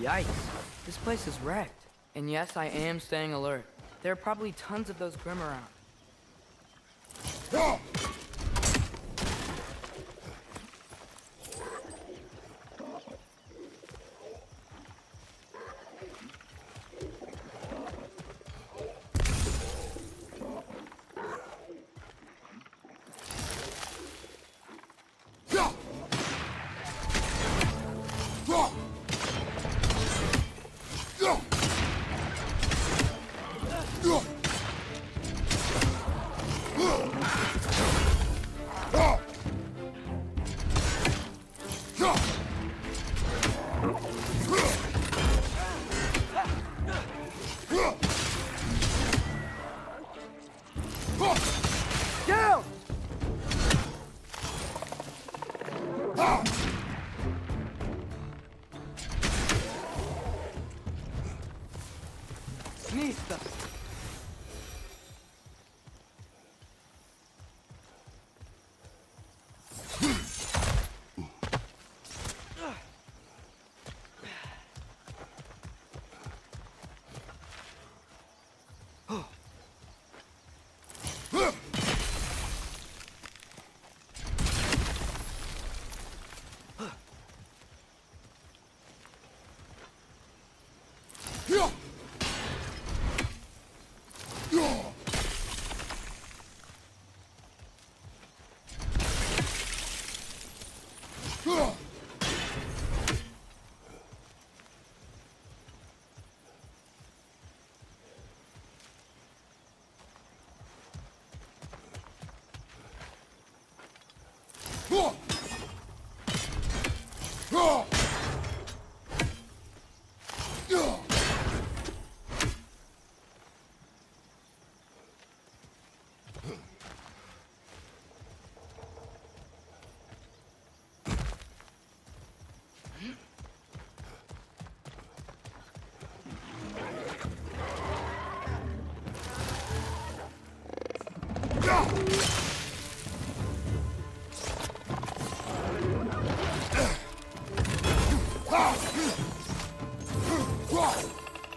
Yikes. This place is wrecked. And yes, I am staying alert. There are probably tons of those Grim around.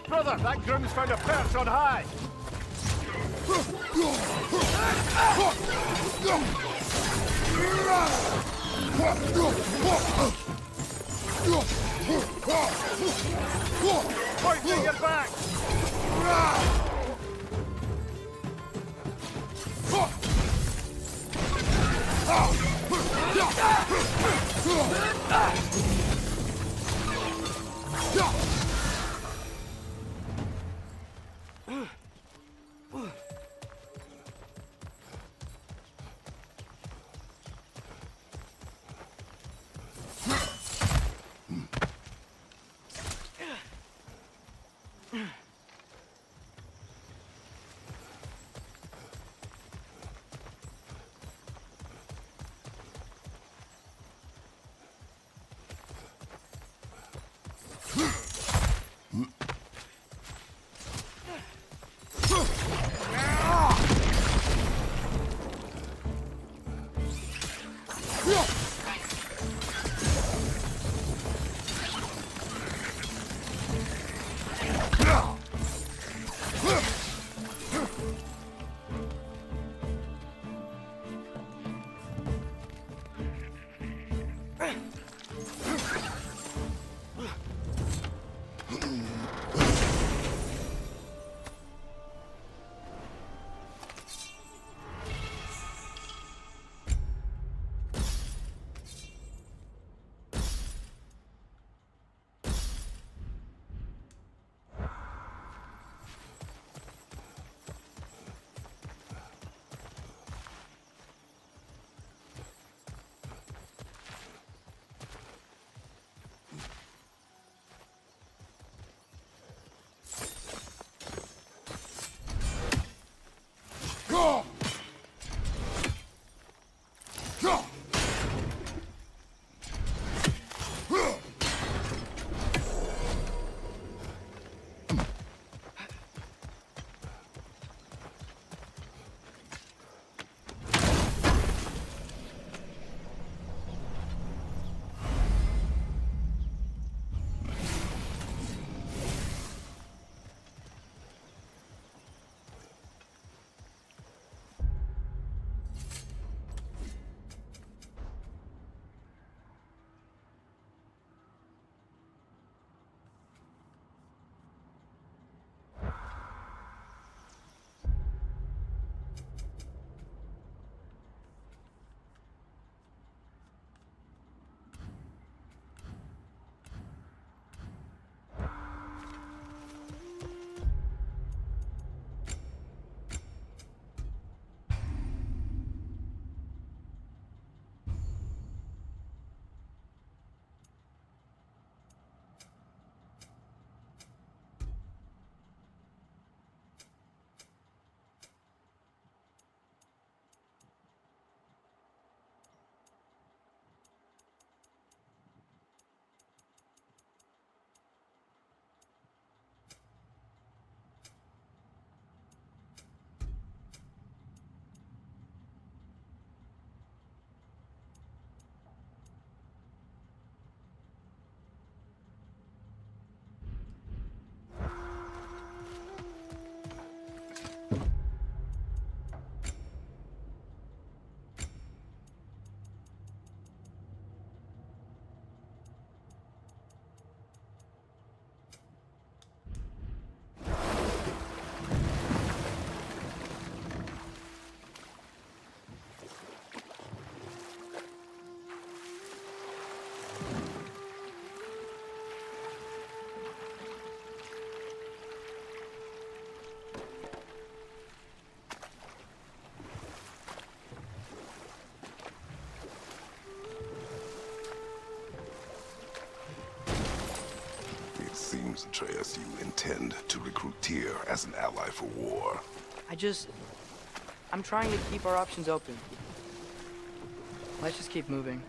Brother, that groom's found a perch on high! Pointing your back! seems, Atreus, you intend to recruit Tyr as an ally for war. I'm trying to keep our options open. Let's just keep moving.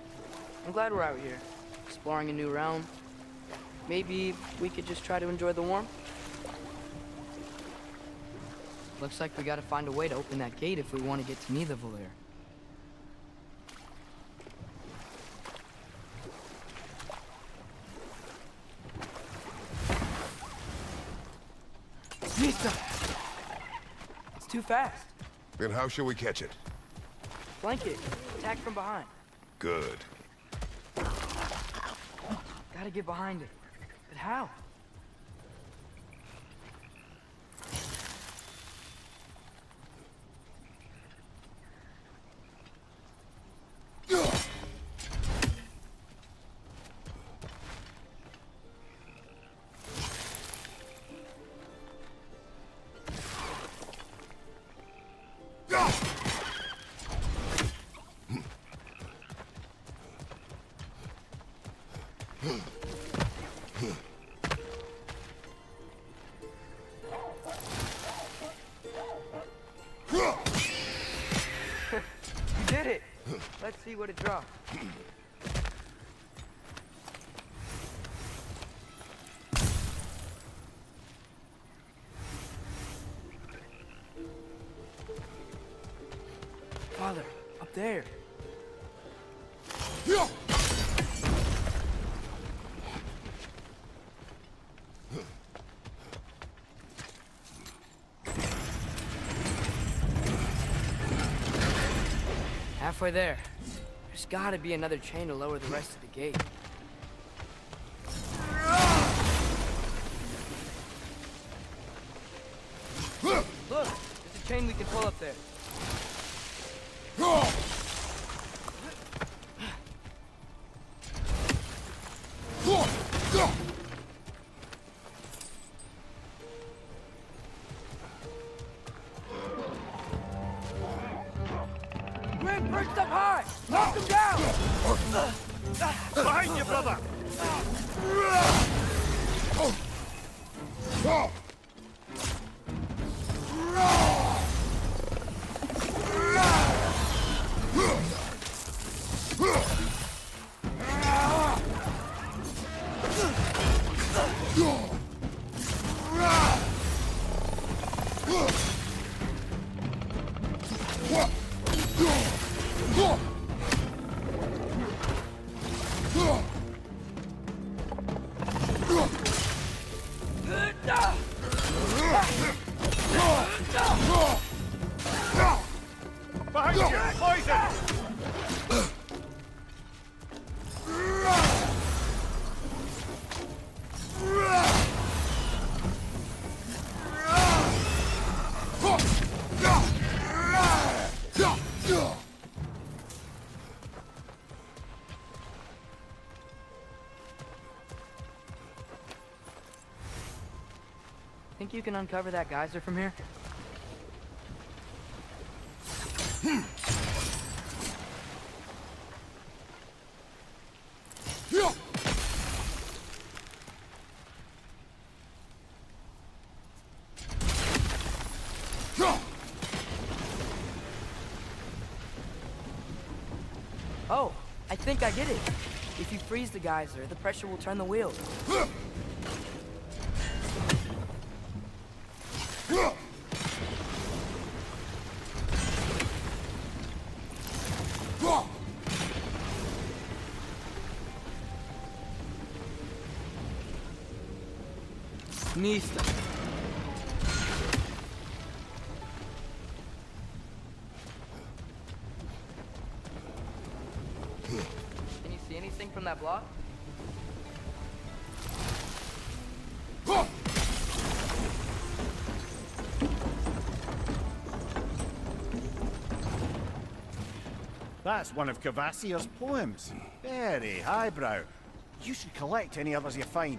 I'm glad we're out here, exploring a new realm. Maybe we could just try to enjoy the warmth? Looks like we gotta find a way to open that gate if we want to get to Nidavellir. Mista! It's too fast. Then how shall we catch it? Flank it. Attack from behind. Good. Gotta get behind it. But how? You did it! Let's see what it drops. Father, up there. Halfway there. There's gotta be another chain to lower the rest of the gate. Look! There's a chain we can pull up there. Wind perched up high! Knock him down! Behind you, brother! Behind you! Poison! Think you can uncover that geyser from here? Oh, I think I get it. If you freeze the geyser, the pressure will turn the wheel. Mista. Can you see anything from that block? That's one of Cavassier's poems. Very highbrow. You should collect any others you find.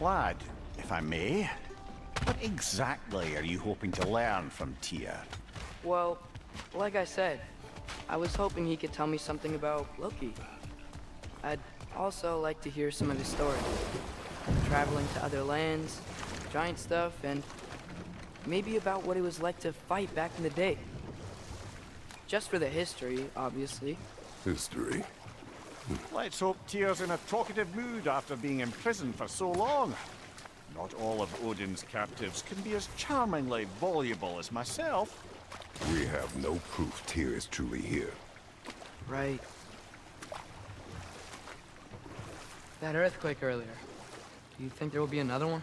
lad, if I may. What exactly are you hoping to learn from Tyr? Well, like I said, I was hoping he could tell me something about Loki. I'd also like to hear some of his story. Traveling to other lands, giant stuff, and maybe about what it was like to fight back in the day. Just for the history, obviously. History. Let's hope Tyr's in a talkative mood after being imprisoned for so long. Not all of Odin's captives can be as charmingly voluble as myself. We have no proof Tyr is truly here. Right. That earthquake earlier. Do you think there will be another one?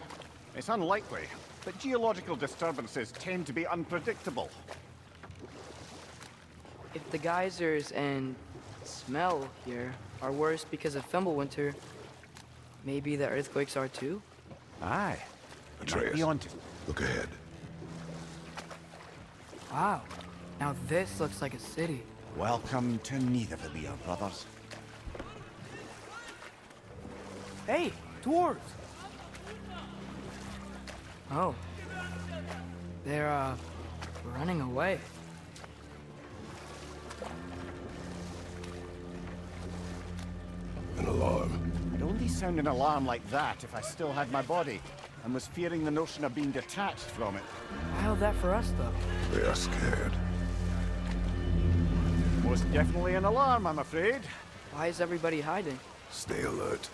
It's unlikely, but geological disturbances tend to be unpredictable. If the geysers and smell here are worse because of Fimbulwinter, maybe the earthquakes are too? Aye. You might Atreus, be onto... look ahead. Wow. Now this looks like a city. Welcome to Nidavellir, brothers. Hey, dwarves! Oh. They're, running away. An alarm. I'd only sound an alarm like that if I still had my body, and was fearing the notion of being detached from it. How's that for us, though? They are scared. Most definitely an alarm, I'm afraid. Why is everybody hiding? Stay alert.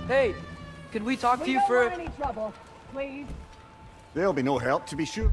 Hey, could we talk to We you don't for... want any trouble, please. There'll be no help, to be sure.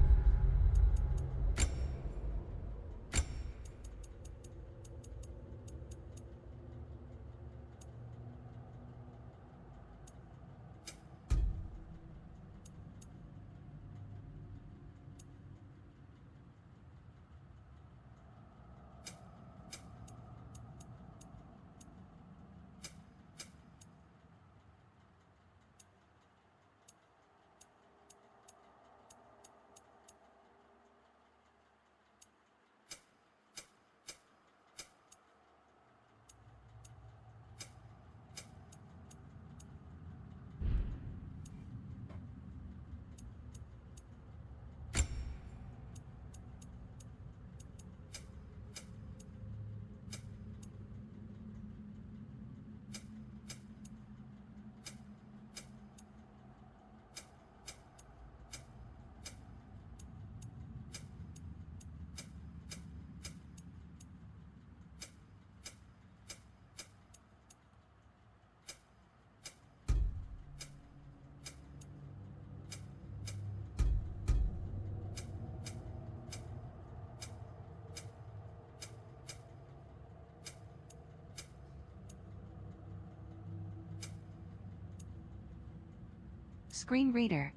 Screen reader.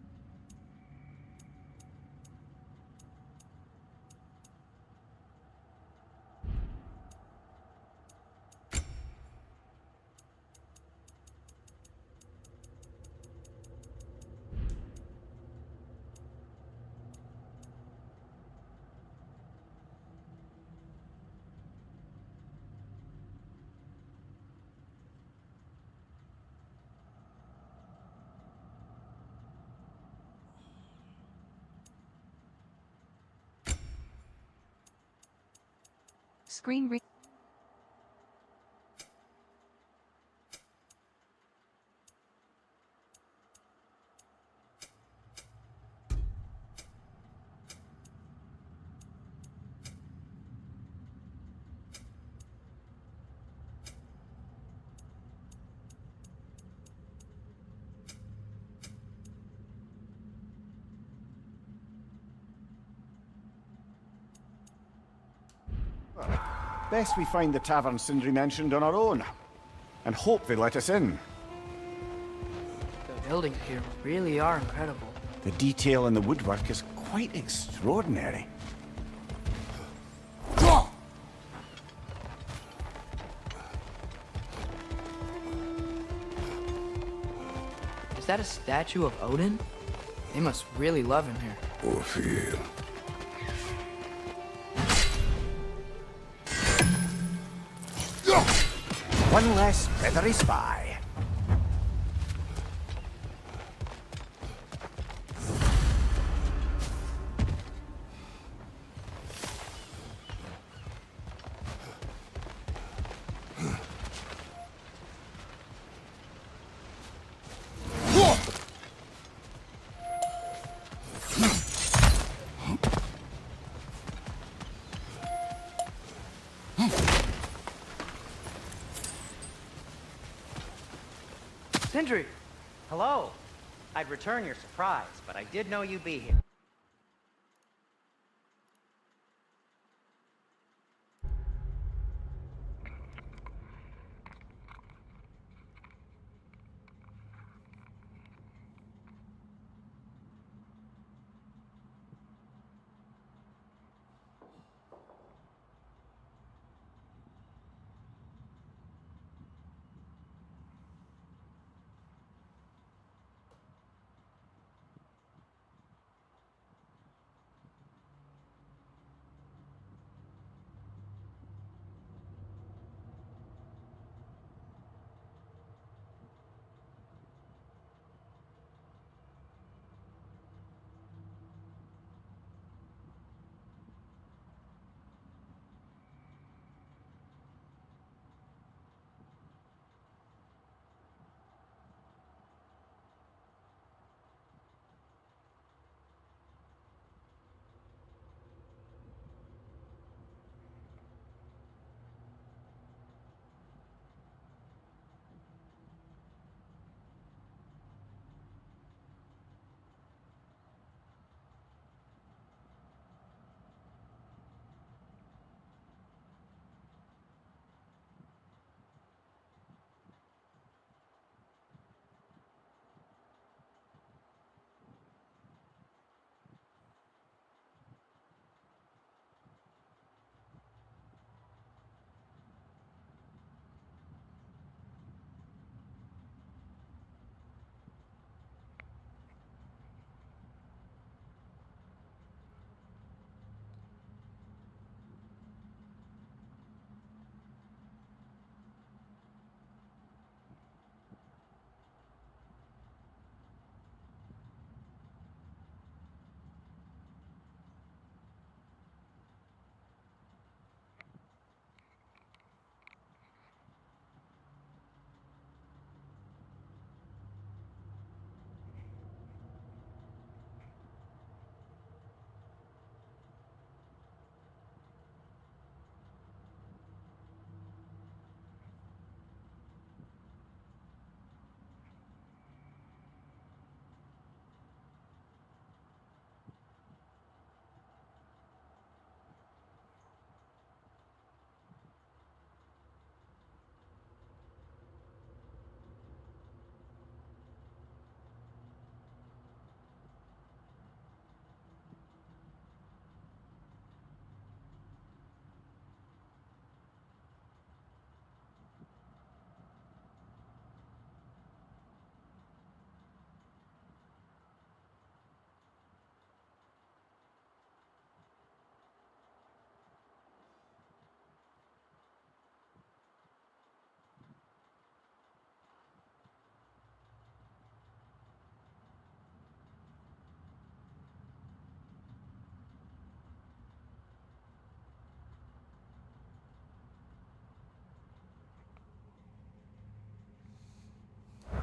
Screen reader. Best we find the tavern Sindri mentioned on our own, and hope they let us in. The buildings here really are incredible. The detail in the woodwork is quite extraordinary. Is that a statue of Odin? They must really love him here. Or fear. One less feathery spy. Sindri! Hello. I'd return your surprise, but I did know you'd be here.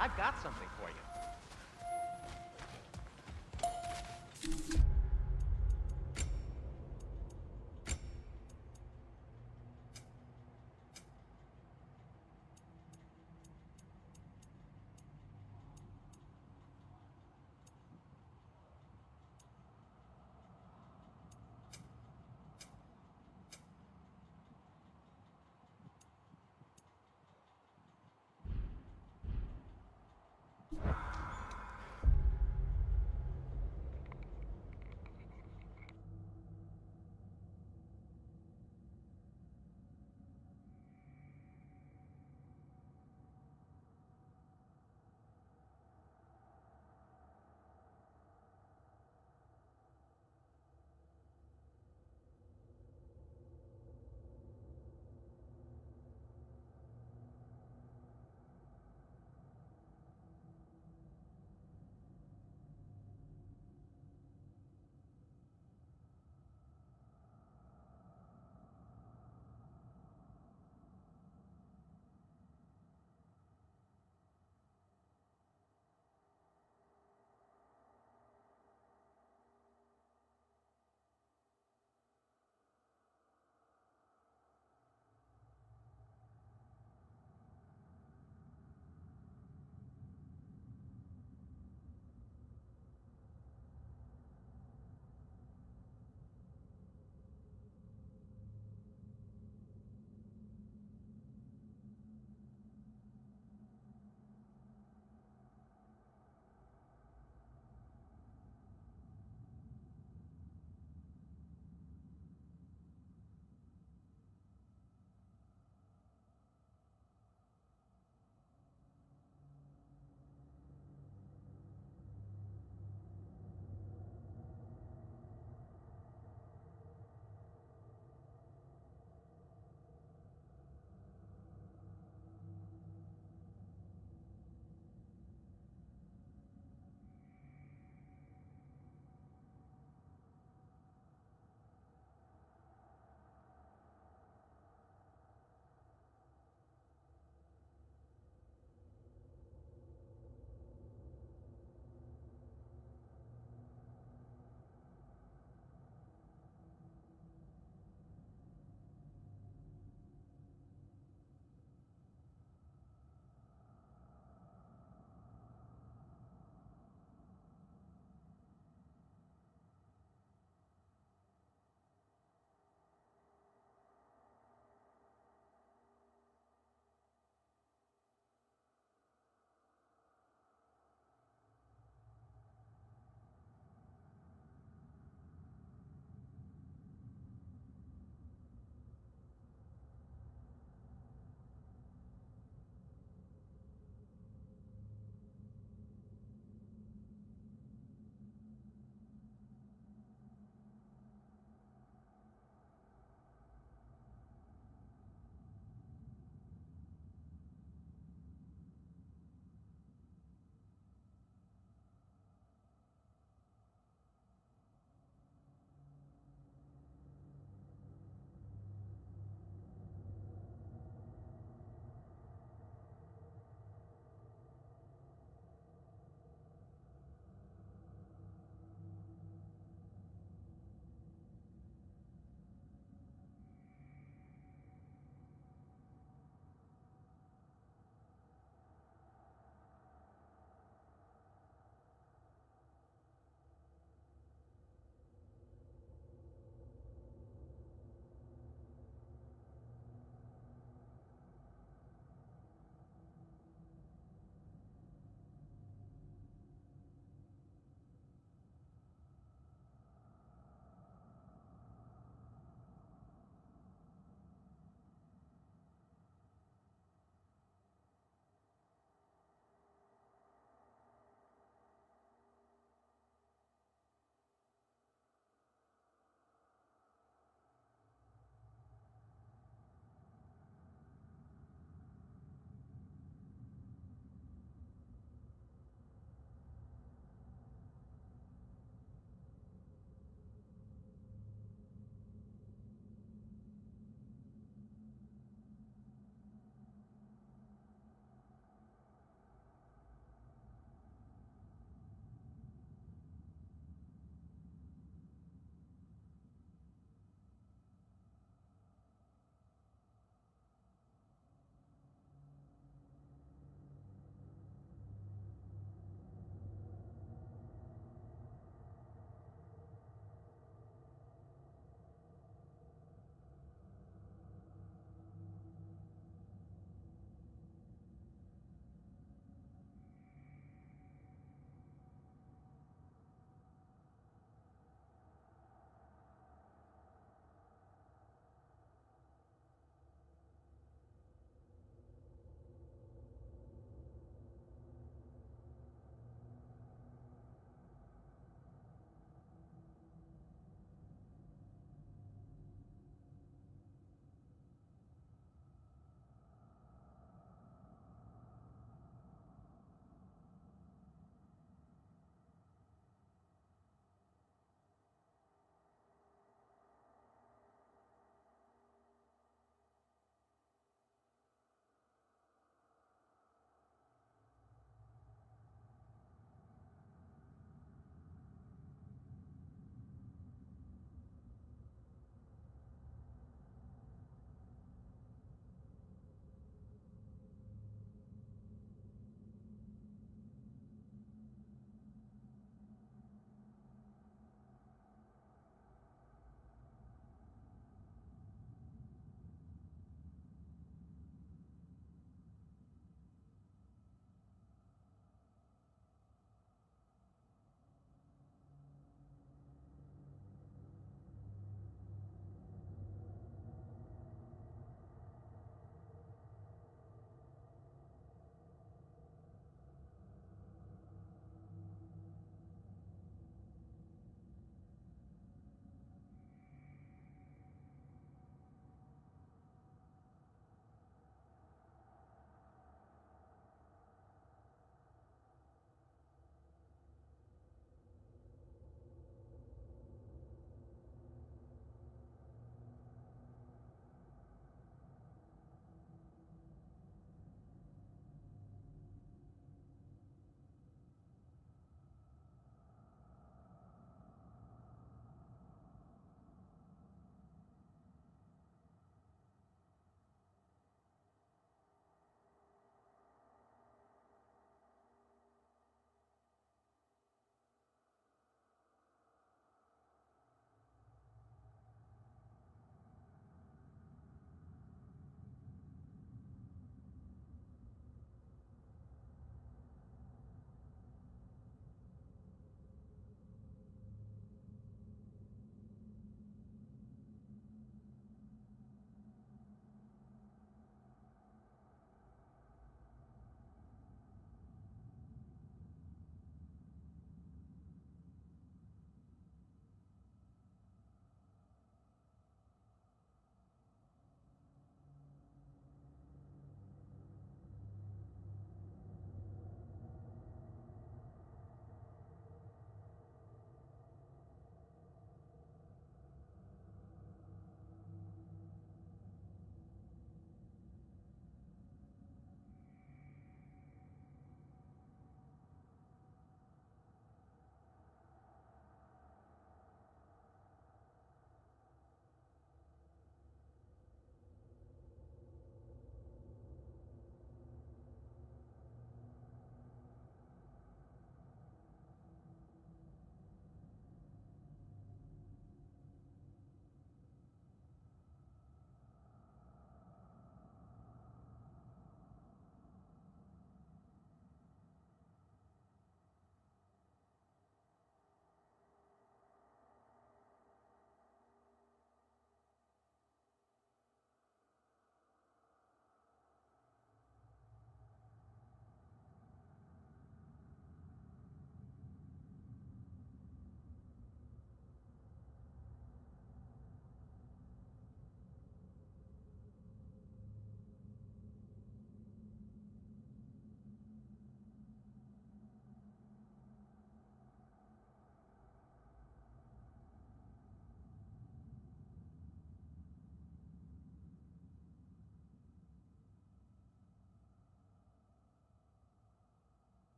I've got something for you.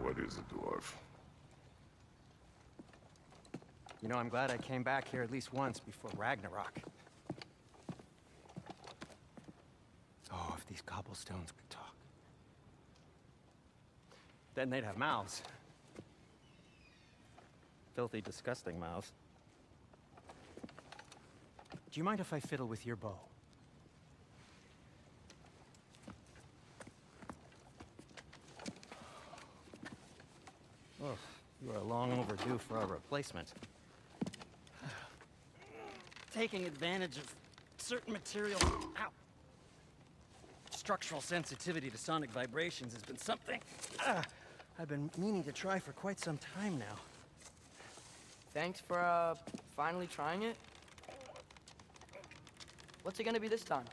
What is a dwarf? You know, I'm glad I came back here at least once before Ragnarok. Oh, if these cobblestones could talk. Then they'd have mouths. Filthy, disgusting mouths. Do you mind if I fiddle with your bow? Oh, you are long overdue for a replacement. Taking advantage of certain materials. Ow. Structural sensitivity to sonic vibrations has been something I've been meaning to try for quite some time now. Thanks for, finally trying it. What's it gonna be this time?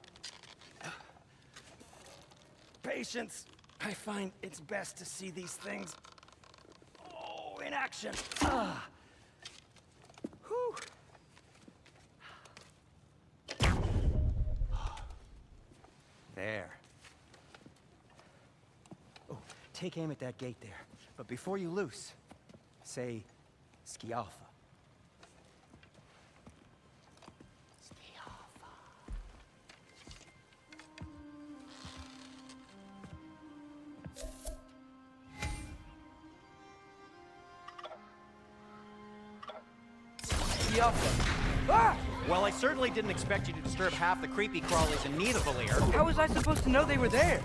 Patience. I find it's best to see these things, in action. Whew. There. Oh, take aim at that gate there. But before you loose, say, Skialfa. Well, I certainly didn't expect you to disturb half the creepy crawlers in Nidavellir. How was I supposed to know they were there?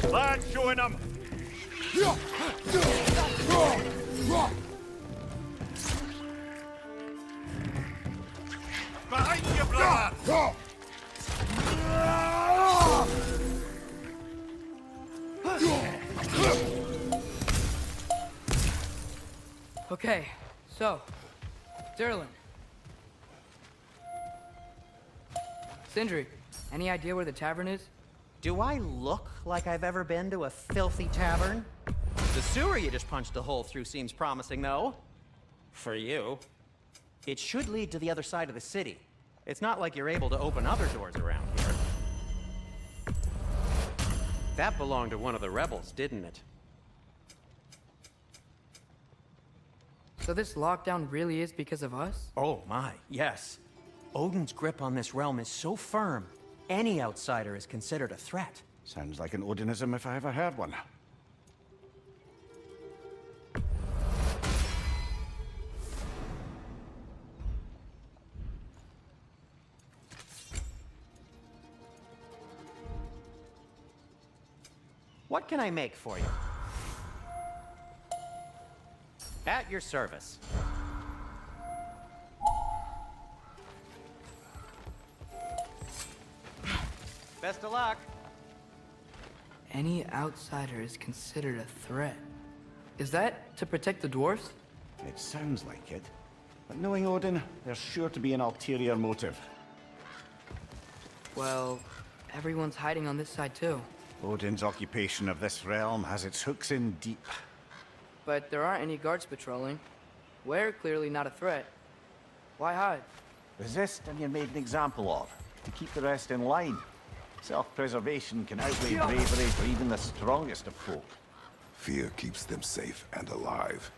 Lad, showing them! Behind you, brother! Okay, so, Derlin. Sindri, any idea where the tavern is? Do I look like I've ever been to a filthy tavern? The sewer you just punched a hole through seems promising, though. For you. It should lead to the other side of the city. It's not like you're able to open other doors around here. That belonged to one of the rebels, didn't it? So this lockdown really is because of us? Oh my, yes. Odin's grip on this realm is so firm, any outsider is considered a threat. Sounds like an Odinism if I ever heard one. What can I make for you? At your service. Best of luck. Any outsider is considered a threat. Is that to protect the dwarfs? It sounds like it. But knowing Odin, there's sure to be an ulterior motive. Well, everyone's hiding on this side too. Odin's occupation of this realm has its hooks in deep. But there aren't any guards patrolling. We're clearly not a threat. Why hide? Resist and you're made an example of, to keep the rest in line. Self-preservation can outweigh bravery for even the strongest of folk. Fear keeps them safe and alive.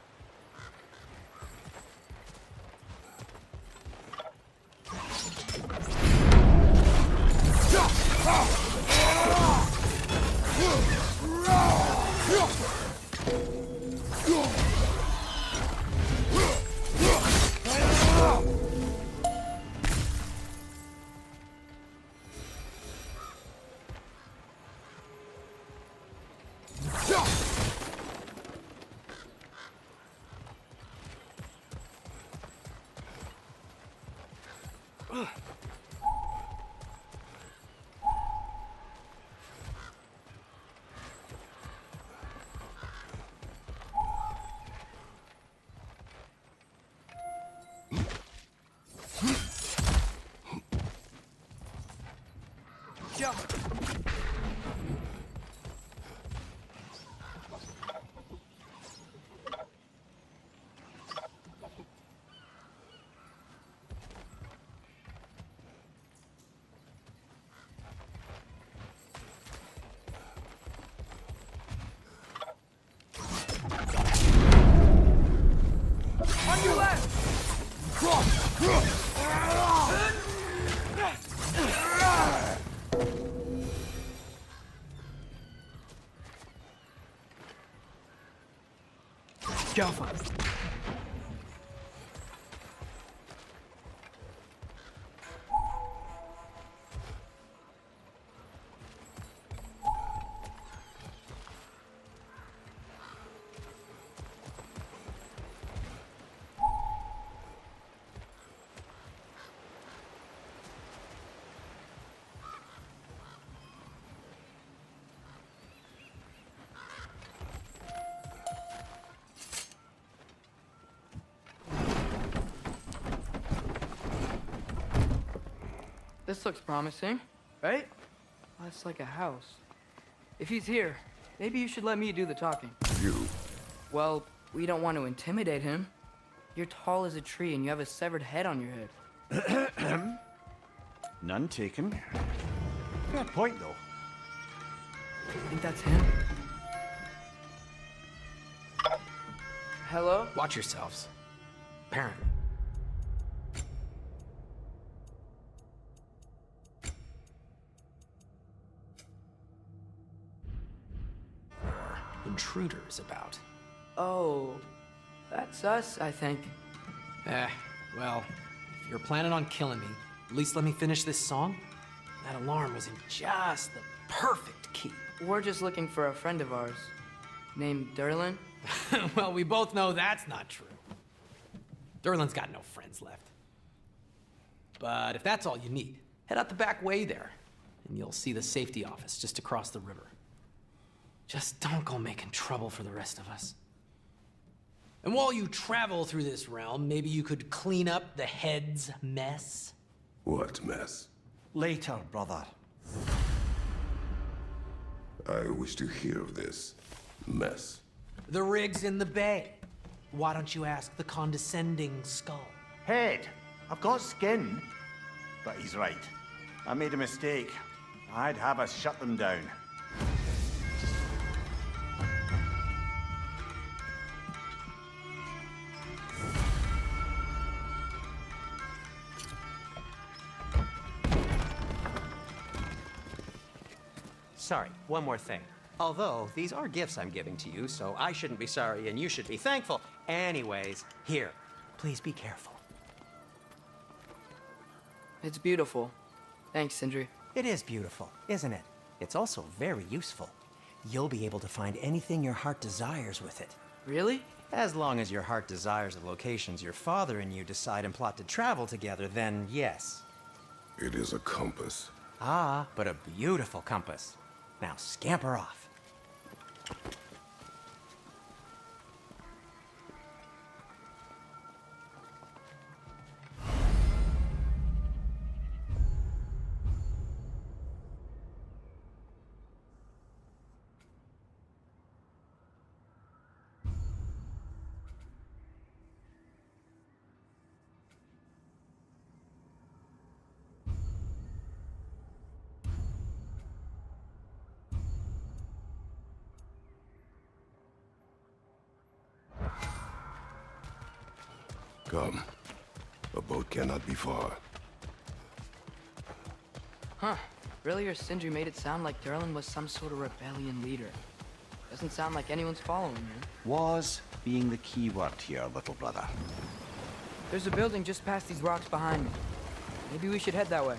Jaffa. This looks promising, right? Oh, it's like a house. If he's here, maybe you should let me do the talking. You? Well, we don't want to intimidate him. You're tall as a tree and you have a severed head on your head. None taken. Fair point, though. Think that's him? Hello? Watch yourselves. Apparently. Intruders about. Oh, that's us, I think. Well, if you're planning on killing me, at least let me finish this song. That alarm was in just the perfect key. We're just looking for a friend of ours named Derlin. Well, we both know that's not true. Derlin's got no friends left. But if that's all you need, head out the back way there, and you'll see the safety office just across the river. Just don't go making trouble for the rest of us. And while you travel through this realm, maybe you could clean up the head's mess? What mess? Later, brother. I wish to hear of this mess. The rig's in the bay. Why don't you ask the condescending skull? Head, I've got skin. But he's right. I made a mistake. I'd have us shut them down. Sorry, one more thing. Although, these are gifts I'm giving to you, so I shouldn't be sorry and you should be thankful. Anyways, here, please be careful. It's beautiful. Thanks, Sindri. It is beautiful, isn't it? It's also very useful. You'll be able to find anything your heart desires with it. Really? As long as your heart desires the locations your father and you decide and plot to travel together, then yes. It is a compass. Ah, but a beautiful compass. Now scamper off. Come. A boat cannot be far. Huh. Earlier, Sindri made it sound like Derlin was some sort of rebellion leader. Doesn't sound like anyone's following him. Was being the key word here, little brother. There's a building just past these rocks behind me. Maybe we should head that way.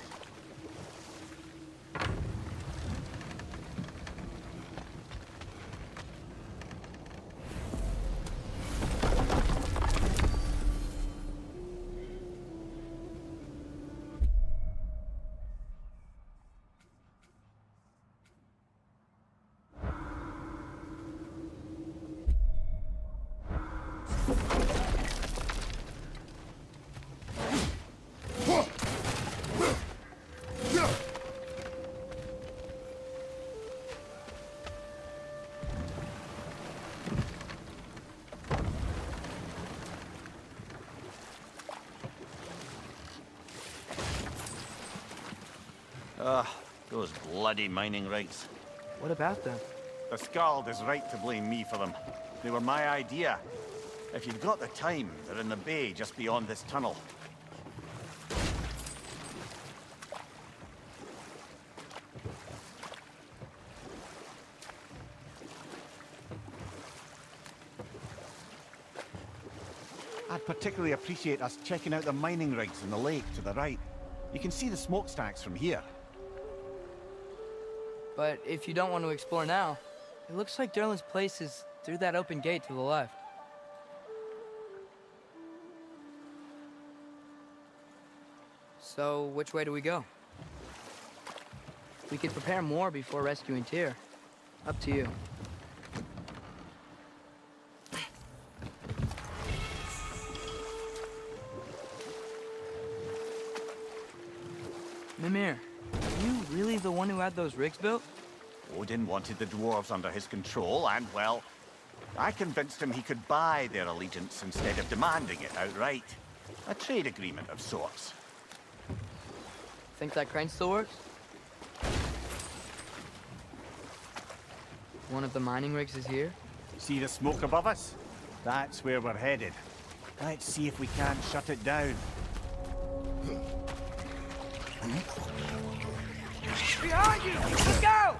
Those bloody mining rigs. What about them? The Skald is right to blame me for them. They were my idea. If you've got the time, they're in the bay just beyond this tunnel. I'd particularly appreciate us checking out the mining rigs in the lake to the right. You can see the smokestacks from here. But if you don't want to explore now, it looks like Derlin's place is through that open gate to the left. So, which way do we go? We could prepare more before rescuing Tyr. Up to you. Mimir, are you really the one who had those rigs built? Odin wanted the dwarves under his control, and, well, I convinced him he could buy their allegiance instead of demanding it outright. A trade agreement of sorts. Think that crane still works? One of the mining rigs is here? See the smoke above us? That's where we're headed. Let's see if we can't shut it down. Behind you! Let's go!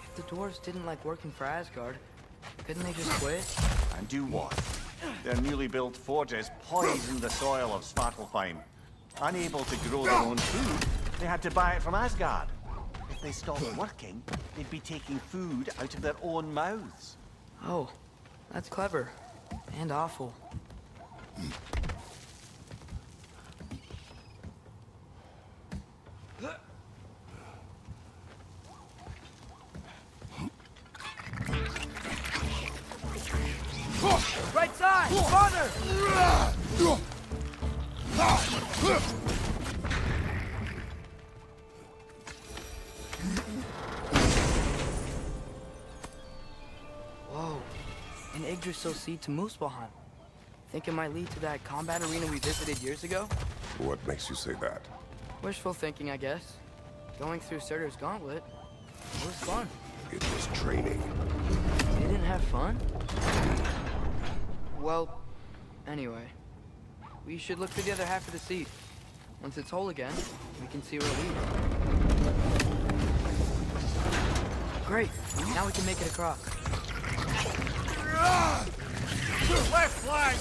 If the dwarves didn't like working for Asgard, couldn't they just quit? And do what? Their newly built forges poisoned the soil of Svartalfheim. Unable to grow their own food, they had to buy it from Asgard. If they stopped working, they'd be taking food out of their own mouths. Oh, that's clever. And awful. Right side! Farther! Whoa, an Yggdrasil seed to Muspelheim. Think it might lead to that combat arena we visited years ago? What makes you say that? Wishful thinking, I guess. Going through Surtur's gauntlet, it was fun. It was training. You didn't have fun? Well, anyway, we should look for the other half of the seed. Once it's whole again, we can see where it leads. Great, now we can make it across. Left flank!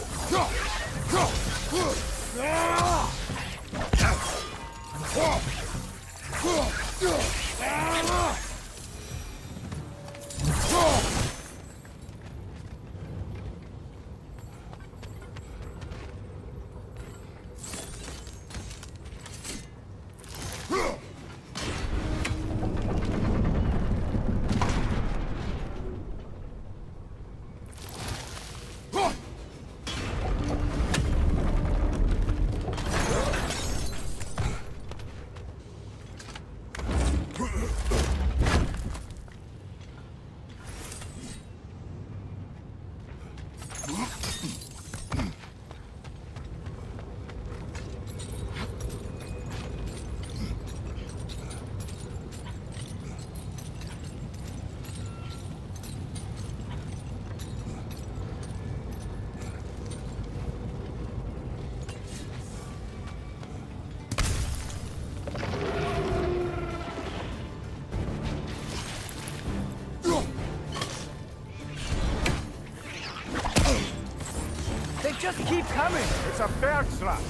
Just keep coming! It's a bird trap,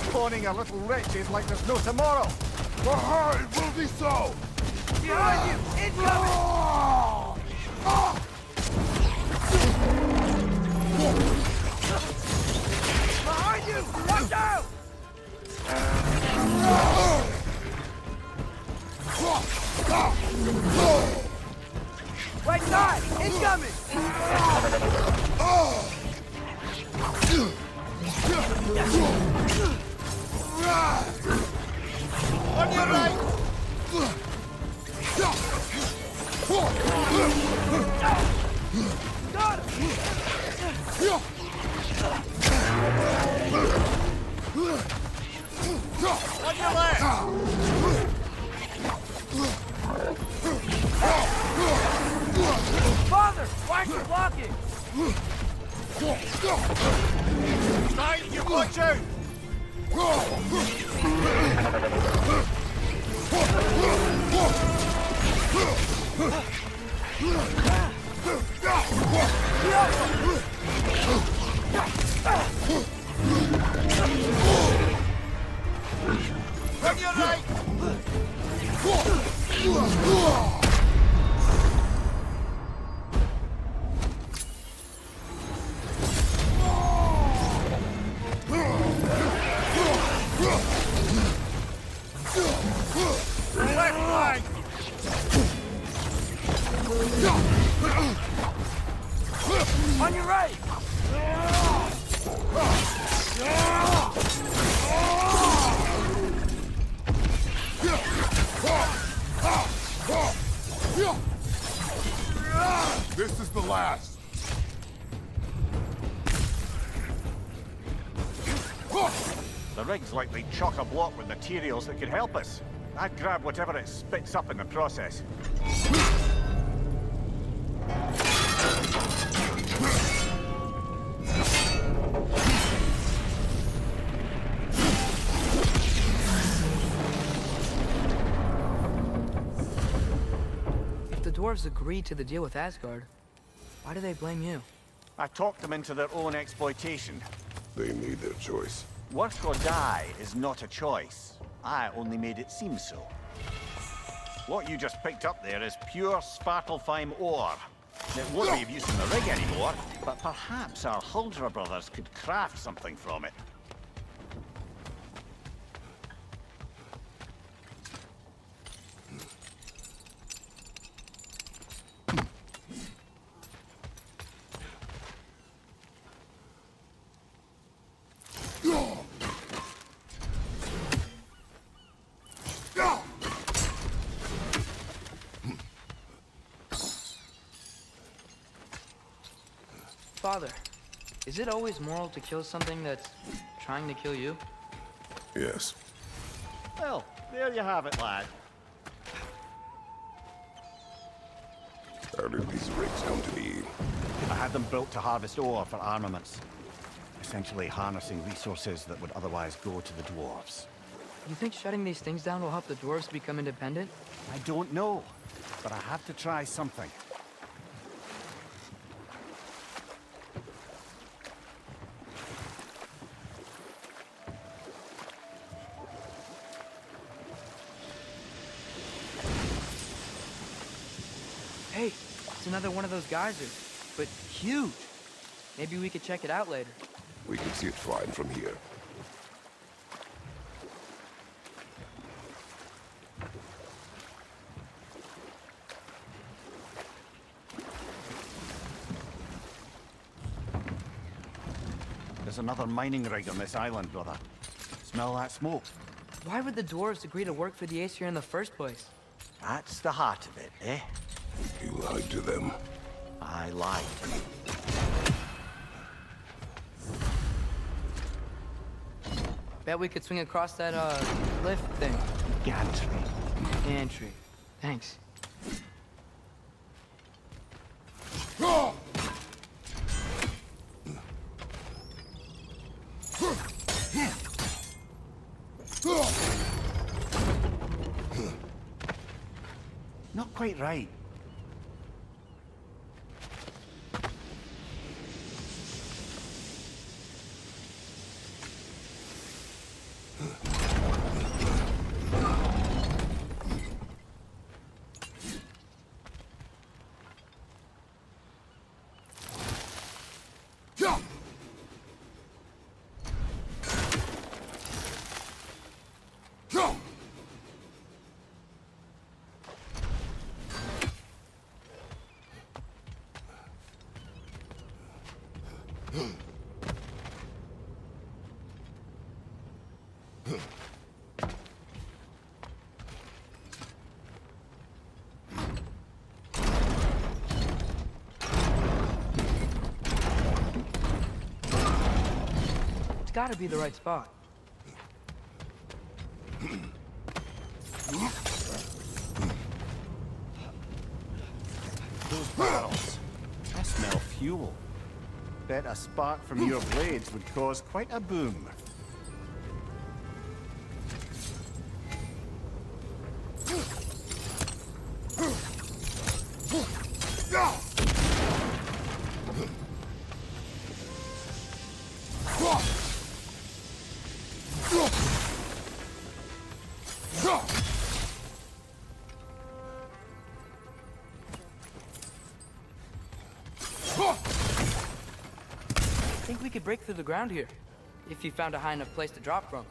spawning a little wretches like there's no tomorrow. Aha, it will be so! Behind you! Incoming! Behind you! Watch out! Right side! Incoming! On your right! Got him! On your left! Why aren't you blocking? Right, you watch out! On your right! Left flank! On your right! This is the last. The rig's likely chock-a-block with materials that could help us. I'd grab whatever it spits up in the process. If the dwarves agreed to the deal with Asgard, why do they blame you? I talked them into their own exploitation. They made their choice. Work or die is not a choice. I only made it seem so. What you just picked up there is pure Svartalfheim ore. It won't be of use in the rig anymore, but perhaps our Huldra brothers could craft something from it. Father, is it always moral to kill something that's trying to kill you? Yes. Well, there you have it, lad. How did these rigs come to be? I had them built to harvest ore for armaments. Essentially harnessing resources that would otherwise go to the dwarves. You think shutting these things down will help the dwarves become independent? I don't know, but I have to try something. Hey, it's another one of those geysers, but huge. Maybe we could check it out later. We can see it fine from here. There's another mining rig on this island, brother. Smell that smoke? Why would the dwarves agree to work for the Aesir in the first place? That's the heart of it, eh? You lied to them. I lied. Bet we could swing across that, lift thing. Gantry. Gantry. Thanks. Not quite right. It's gotta be the right spot. Those barrels. I fuel. Bet a spark from your blades would cause quite a boom. I think we could break through the ground here, if you found a high enough place to drop from.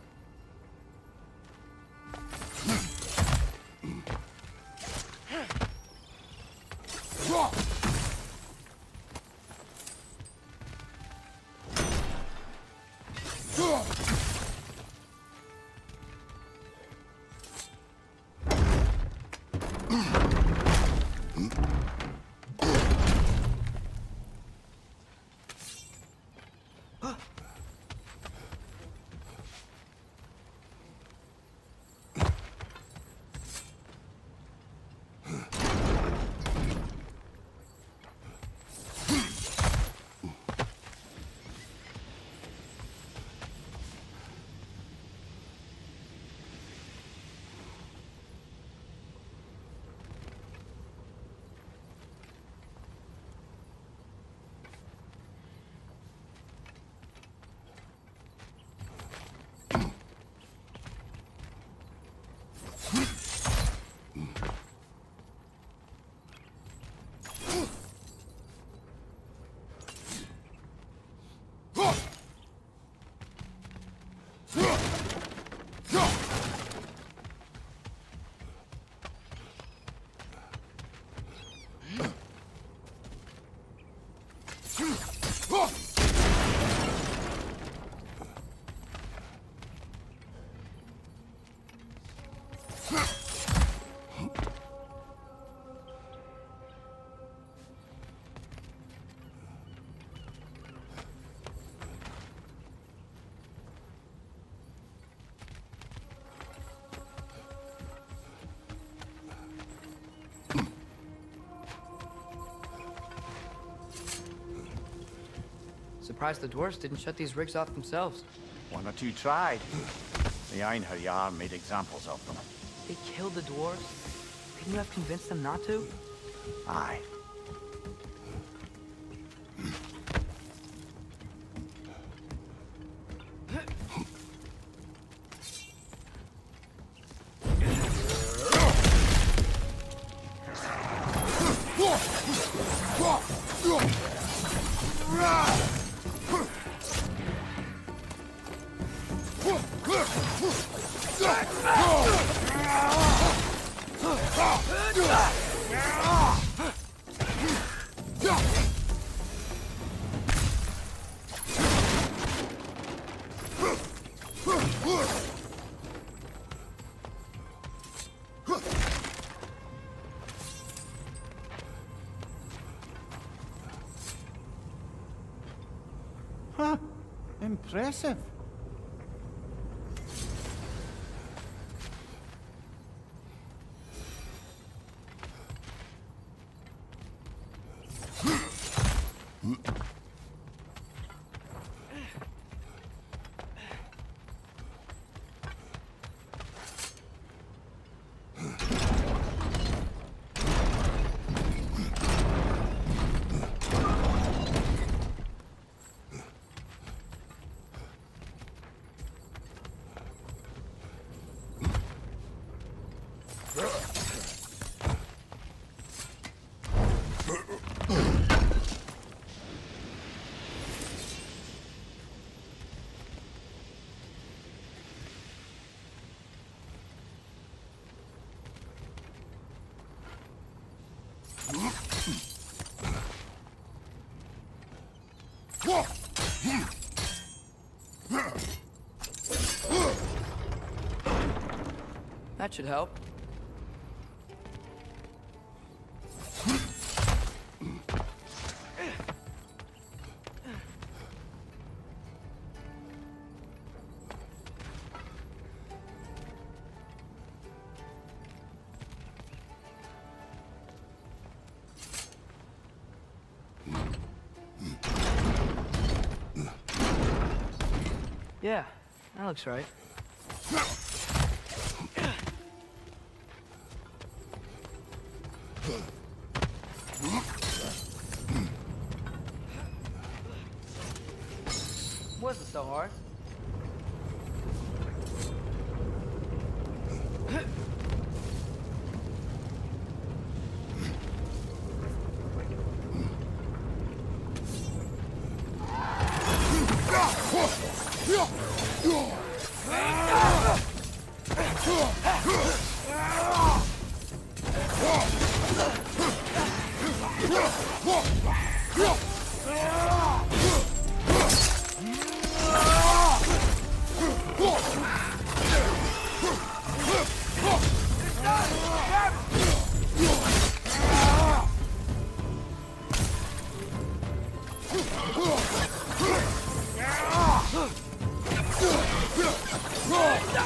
Surprised the dwarves didn't shut these rigs off themselves. One or two tried. The Einherjar made examples of them. They killed the dwarves? Couldn't you have convinced them not to? Aye. Huh. Impressive. That should help. Yeah, that looks right. Wasn't so hard.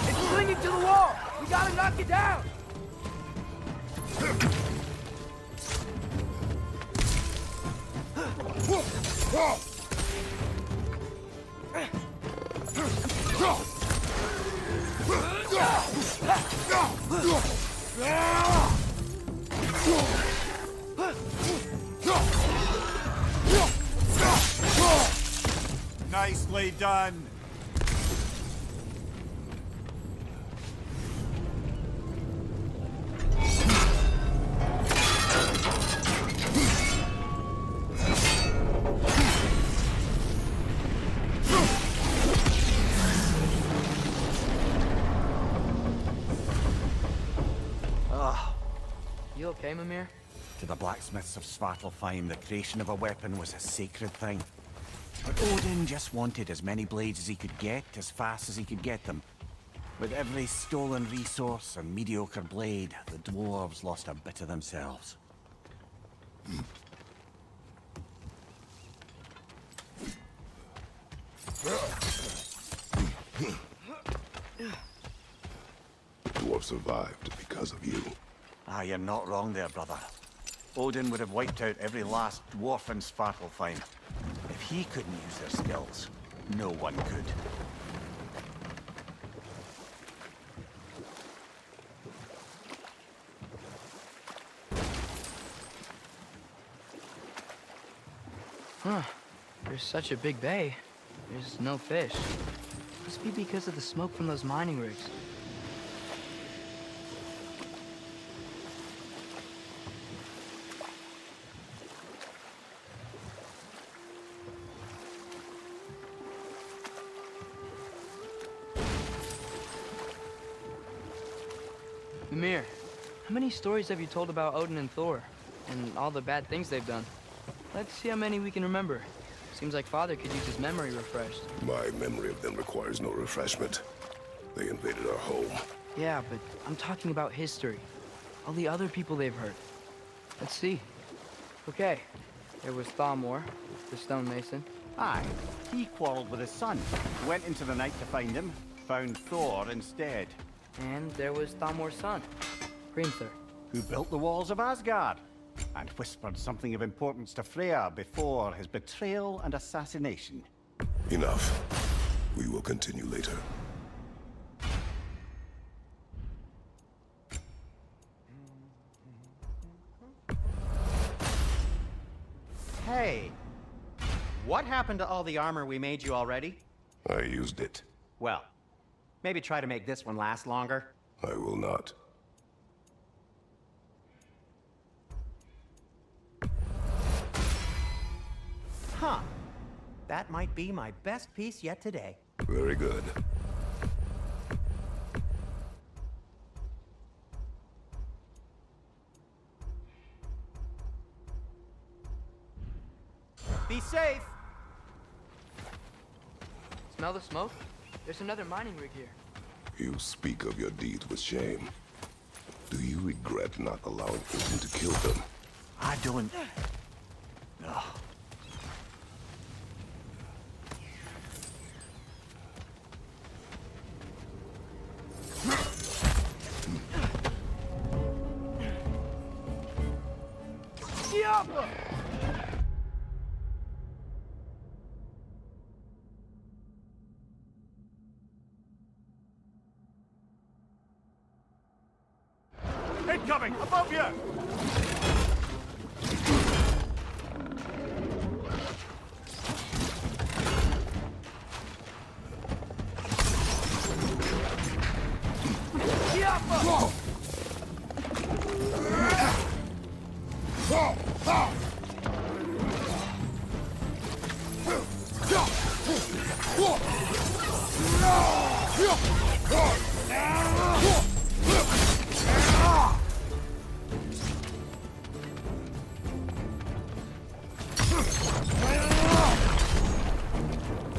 It's clinging to the wall! We gotta knock it down! Nicely done. You okay, Mimir? To the blacksmiths of Svartalfheim, the creation of a weapon was a sacred thing. But Odin just wanted as many blades as he could get, as fast as he could get them. With every stolen resource and mediocre blade, the dwarves lost a bit of themselves. Dwarf survived because of you. Ah, you're not wrong there, brother. Odin would have wiped out every last dwarf in Svartalfheim. If he couldn't use their skills, no one could. Huh. There's such a big bay. There's no fish. Must be because of the smoke from those mining rigs. Mimir, how many stories have you told about Odin and Thor? And all the bad things they've done? Let's see how many we can remember. Seems like Father could use his memory refreshed. My memory of them requires no refreshment. They invaded our home. Yeah, but I'm talking about history. All the other people they've hurt. Let's see. Okay, there was Thalmor, the stonemason. Aye, he quarreled with his son. Went into the night to find him, found Thor instead. And there was Thalmor's son, Grimthur. Who built the walls of Asgard, and whispered something of importance to Freya before his betrayal and assassination. Enough. We will continue later. Hey, what happened to all the armor we made you already? I used it. Well, maybe try to make this one last longer. I will not. Huh. That might be my best piece yet today. Very good. Be safe! Smell the smoke? There's another mining rig here. You speak of your deeds with shame. Do you regret not allowing Odin to kill them? I don't... No. Diablo! incoming! Above you!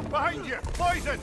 Behind you! Poison!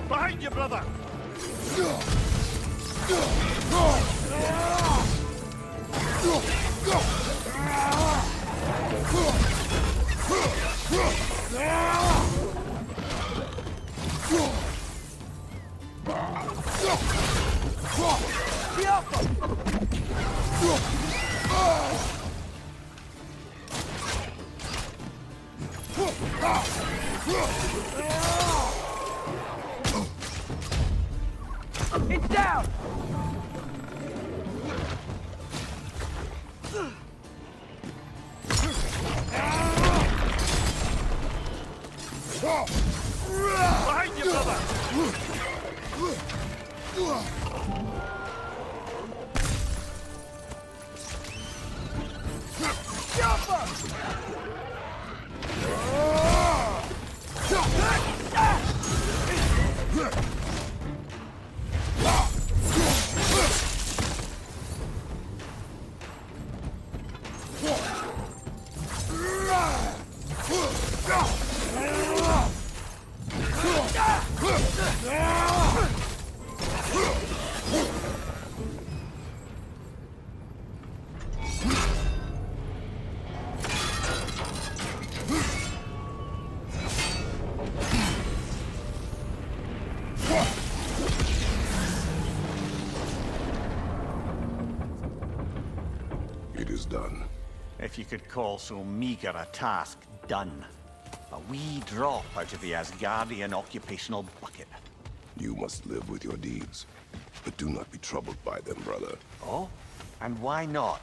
Behind you, brother! It's down! Behind you, brother! It is done. If you could call so meager a task done. A wee drop out of the Asgardian occupational bucket. You must live with your deeds, but do not be troubled by them, brother. Oh? And why not?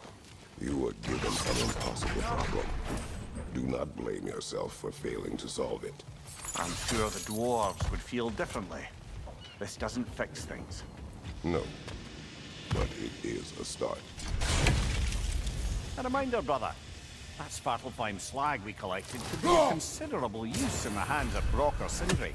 You were given an impossible problem. Do not blame yourself for failing to solve it. I'm sure the dwarves would feel differently. This doesn't fix things. No, but it is a start. A reminder, brother. That Svartalfheim slag we collected could be of considerable use in the hands of Brock or Sindri.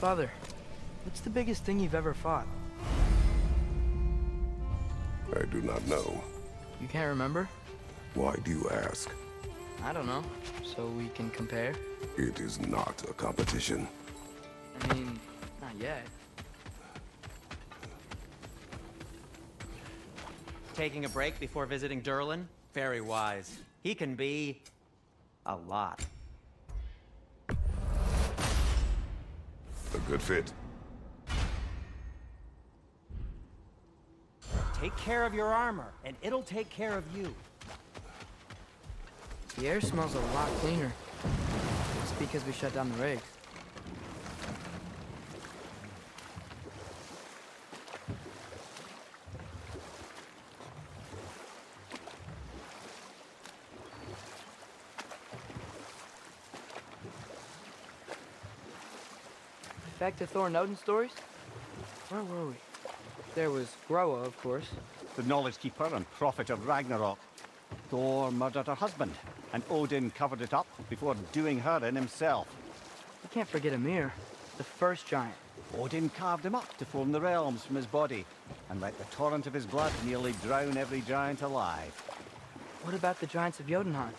Father, what's the biggest thing you've ever fought? I do not know. You can't remember? Why do you ask? I don't know. So we can compare? It is not a competition. I mean, not yet. Taking a break before visiting Durlin? Very wise. He can be a lot. A good fit. Take care of your armor, and it'll take care of you. The air smells a lot cleaner. It's because we shut down the rigs. Back to Thor and Odin stories? Where were we? There was Groa, of course. The Knowledge Keeper and Prophet of Ragnarok. Thor murdered her husband, and Odin covered it up before doing her in himself. You can't forget Ymir, the first giant. Odin carved him up to form the realms from his body, and let the torrent of his blood nearly drown every giant alive. What about the giants of Jotunheim?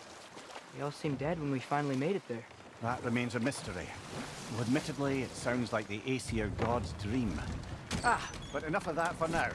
They all seemed dead when we finally made it there. That remains a mystery. Well, admittedly, it sounds like the Aesir god's dream. But enough of that for now.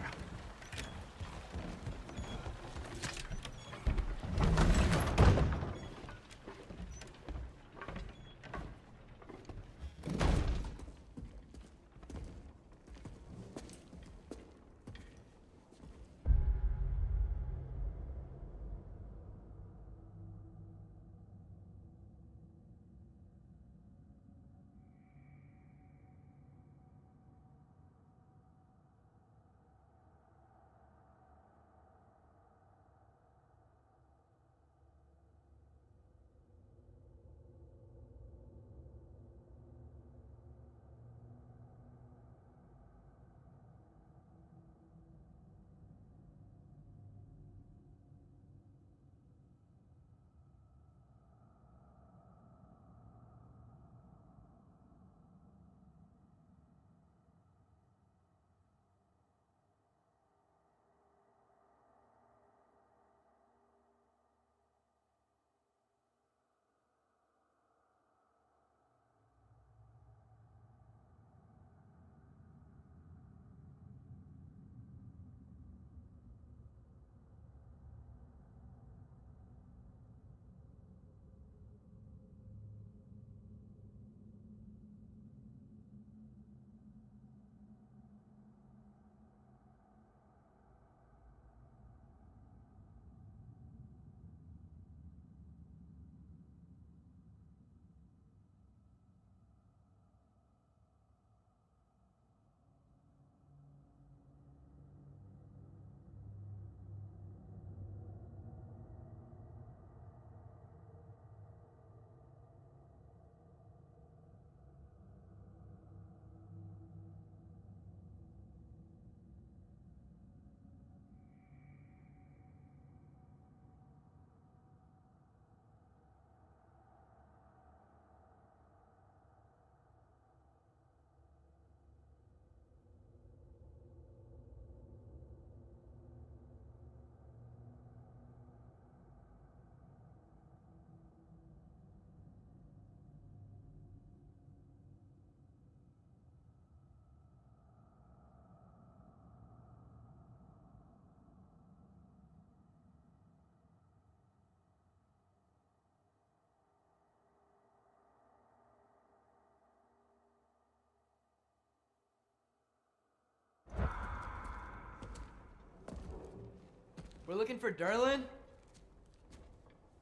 We're looking for Durlin?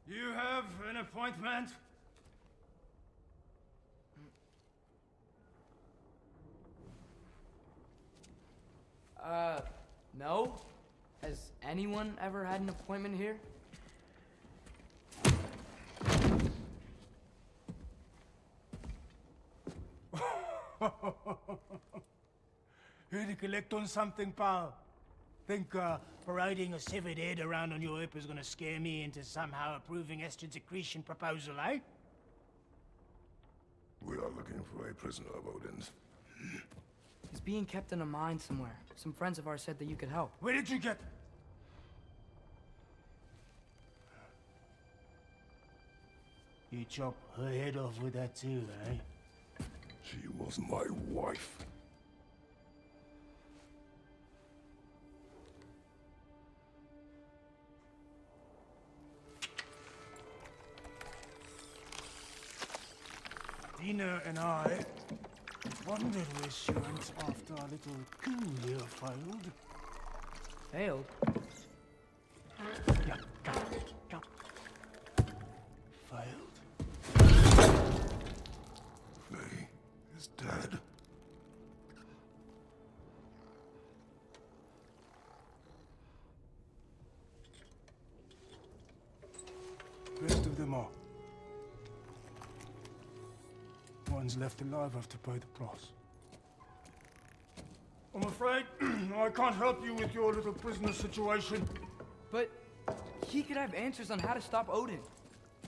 You have an appointment? No? Has anyone ever had an appointment here? Here to collect on something, pal? Think parading a severed head around on your hip is gonna scare me into somehow approving estrogen secretion proposal, eh? We are looking for a prisoner of Odin's. He's being kept in a mine somewhere. Some friends of ours said that you could help. Where did you get... You chop her head off with that too, eh? She was my wife. Dina and I wondered where she went after our little coup here failed. Failed? Yeah, come. Failed. Faye is dead. Rest of them are. One's left alive have to pay the price. I'm afraid I can't help you with your little prisoner situation. But he could have answers on how to stop Odin.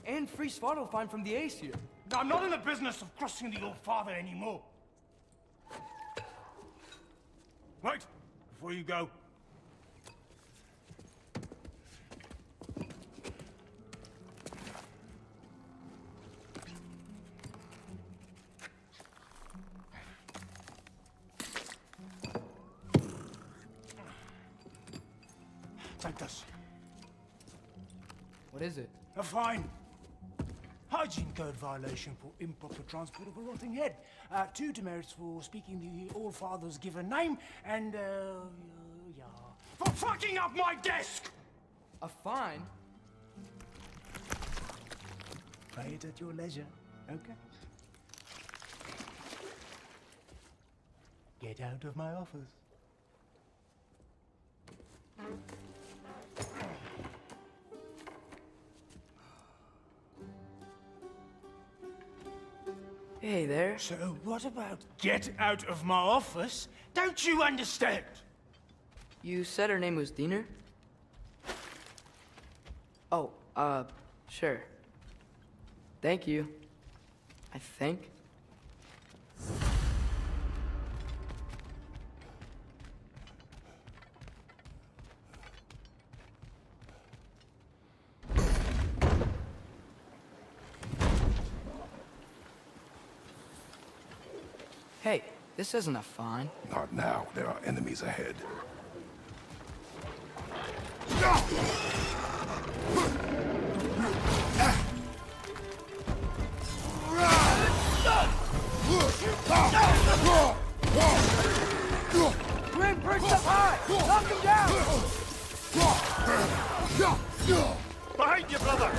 And free Svartalfheim from the Aesir. I'm not in the business of crossing the old father anymore. Right, before you go. Take this. What is it? A fine. Hygiene code violation for improper transport of a rotting head. 2 demerits for speaking the All-Father's given name, and, yeah. For fucking up my desk! A fine? Pay it at your leisure, okay? Get out of my office. Hey there. So what about get out of my office? Don't you understand? You said her name was Diener? Oh, sure. Thank you. I think. Hey, this isn't a fine. Not now. There are enemies ahead. Grim, perched up high! Knock him down! Behind you, brother!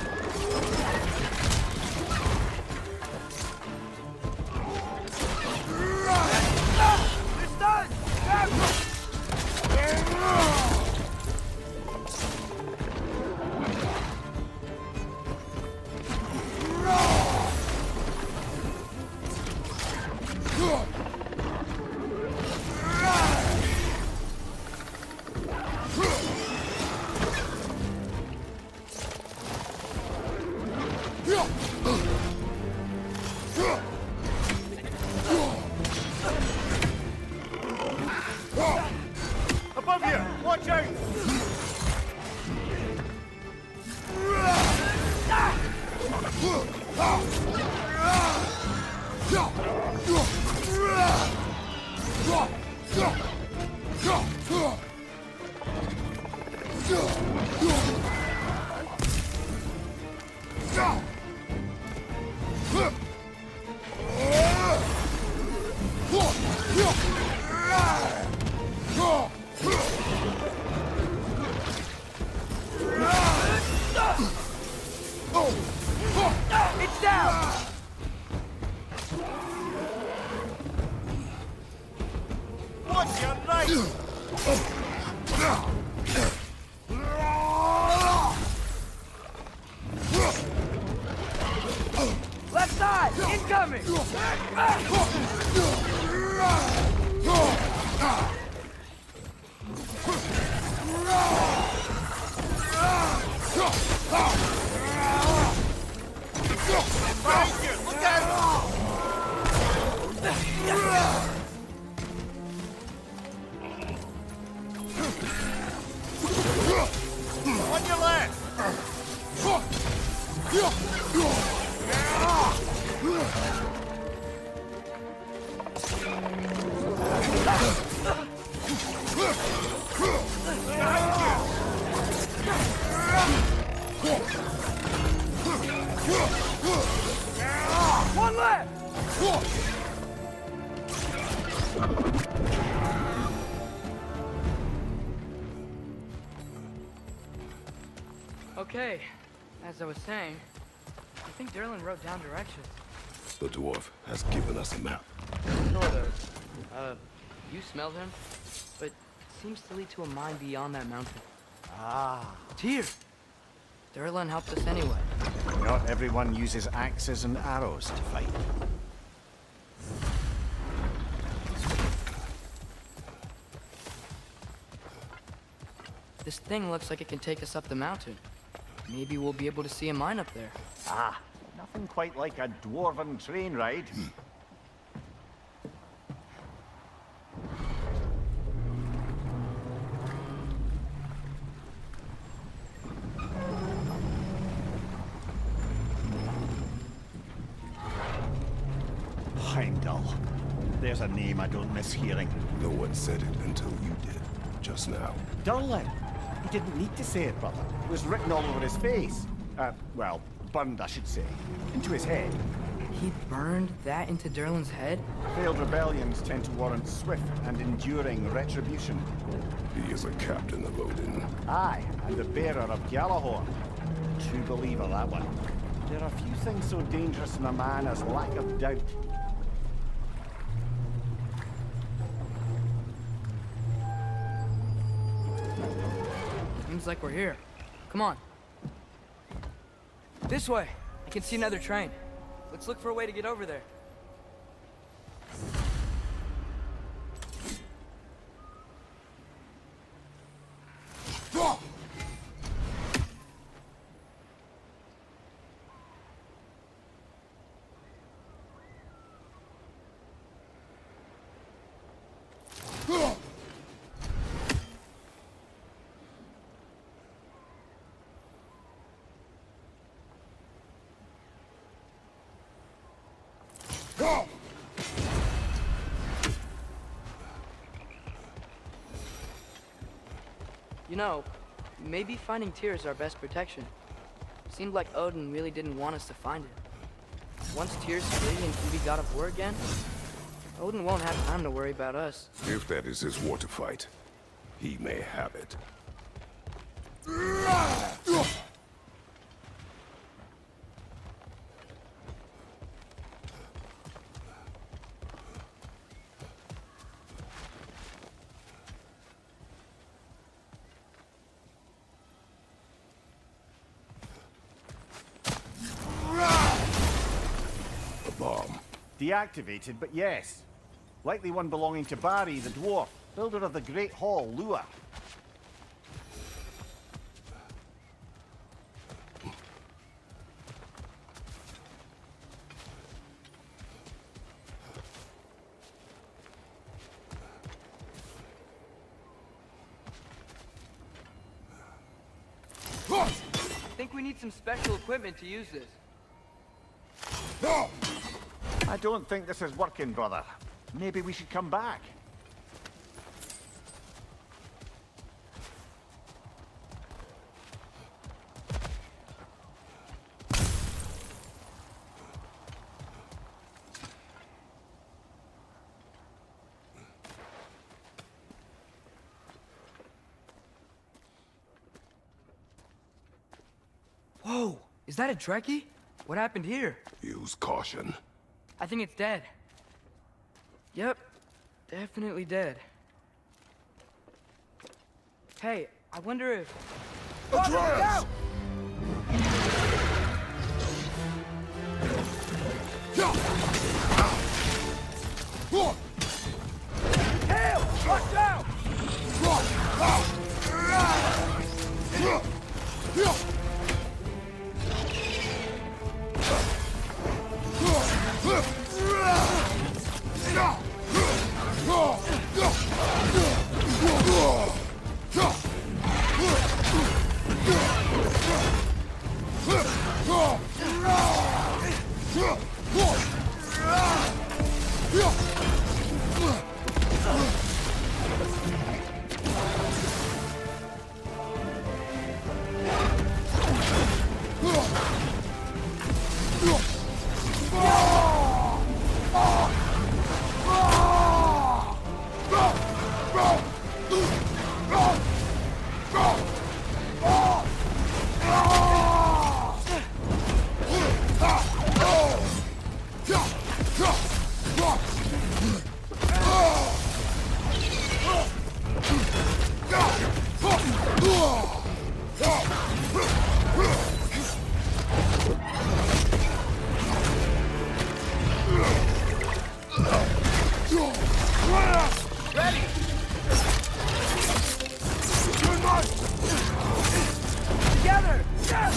It's done! Grab him! Above you! Watch out! It's down! Watch your right! Left side! Incoming! Behind you! Look out! One left! Okay, as I was saying, I think Derlin wrote down directions. The dwarf has given us a map. Sort of. You smelled him, but it seems to lead to a mine beyond that mountain. Ah, Tyr! Derlin helped us anyway. not everyone uses axes and arrows to fight. This thing looks like it can take us up the mountain. Maybe we'll be able to see a mine up there. Ah, nothing quite like a dwarven train ride. Heimdall. There's a name I don't miss hearing. No one said it until you did, just now. Derlin. He didn't need to say it, brother. It was written all over his face. Well, burned, I should say. Into his head. He burned that into Derlin's head? Failed rebellions tend to warrant swift and enduring retribution. He is a captain of Odin. Aye, and the bearer of Gjallarhorn. True believer, that one. There are few things so dangerous in a man as lack of doubt. Seems like we're here. Come on. This way. I can see another train. Let's look for a way to get over there. You know, maybe finding Tyr is our best protection. Seemed like Odin really didn't want us to find it. Once Tyr's free and can be god of war again, Odin won't have time to worry about us. If that is his war to fight, he may have it. Bomb. Deactivated, but yes. Likely one belonging to Barry, the dwarf, builder of the Great Hall, Lua. I think we need some special equipment to use this. I don't think this is working, brother. Maybe we should come back. Whoa! Is that a Trekkie? What happened here? Use caution. I think it's dead. Yep, definitely dead. Hey, I wonder if... Atreus! Hail! Watch out! ready! Together! Yes!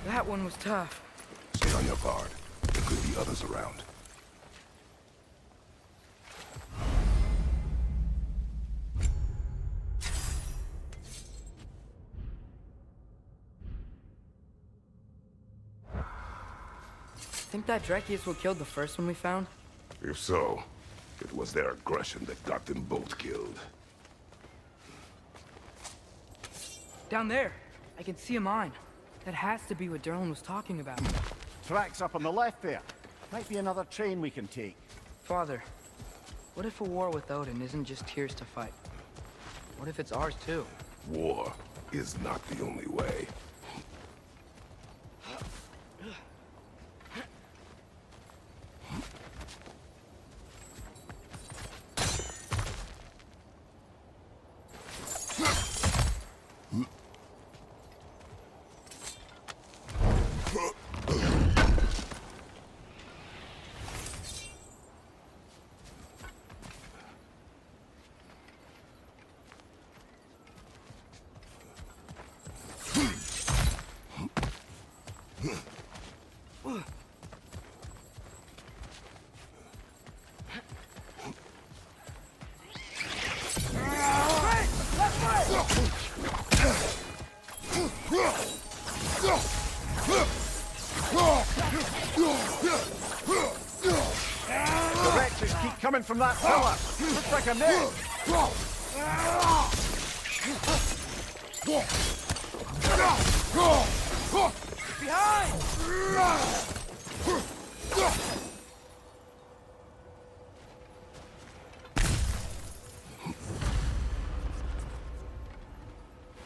That one was tough. Stay on your guard. There could be others around. Think that Dreki is what killed the first one we found? If so, it was their aggression that got them both killed. Down there. I can see a mine. That has to be what Derlin was talking about. Tracks up on the left there. Might be another train we can take. Father, what if a war with Odin isn't just Tyr's to fight? What if it's ours too? War is not the only way. The wretches keep coming from that pillar. Looks like a net.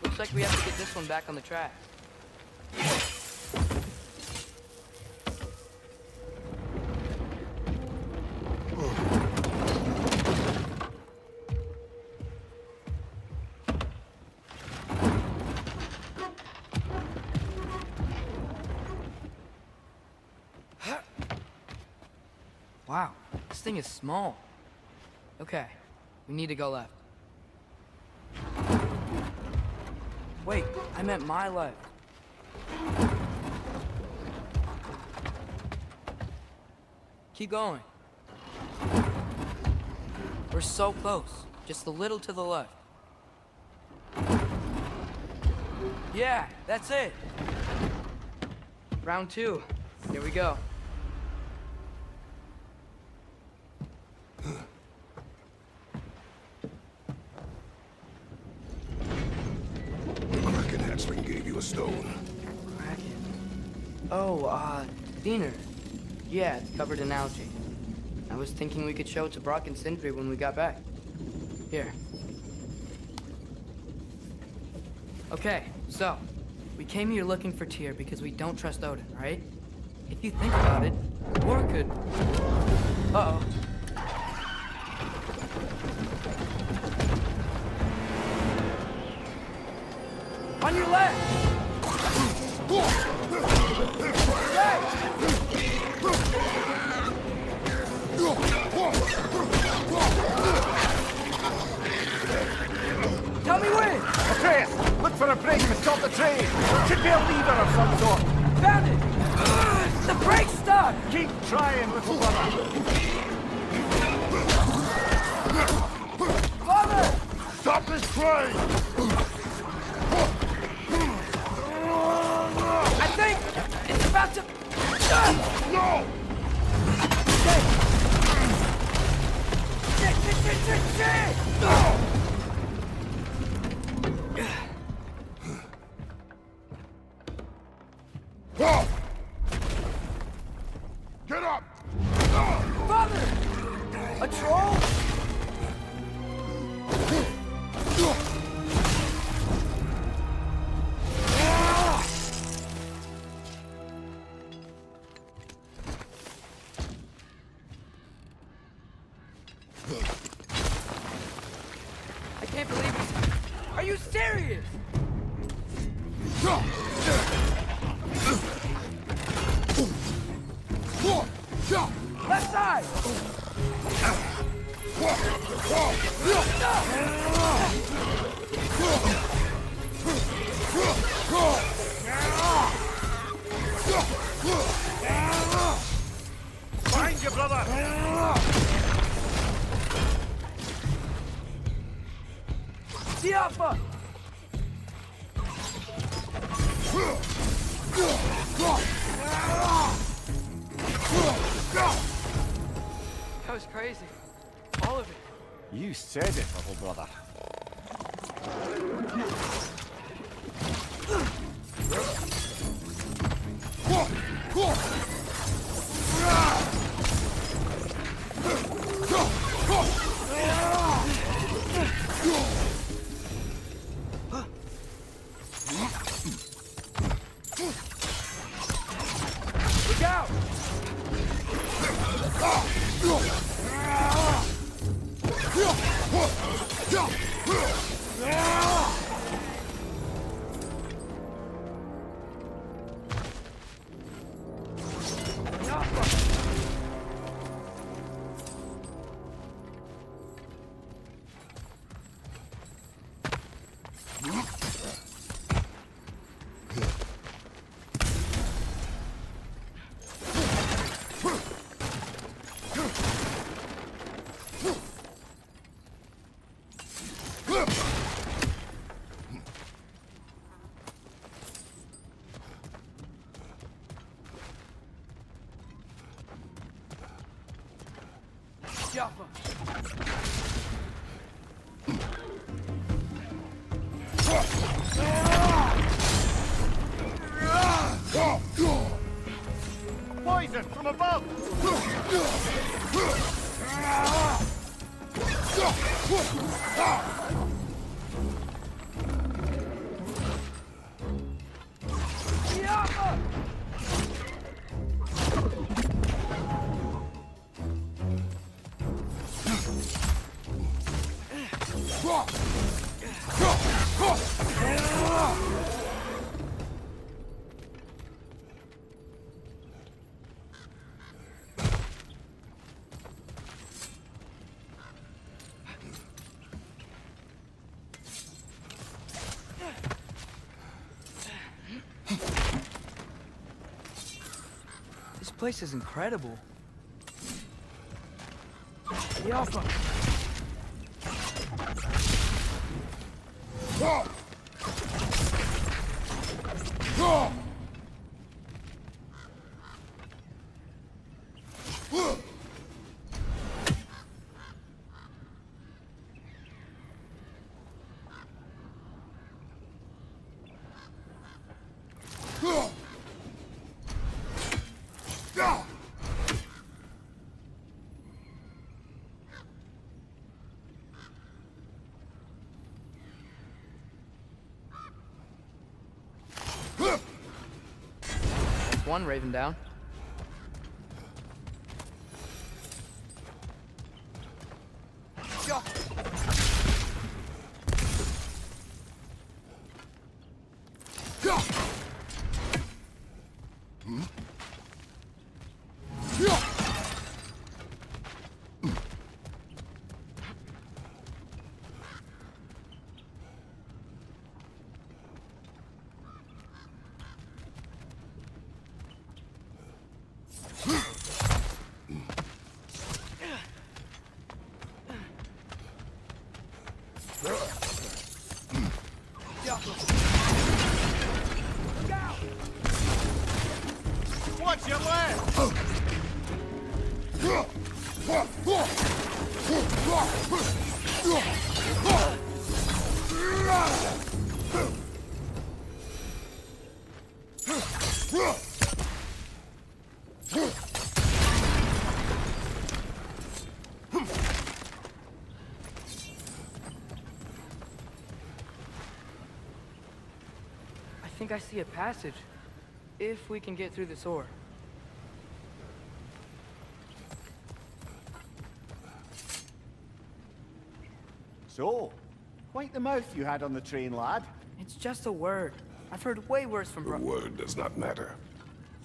Looks like we have to get this one back on the track. Wow, this thing is small. Okay, we need to go left. Wait, I meant my left. Keep going. We're so close. Just a little to the left. Yeah, that's it. Round 2. Here we go. Kraken hatchling gave you a stone. Kraken. Oh, Diener. Yeah, it's covered in algae. I was thinking we could show it to Brock and Sindri when we got back. Here. Okay, so, we came here looking for Tyr because we don't trust Odin, right? If you think about it, war could... Uh-oh. On your left! Tell me when! Atreus, look for a break to stop the train. Should be a lever of some sort. Found it! The brake's stuck! Keep trying, little brother. Father! Stop this train! I think it's about to... No! Shit! Get up! Father! A troll? I can't believe this. Are you serious? Left side! die! Find your brother! Siapa! That was crazy. All of it. You said it, little brother. Look out! Jaffa. Poison from above! This place is incredible. Jaffa. That's one Raven down. Watch your left! I think I see a passage. If we can get through this door. So, quite the mouth you had on the train, lad. It's just a word. I've heard way worse from The word does not matter.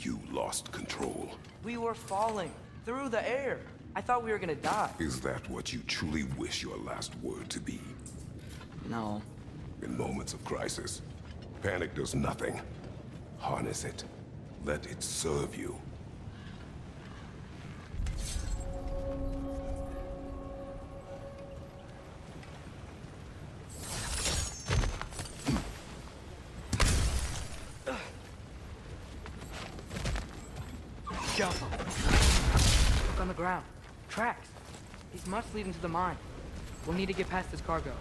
You lost control. We were falling through the air. I thought we were gonna die. Is that what you truly wish your last word to be? No. In moments of crisis, panic does nothing. Harness it. Let it serve you. Look on the ground. Tracks. These must lead into the mine. We'll need to get past this cargo.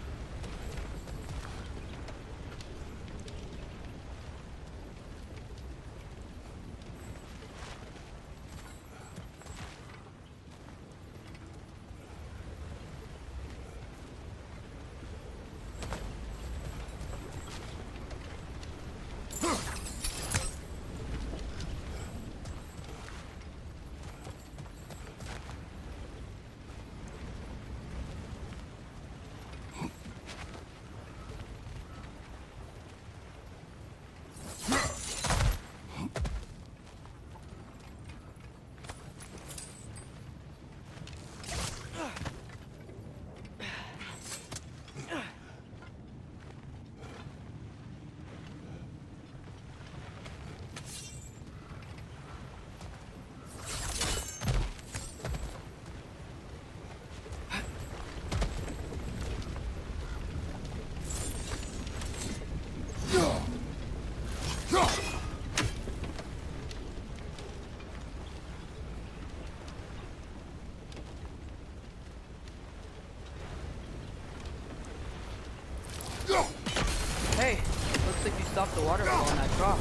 Hey, looks like you stopped the waterfall in that trough.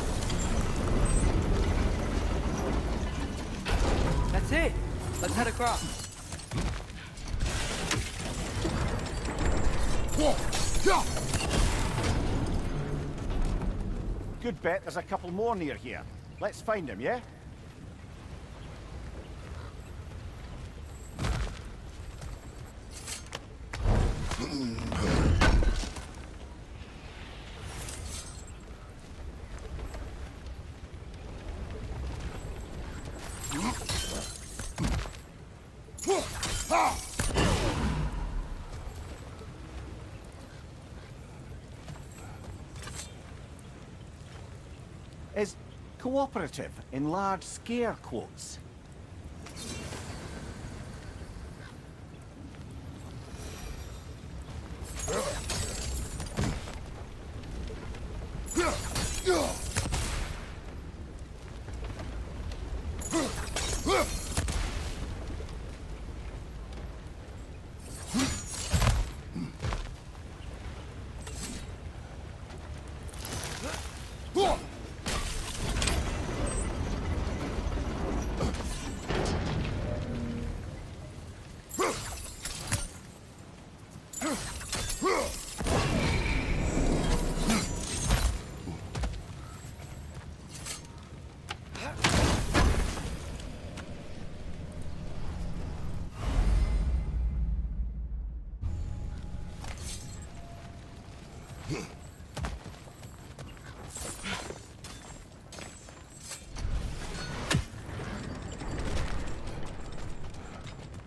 That's it. Let's head across. Good bet there's a couple more near here. Let's find them, yeah? Is cooperative in large scare quotes.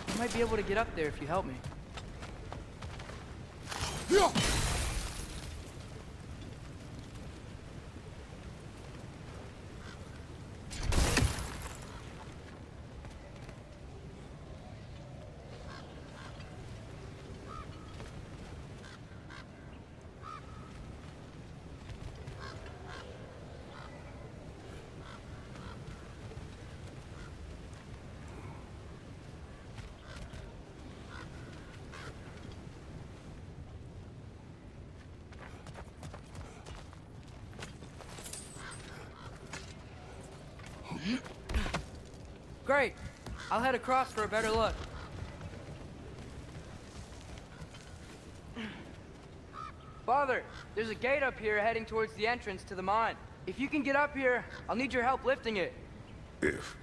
I might be able to get up there if you help me. Great. I'll head across for a better look. Father, there's a gate up here heading towards the entrance to the mine. If you can get up here, I'll need your help lifting it. If.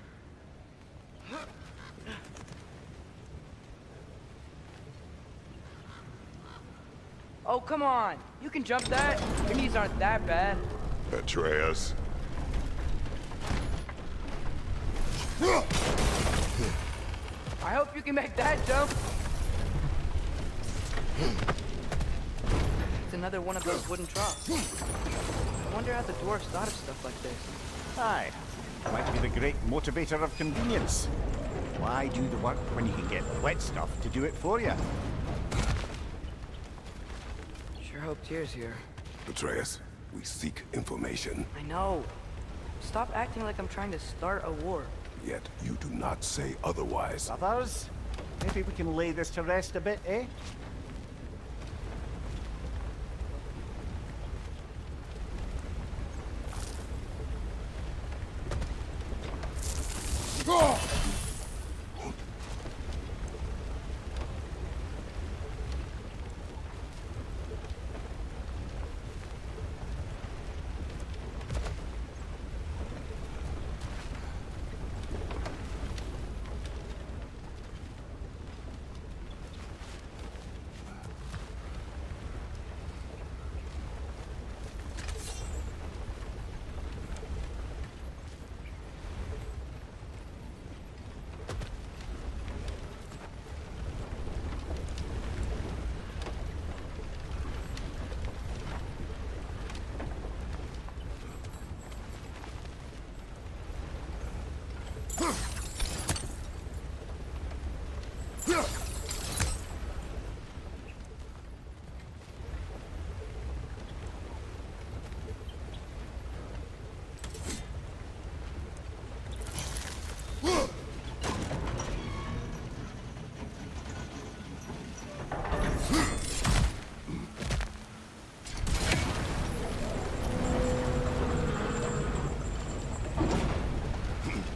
Oh, come on. You can jump that. Your knees aren't that bad. Atreus. I I hope you can make that jump. It's another one of those wooden troughs. I wonder how the dwarves thought of stuff like this. Aye. Might be the great motivator of convenience. Why do the work when you can get wet stuff to do it for you? Sure hope Tyr's here. Atreus, we seek information. I know. Stop acting like I'm trying to start a war. Yet you do not say otherwise. Others? Maybe we can lay this to rest a bit, eh?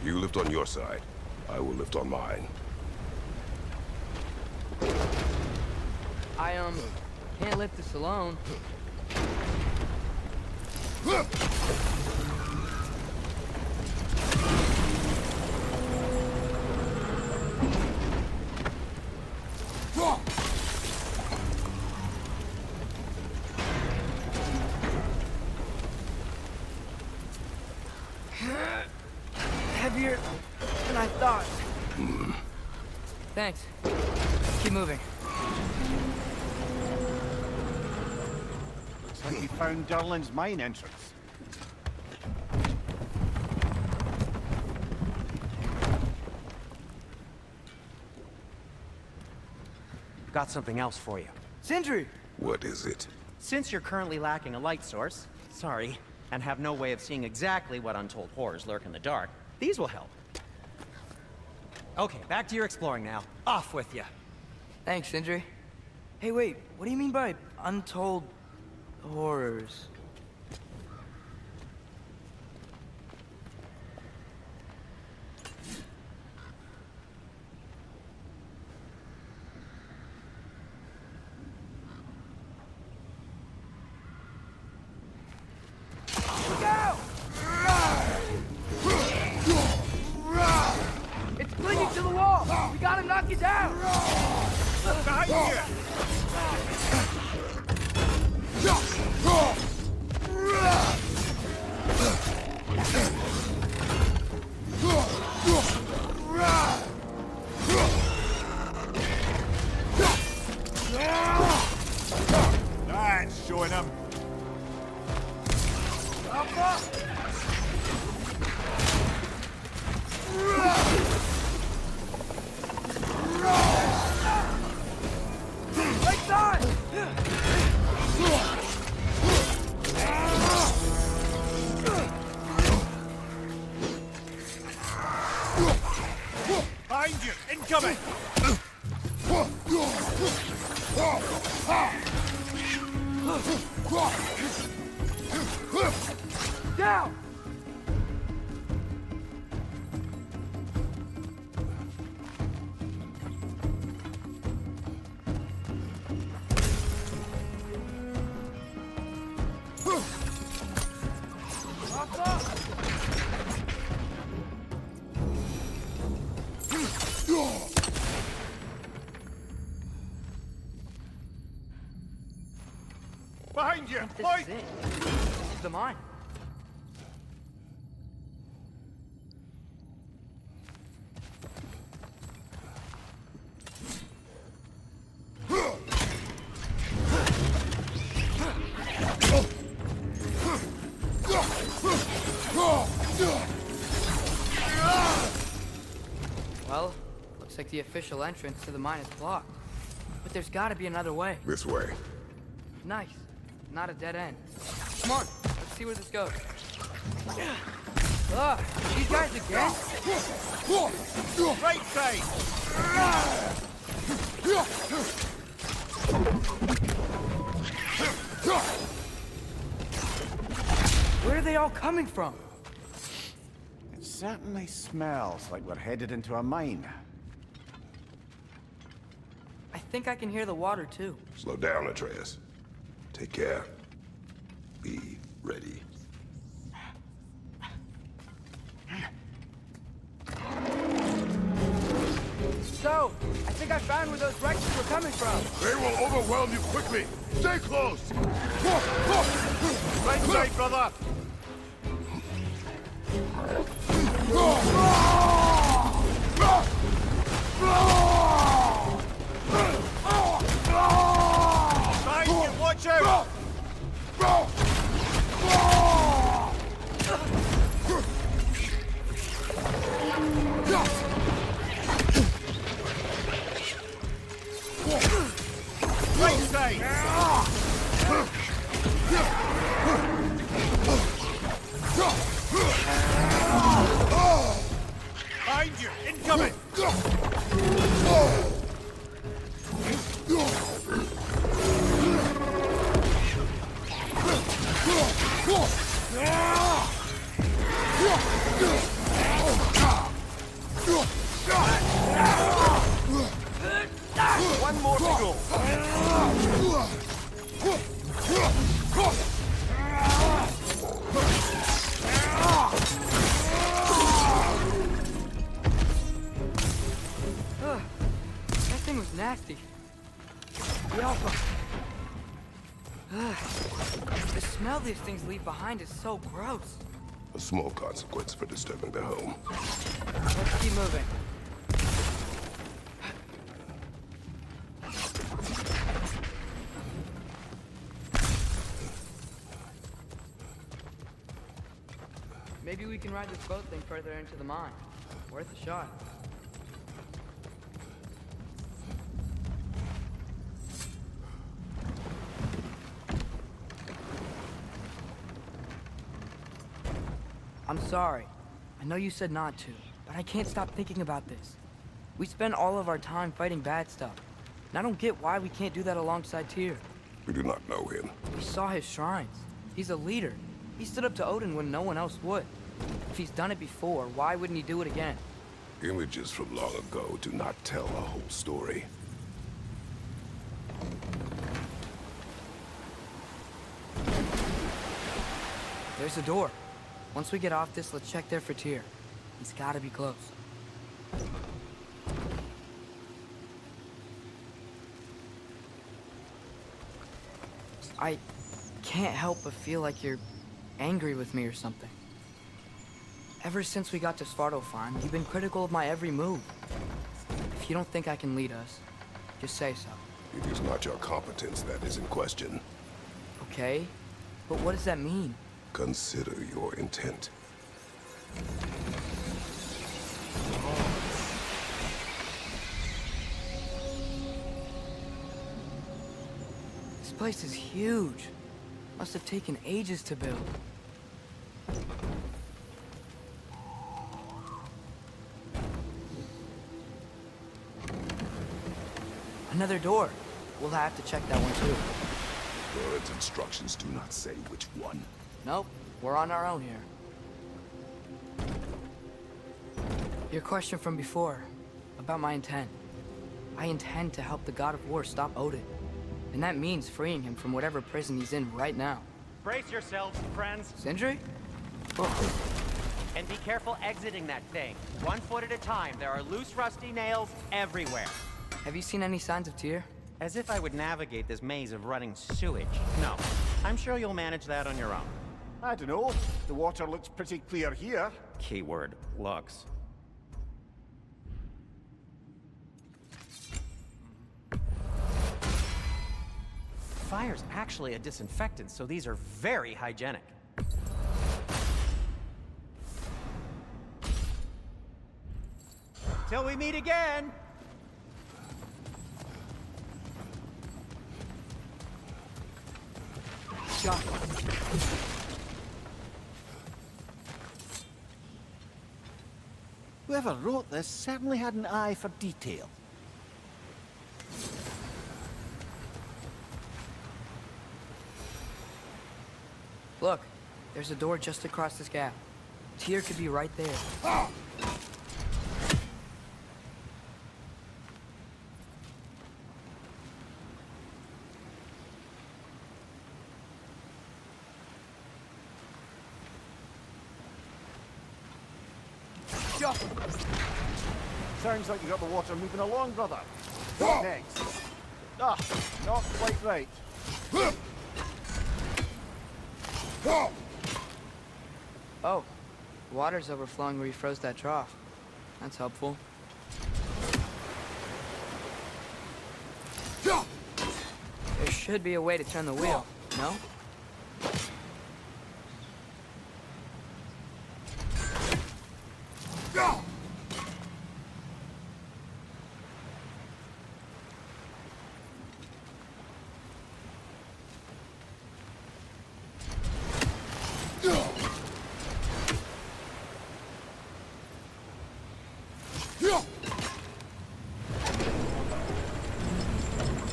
You lift on your side. I will lift on mine. I, can't lift this alone. Heavier than I thought. Thanks. Keep moving. Looks like we found Durlin's mine entrance. Got something else for you. Sindri! What is it? Since you're currently lacking a light source, sorry, and have no way of seeing exactly what untold horrors lurk in the dark, these will help. Okay, back to your exploring now. Off with you. Thanks, Sindri. Hey, wait, what do you mean by untold horrors? Look out! It's clinging to the wall! We gotta knock it down! Behind you! That's showing him. Right side! Behind you! Incoming! Down! Behind you! This Point! is it. This is the mine. Well, looks like the official entrance to the mine is blocked. But there's gotta be another way. This way. Nice. Not a dead end. Come on, let's see where this goes. Ugh, these guys again? Right side! Where are they all coming from? It certainly smells like we're headed into a mine. I think I can hear the water too. Slow down, Atreus. Take care. Be ready. So, I think I found where those Rexes were coming from. They will overwhelm you quickly. Stay close. Right side, brother! Behind you, watch out! Right side! Behind you! Incoming! One more to go. That thing was nasty. The alpha. The smell these things leave behind is so gross. A small consequence for disturbing their home. Let's keep moving. Maybe we can ride this boat thing further into the mine. Worth a shot. I'm sorry. I know you said not to, but I can't stop thinking about this. We spend all of our time fighting bad stuff, and I don't get why we can't do that alongside Tyr. We do not know him. We saw his shrines. He's a leader. He stood up to Odin when no one else would. If he's done it before, why wouldn't he do it again? Images from long ago do not tell a whole story. There's a door. Once we get off this, let's check there for Tyr. He's gotta be close. I can't help but feel like you're angry with me or something. Ever since we got to Svartalfheim, you've been critical of my every move. If you don't think I can lead us, just say so. It is not your competence that is in question. Okay? But what does that mean? Consider your intent. This place is huge. Must have taken ages to build. Another door. We'll have to check that one too. Bird's instructions do not say which one. Nope, we're on our own here. Your question from before, about my intent. I intend to help the God of War stop Odin. And that means freeing him from whatever prison he's in right now. Brace yourselves, friends, Sindri? and be careful exiting that thing. 1 foot at a time. There are loose, rusty nails everywhere. Have you seen any signs of Tyr? As if I would navigate this maze of running sewage. No. I'm sure you'll manage that on your own. I don't know. The water looks pretty clear here. Keyword, looks. Fire's actually a disinfectant, so these are very hygienic. Till we meet again! Shot. Whoever wrote this certainly had an eye for detail. Look, there's a door just across this gap. Tyr could be right there. Sounds like you got the water moving along, brother. What next? Ah, not quite right. Oh, water's overflowing where you froze that trough. That's helpful. There should be a way to turn the wheel, no?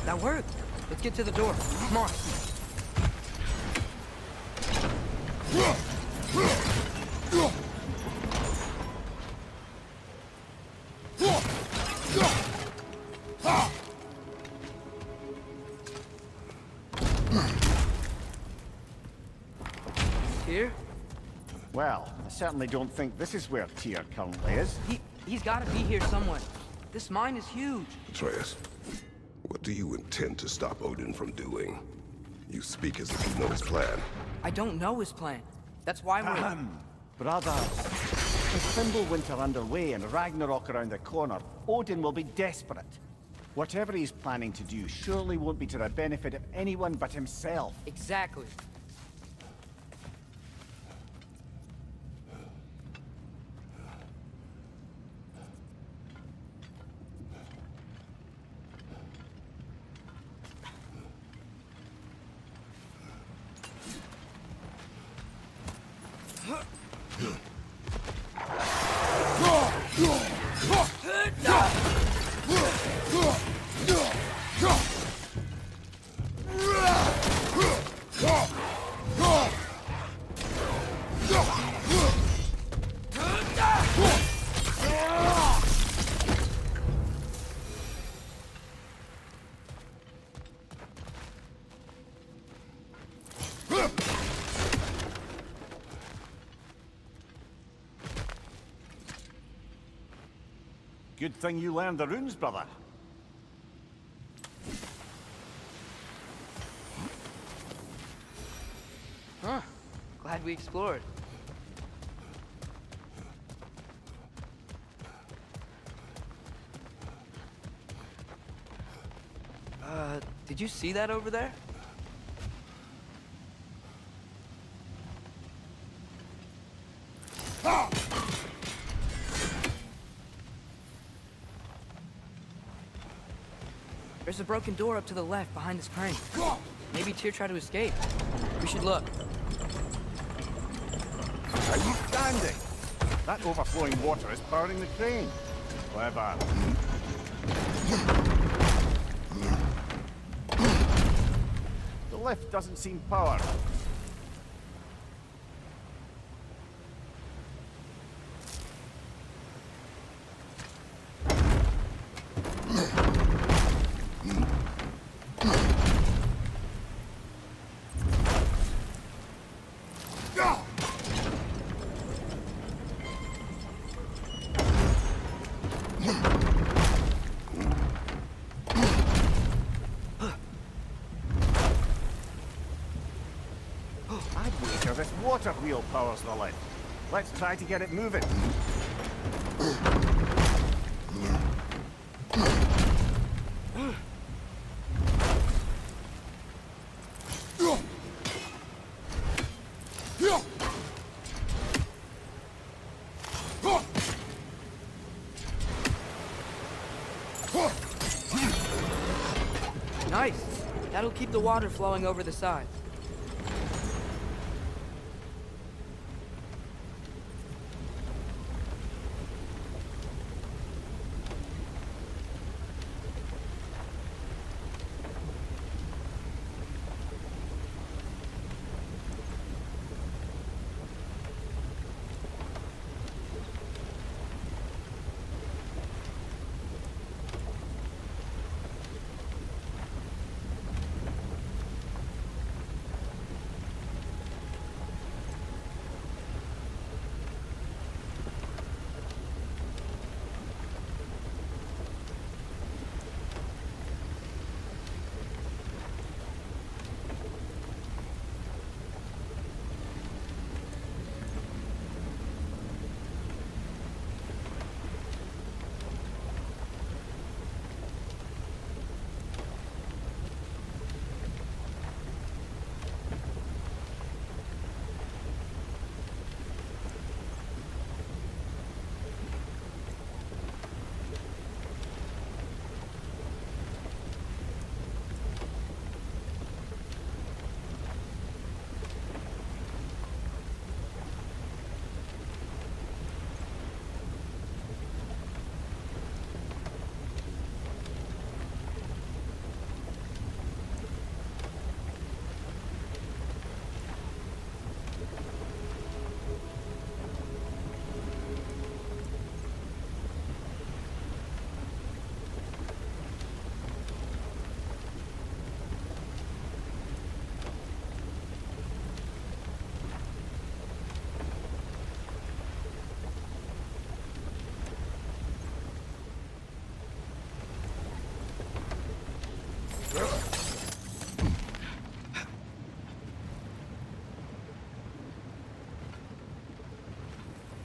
That worked. Let's get to the door. Come on. Tyr? Well, I certainly don't think this is where Tyr currently is. He's gotta be here somewhere. This mine is huge. Atreus, what do you intend to stop Odin from doing? You speak as if you know his plan. I don't know his plan. That's why we're... Brothers, with Fimbulwinter underway and Ragnarok around the corner, Odin will be desperate. Whatever he's planning to do surely won't be to the benefit of anyone but himself. Exactly. Good thing you learned the runes, brother. Huh. Glad we explored. Did you see that over there? There's a broken door up to the left behind this crane. Maybe Tyr tried to escape. We should look. Are you standing? That overflowing water is powering the crane. Clever. The lift doesn't seem powered. This water wheel powers the lift. Let's try to get it moving. Nice. That'll keep the water flowing over the side.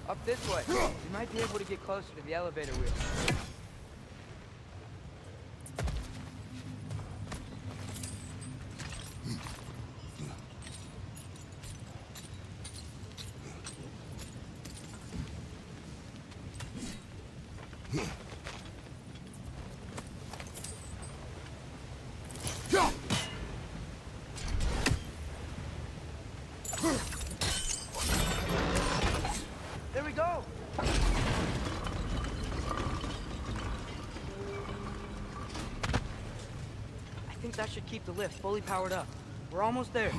Up this way. We might be able to get closer to the elevator wheel. There we go! I think that should keep the lift fully powered up. We're almost there.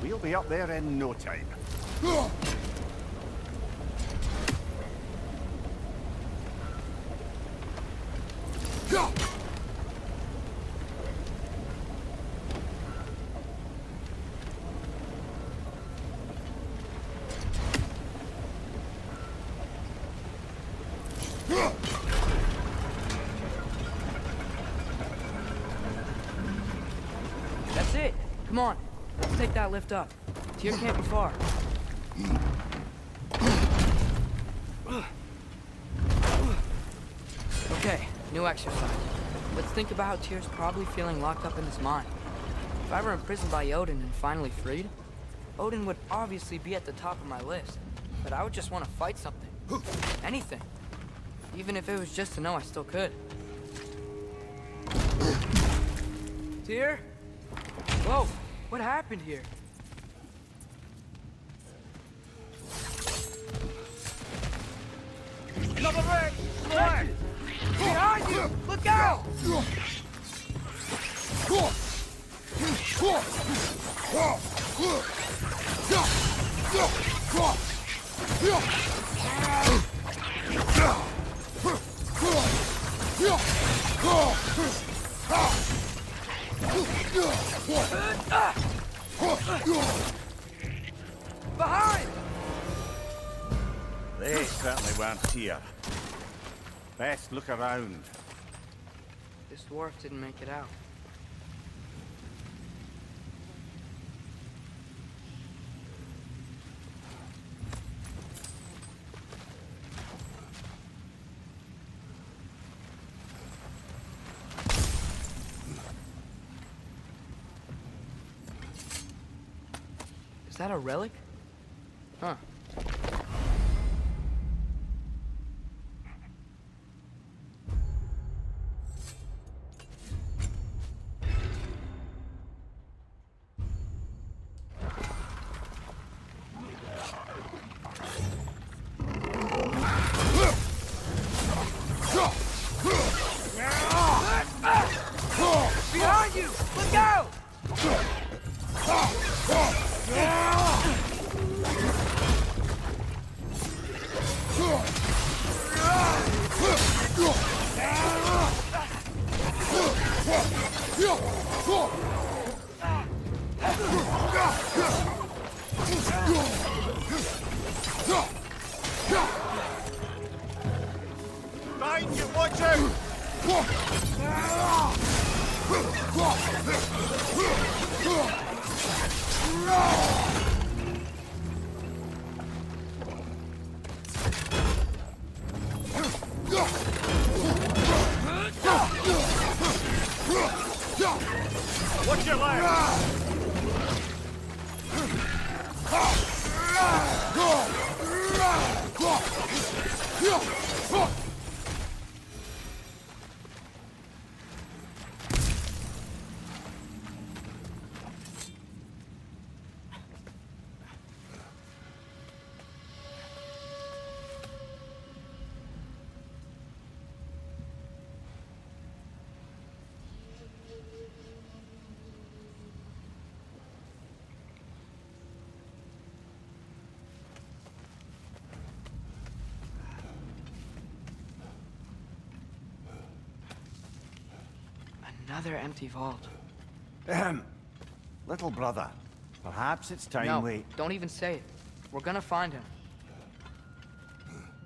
We'll be up there in no time. That's it. Come on. Let's take that lift up. Tyr can't be far. Okay, new exercise. Let's think about how Tyr's probably feeling locked up in his mind. If I were imprisoned by Odin and finally freed, Odin would obviously be at the top of my list. But I would just want to fight something. Anything. Even if it was just to know I still could. Tyr? Whoa, what happened here? Another rig! More! Behind you! Look out! Behind! They certainly weren't here. Best look around. This dwarf didn't make it out. that a relic? Huh. Behind you! Look out! Behind you, watch out! Watch your left! Another empty vault. Ahem. Little brother, perhaps it's time No, we... don't even say it. We're gonna find him.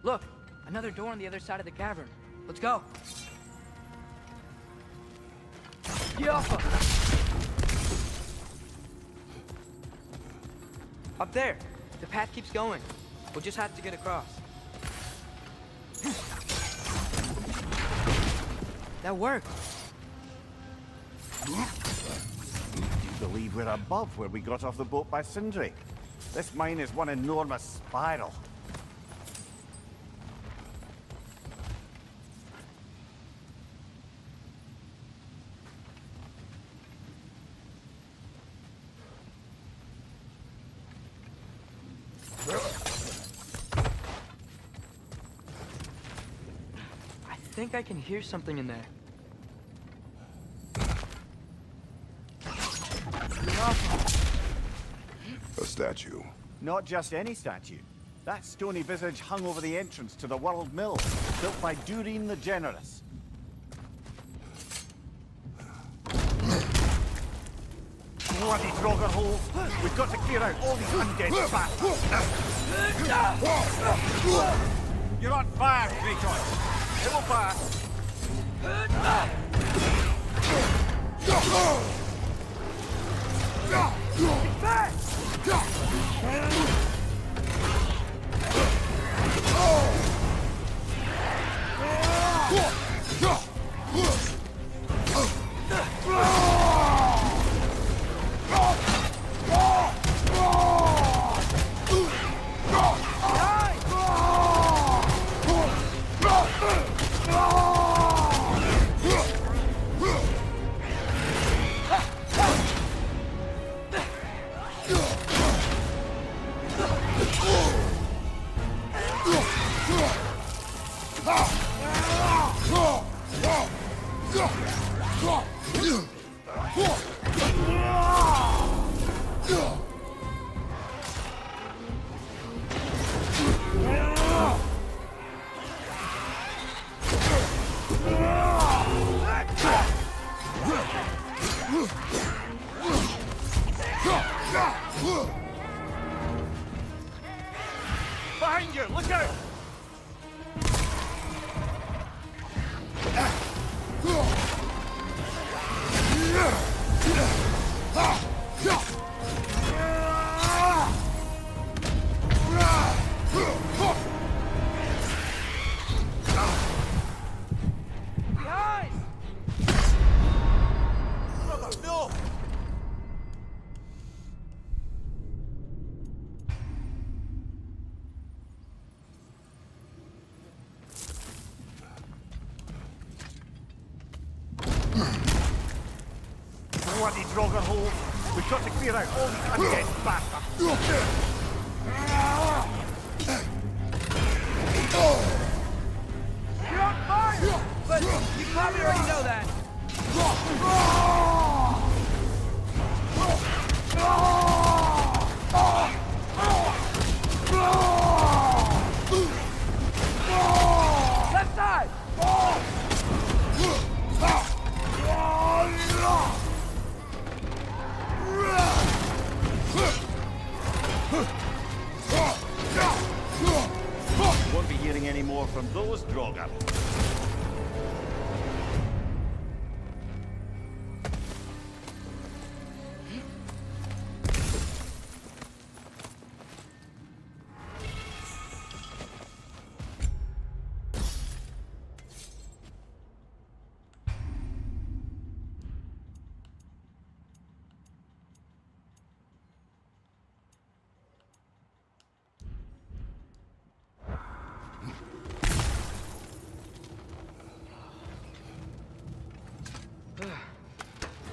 Look, another door on the other side of the cavern. Let's go. Yoffa! Up there. The path keeps going. We'll just have to get across. That worked. Do you believe we're above where we got off the boat by Sindri? This mine is one enormous spiral. I think I can hear something in there. A statue. Not just any statue. That stony visage hung over the entrance to the World Mill, built by Durin the Generous. Bloody Draugr holes! We've got to clear out all these undead bastards! You're on fire, Kratos! It will pass! Behind you! Look out! bloody Draugr holes. We've got to clear out all these undead bastards. You're on fire! But you probably already know that. Left side! Won't be hearing any more from those Draugr.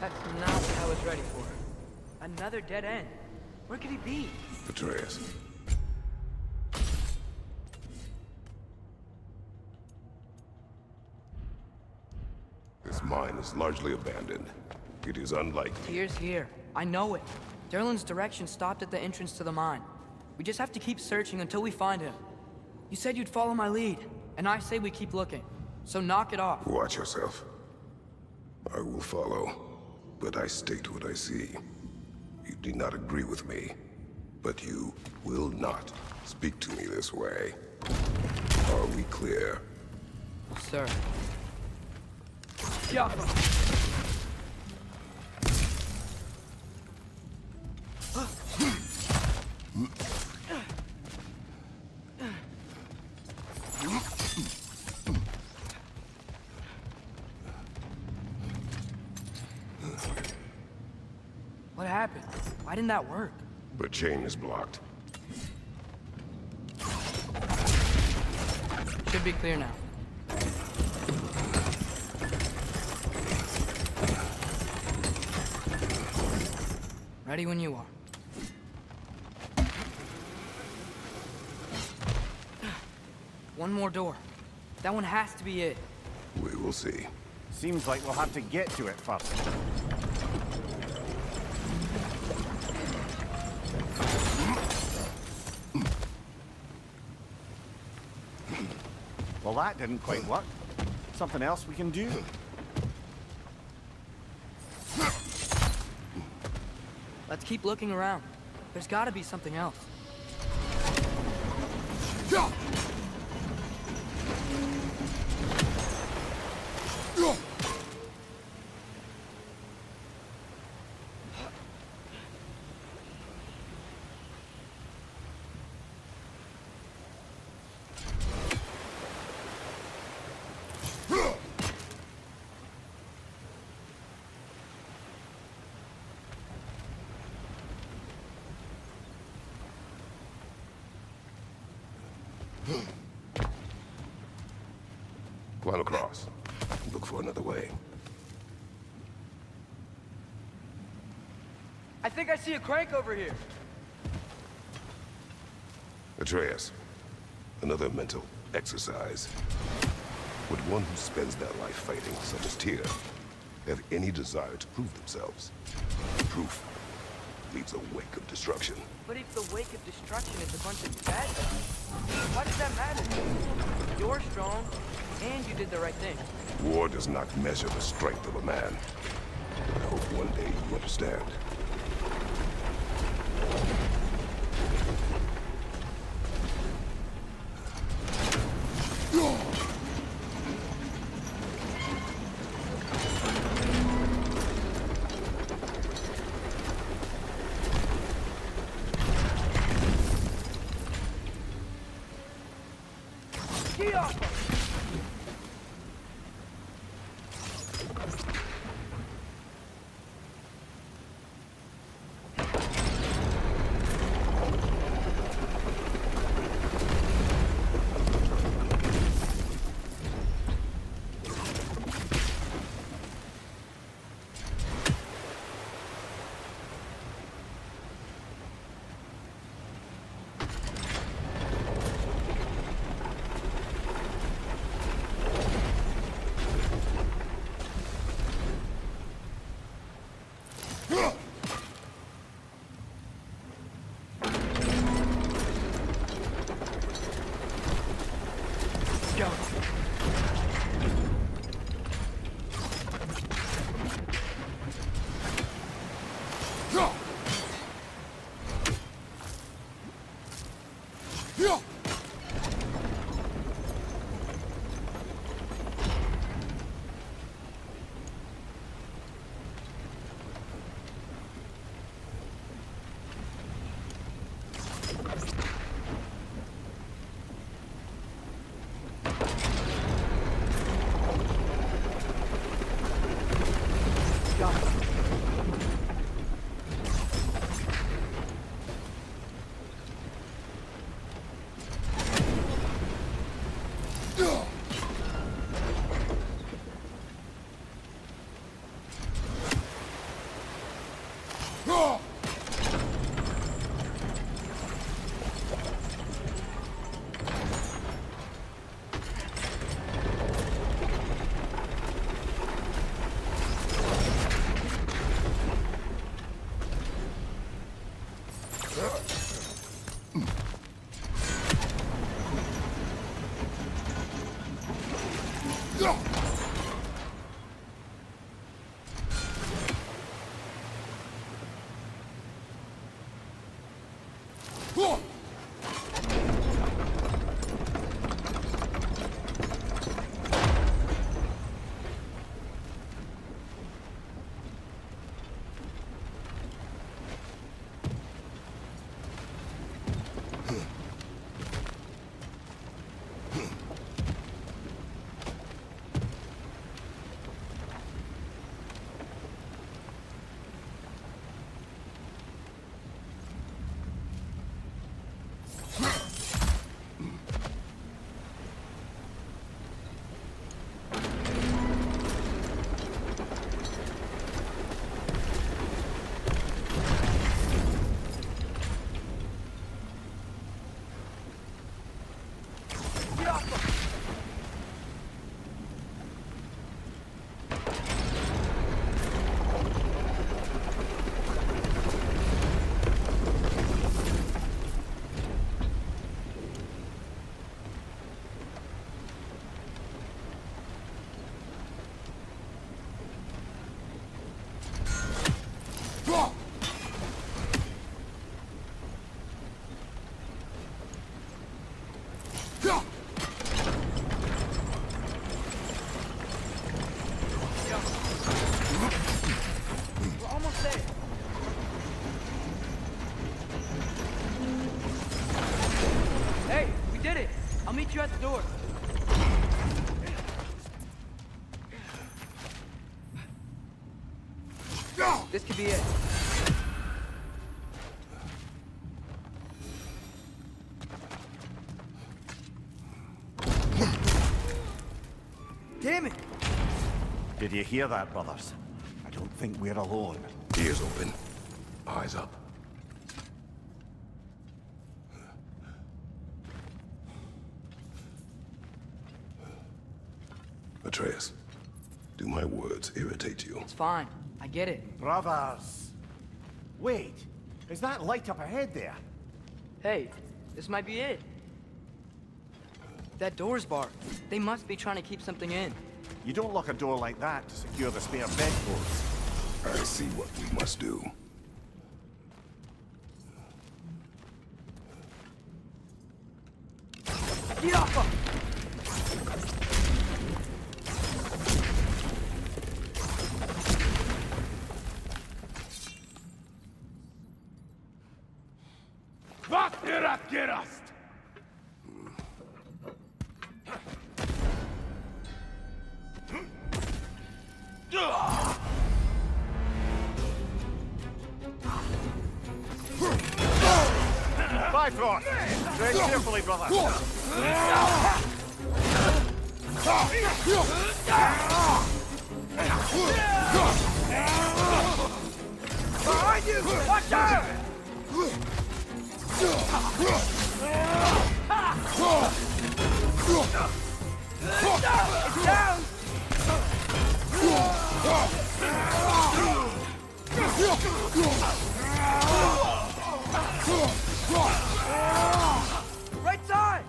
That's not what I was ready for. Another dead end. Where could he be? Atreus. This mine is largely abandoned. It is unlikely. Tyr's here. I know it. Derlin's direction stopped at the entrance to the mine. We just have to keep searching until we find him. You said you'd follow my lead, and I say we keep looking. So knock it off. Watch yourself. I will follow, but I state what I see. You do not agree with me, but you will not speak to me this way. Are we clear? Sir. Yeah. What happened? Why didn't that work? The chain is blocked. Should be clear now. Ready when you are. One more door. That one has to be it. We will see. Seems like we'll have to get to it first. Well, that didn't quite work. Something else we can do? Let's keep looking around. There's gotta be something else. Climb across. Look for another way. I think I see a crank over here. Atreus, another mental exercise. Would one who spends their life fighting, such as Tyr, have any desire to prove themselves? Proof leaves a wake of destruction. But if the wake of destruction is a bunch of bad guys, why does that matter? You're strong, and you did the right thing. War does not measure the strength of a man. I hope one day you understand. Get off! I'll meet you at the door. This could be it. Damn it! Did you hear that, brothers? I don't think we're alone. Ears open. Eyes up. Atreus, do my words irritate you? It's fine. I get it. Brothers! Wait, is that light up ahead there? Hey, this might be it. That door's barred. They must be trying to keep something in. You don't lock a door like that to secure the spare bedclothes. I see what we must do. Get off of! Bifrost! Tread carefully, brother. Behind you! Watch out! It's down! Right side!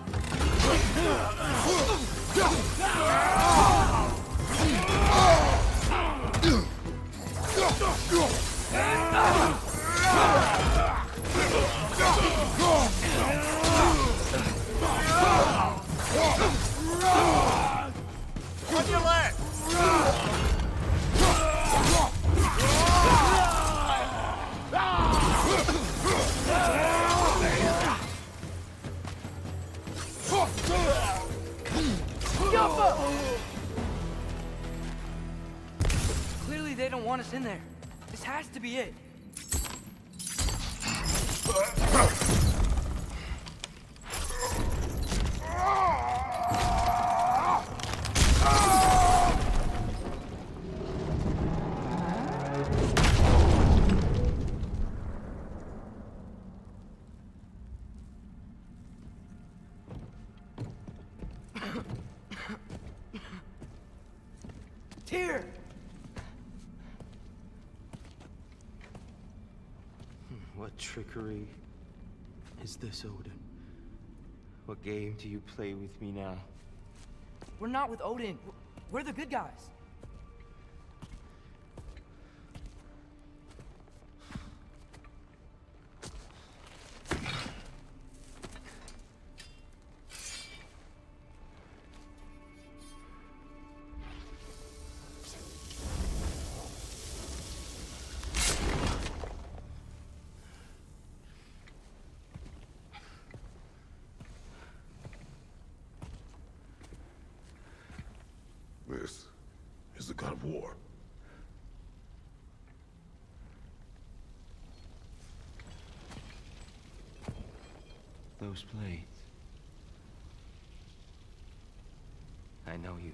us in there. This has to be it. Here. What trickery is this, Odin? What game do you play with me now? We're not with Odin. We're the good guys. This is the god of war. Those blades. I know you.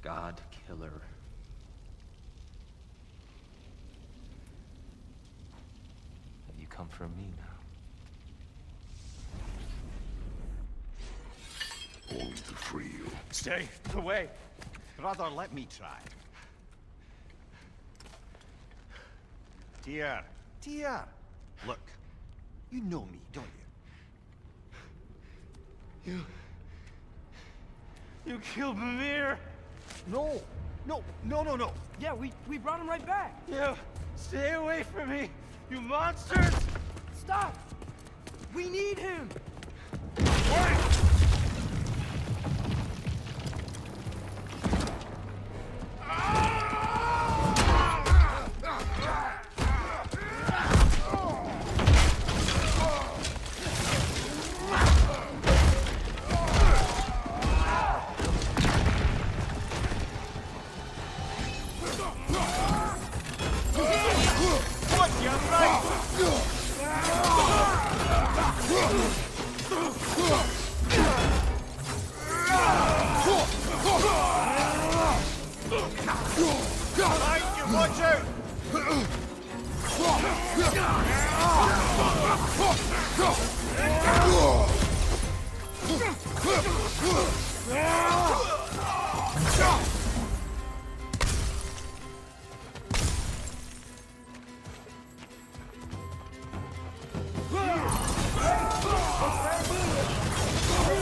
God Killer. Have you come for me now? Only to free you. Stay away. Rather, let me try. Tyr. Tyr. Look, you know me, don't you? You killed Mimir! No. No. Yeah, we brought him right back. You stay away from me, you monsters! Stop! We need him! Watch out!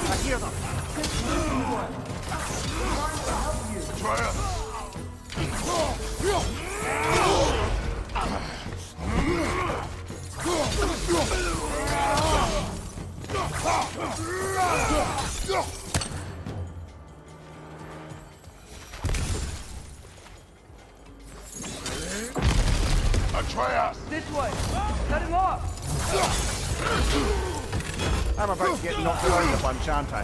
I hear them. Atreus! This way! Cut him off! I'm about to get knocked around a bunch, aren't I?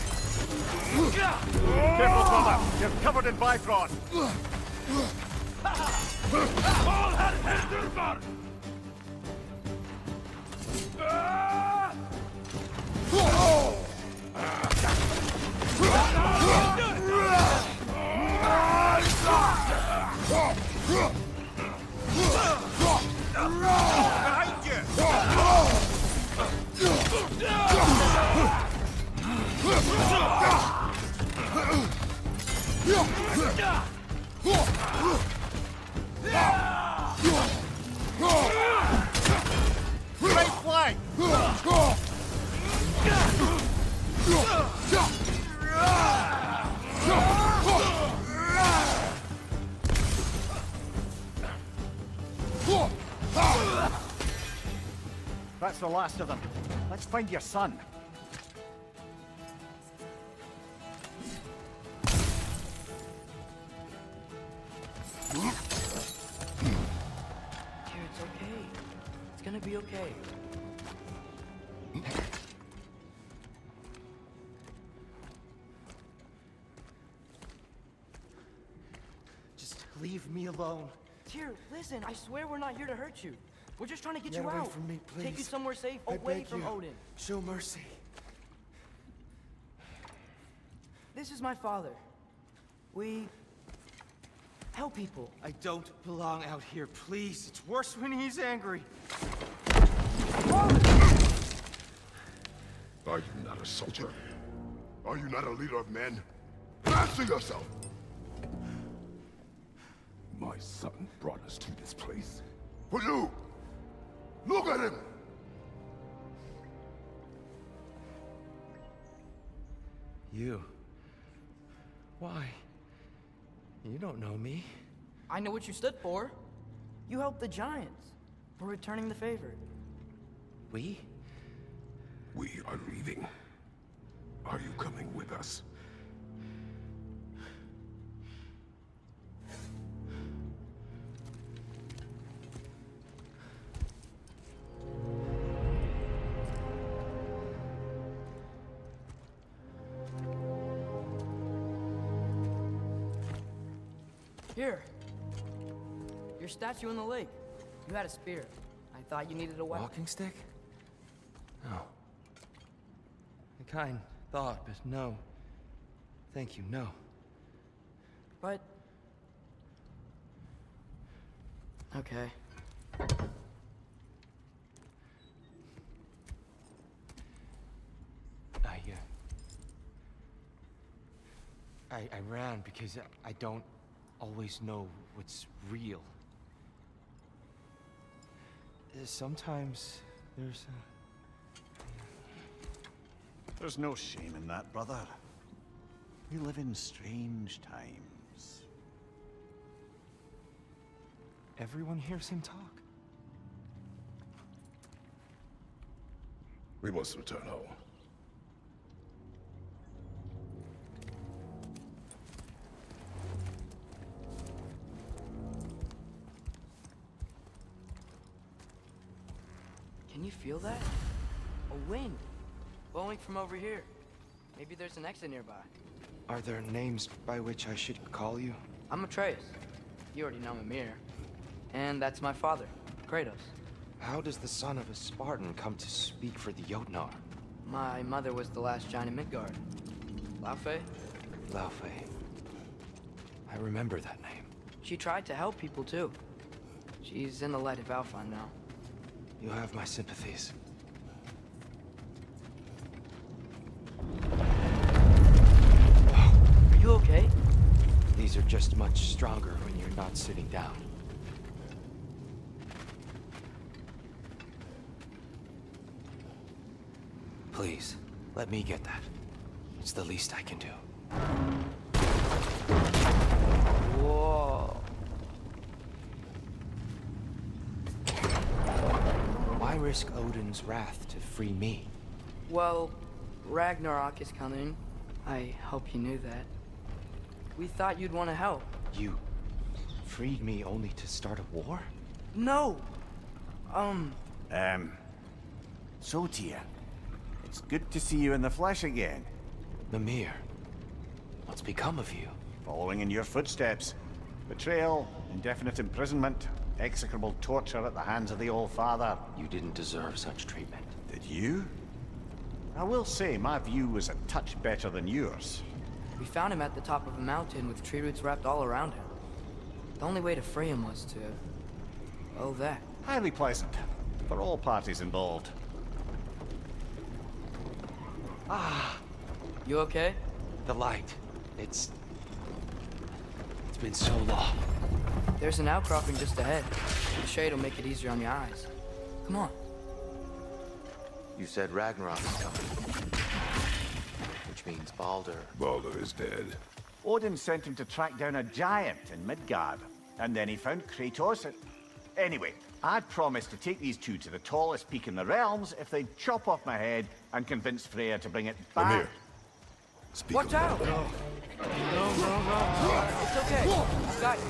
Careful, brother! You're covered in Bifrost! All had Behind you! Right flank! That's the last of them. Let's find your son. Here, it's okay. It's gonna be okay. me alone. Tyr, listen, I swear we're not here to hurt you. We're just trying to get Get you away out. from me, Take you please. somewhere safe, I away beg from you. Odin. Show mercy. This is my father. We help people. I don't belong out here, please. It's worse when he's angry. Are you not a soldier? Are you not a leader of men? Answer yourself! My son brought us to this place. For you! Look at him! You? Why? You don't know me. I know what you stood for. You helped the Giants. We're returning the favor. We? We are leaving. Are you coming with us? Here. Your statue in the lake. You had a spear. I thought you needed a weapon. Walking stick? No. A kind thought, but no. Thank you, no. But... Okay. I ran because I don't always know what's real. Sometimes there's There's no shame in that, brother. We live in strange times. everyone hears him talk. We must return home. Can you feel that? A wind. Blowing from over here. Maybe there's an exit nearby. Are there names by which I should call you? I'm Atreus. You already know Mimir. And that's my father, Kratos. How does the son of a Spartan come to speak for the Jotnar? My mother was the last giant in Midgard. Laufey? Laufey. I remember that name. She tried to help people too. She's in the light of Alphon now. You have my sympathies. Are you okay? These are just much stronger when you're not sitting down. Please, let me get that. It's the least I can do. Whoa. Why risk Odin's wrath to free me? Well, Ragnarok is coming. I hope you knew that. We thought you'd want to help. You freed me only to start a war? No! So Tyr, it's good to see you in the flesh again. Mimir, what's become of you? Following in your footsteps. Betrayal, indefinite imprisonment, execrable torture at the hands of the Old Father. You didn't deserve such treatment. Did you? I will say, my view was a touch better than yours. We found him at the top of a mountain with tree roots wrapped all around him. The only way to free him was to... oh, that. Highly pleasant, for all parties involved. You okay? The light. It's been so long. There's an outcropping just ahead. The shade will make it easier on your eyes. Come on. You said Ragnarok is coming. Which means Baldur. Baldur is dead. Odin sent him to track down a giant in Midgard, and then he found Kratos. Anyway, I'd promised to take these two to the tallest peak in the realms if they'd chop off my head and convince Freya to bring it back. Mimir, speak Watch of out! Baldur. No. It's okay. I've got you.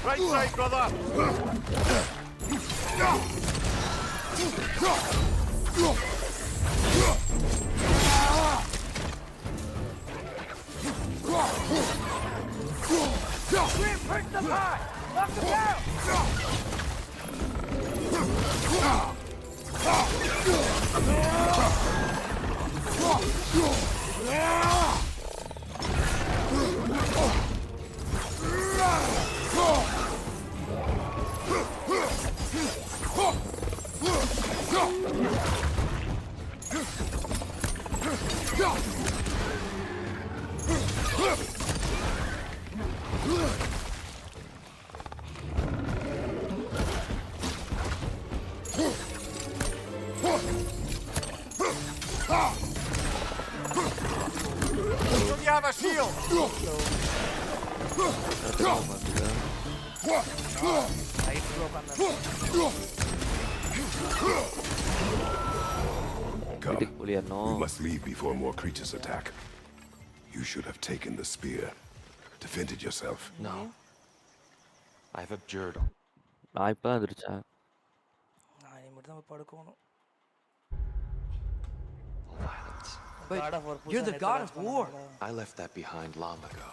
Right side, brother! Break them high! Knock them down! Don't you have a shield? Come. இதுக்கு புலியானோ We must leave before more creatures attack. You should have taken the spear. Defended yourself. No. I've abjured நான் இப்பதான் எந்திரிச்சேன். நான் இனி மட்டும் தான் போய் படுக்கணும். all violence. But God of War you're the god of war. I left that behind long ago.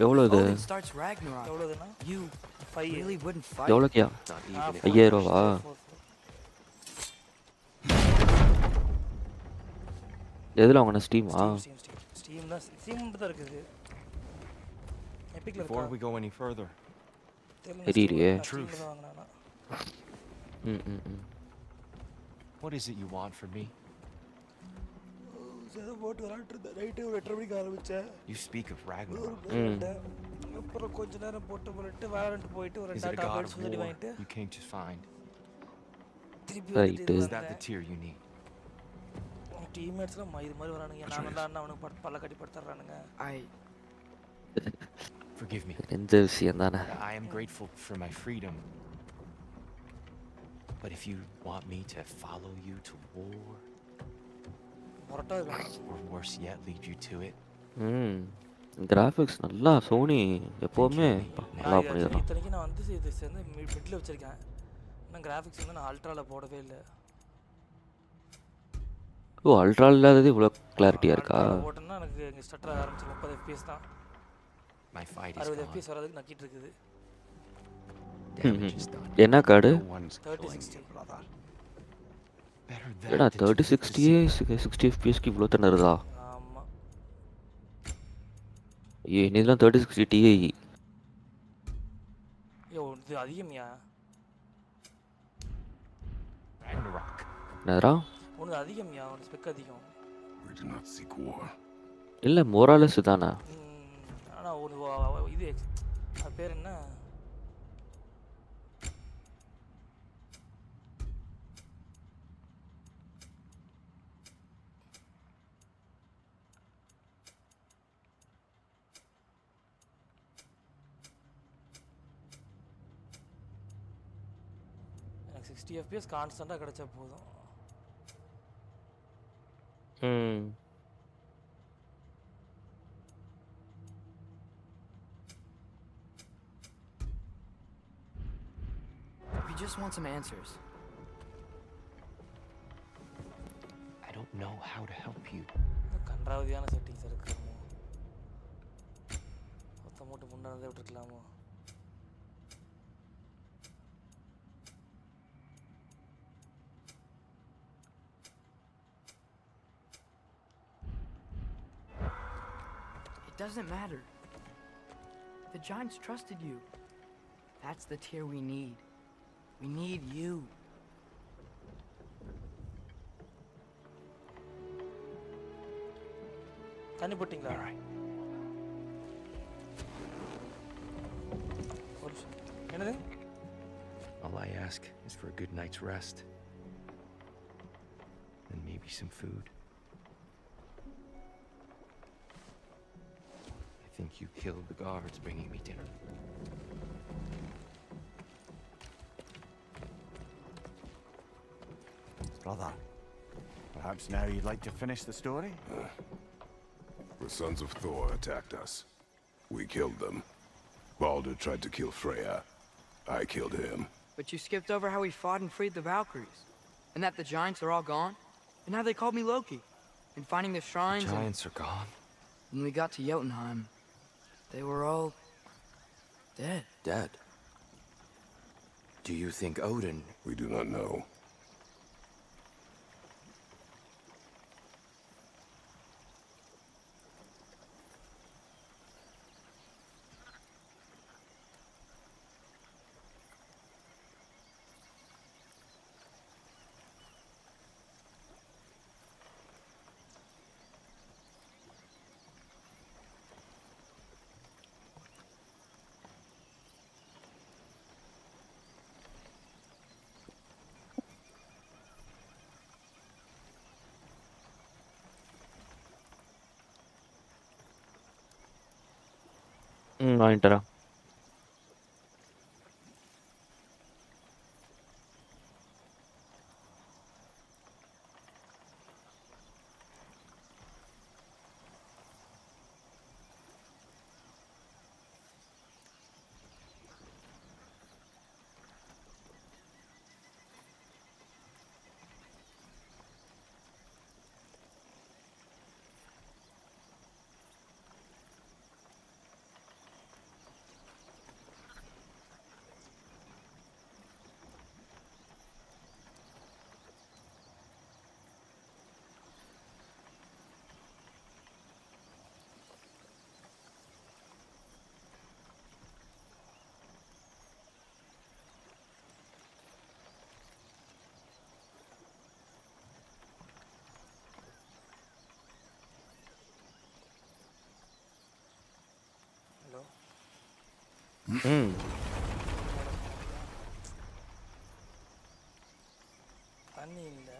எவ்வளவு இது? Odin starts Ragnarok. எவ்வளவுதுன்னா You 5 really wouldn't fight? எவ்வளோக்கியா? Not even if 5000 ரூபாவா? எதுல வாங்கின ஸ்டீமா? ஸ்டீம் தான் ஸ்டீம் மட்டும் தான் இருக்குது. எபிக்ல Before இருக்கா? we go any further, தெரியலையே. Truth. தான் வாங்குனானா? ம். what is it you want from me? ஏதோ போட்டு விளையாட்டு இருந்தேன். நைட்டு ஒரு 8:30 மணிக்கு ஆரம்பிச்சேன். You speak of Ragnarok. அப்புறம் கொஞ்ச நேரம் போட்டு போட்டு வேலண்ட் போயிட்டு ஒரு Is it 2 a god tablets of சொல்லி war வாங்கிட்டு you came to find? திருப்பி Right. வந்துட்டு Is that the tear you need? டீம்மேட்ஸ்லாம் இது மாதிரி வரானுங்க. நான் நல்லா அண்ணா அவனுக்கு பல்ல கட்டி படுத்துறானுங்க. Forgive me. தெரிஞ்ச விஷயம் தானே. I am grateful for my freedom. But if you want me to follow you to war, மொரட்டா இருக்கு. or worse yet, lead you to it, graphics நல்லா சோனி எப்போவுமே நல்லா பண்ணிடுறான். இத்தனைக்கு நான் வந்து இது சேர்ந்து மிட்ல வச்சிருக்கேன். நான் கிராஃபிக்ஸ் வந்து நான் அல்ட்ரால போடவே இல்லை. ஓ அல்ட்ரா இல்லாதது இவ்வளோ கிளாரிட்டியாக இருக்கா? போட்டேன்னா எனக்கு இங்கே ஸ்டட்டர் ஆரம்பிச்சு 30 FPS தான். my fight is 60 gone. FPS வரதுக்கு நக்கிட்டு இருக்குது. Damage is done. என்ன card? No one's 3060. killing you, brother. Better ஏடா that than to live the 3060 60 FPSக்கு இவ்வளோ தானே இருக்குதா? ஆமா. ஐயோ இதெல்லாம் 3060 Ti. ஐயோ இது அதிகம்யா. Ragnarok. என்னடா? உனது அதிகம்யா. உனது ஸ்பெக் அதிகம். We do not seek war. இல்லை மோராலஸ் தானே. ஆனா ஒரு இது அது பேர் என்ன? எனக்கு 60 FPS கான்ஸ்டன்ட்டா கிடைச்சா போதும். We just want some answers. I don't know how to help you. கன்றாவதியான செட்டிங்ஸ் இருக்குமோ? மொத்த மூட்டை முன்னாடி விட்டுருக்கலாமோ? It doesn't matter. The giants trusted you. That's the tear we need. We need you. தண்ணி போட்டிங்களா? All right. ஒரு நிமிஷம். என்னது? All I ask is for a good night's rest. And maybe some food. I think you killed the guards bringing me dinner. Brother, perhaps now you'd like to finish the story? The sons of Thor attacked us. We killed them. Baldur tried to kill Freya. I killed him. But you skipped over how we fought and freed the Valkyries. And that the giants are all gone. And how they called me Loki. And finding the shrines. Giants are gone. When we got to Jotunheim, they were all dead. Dead. Do you think Odin... We do not know. வாங்கிட்டு வரேன். Hello ம் தண்ணி இல்லை.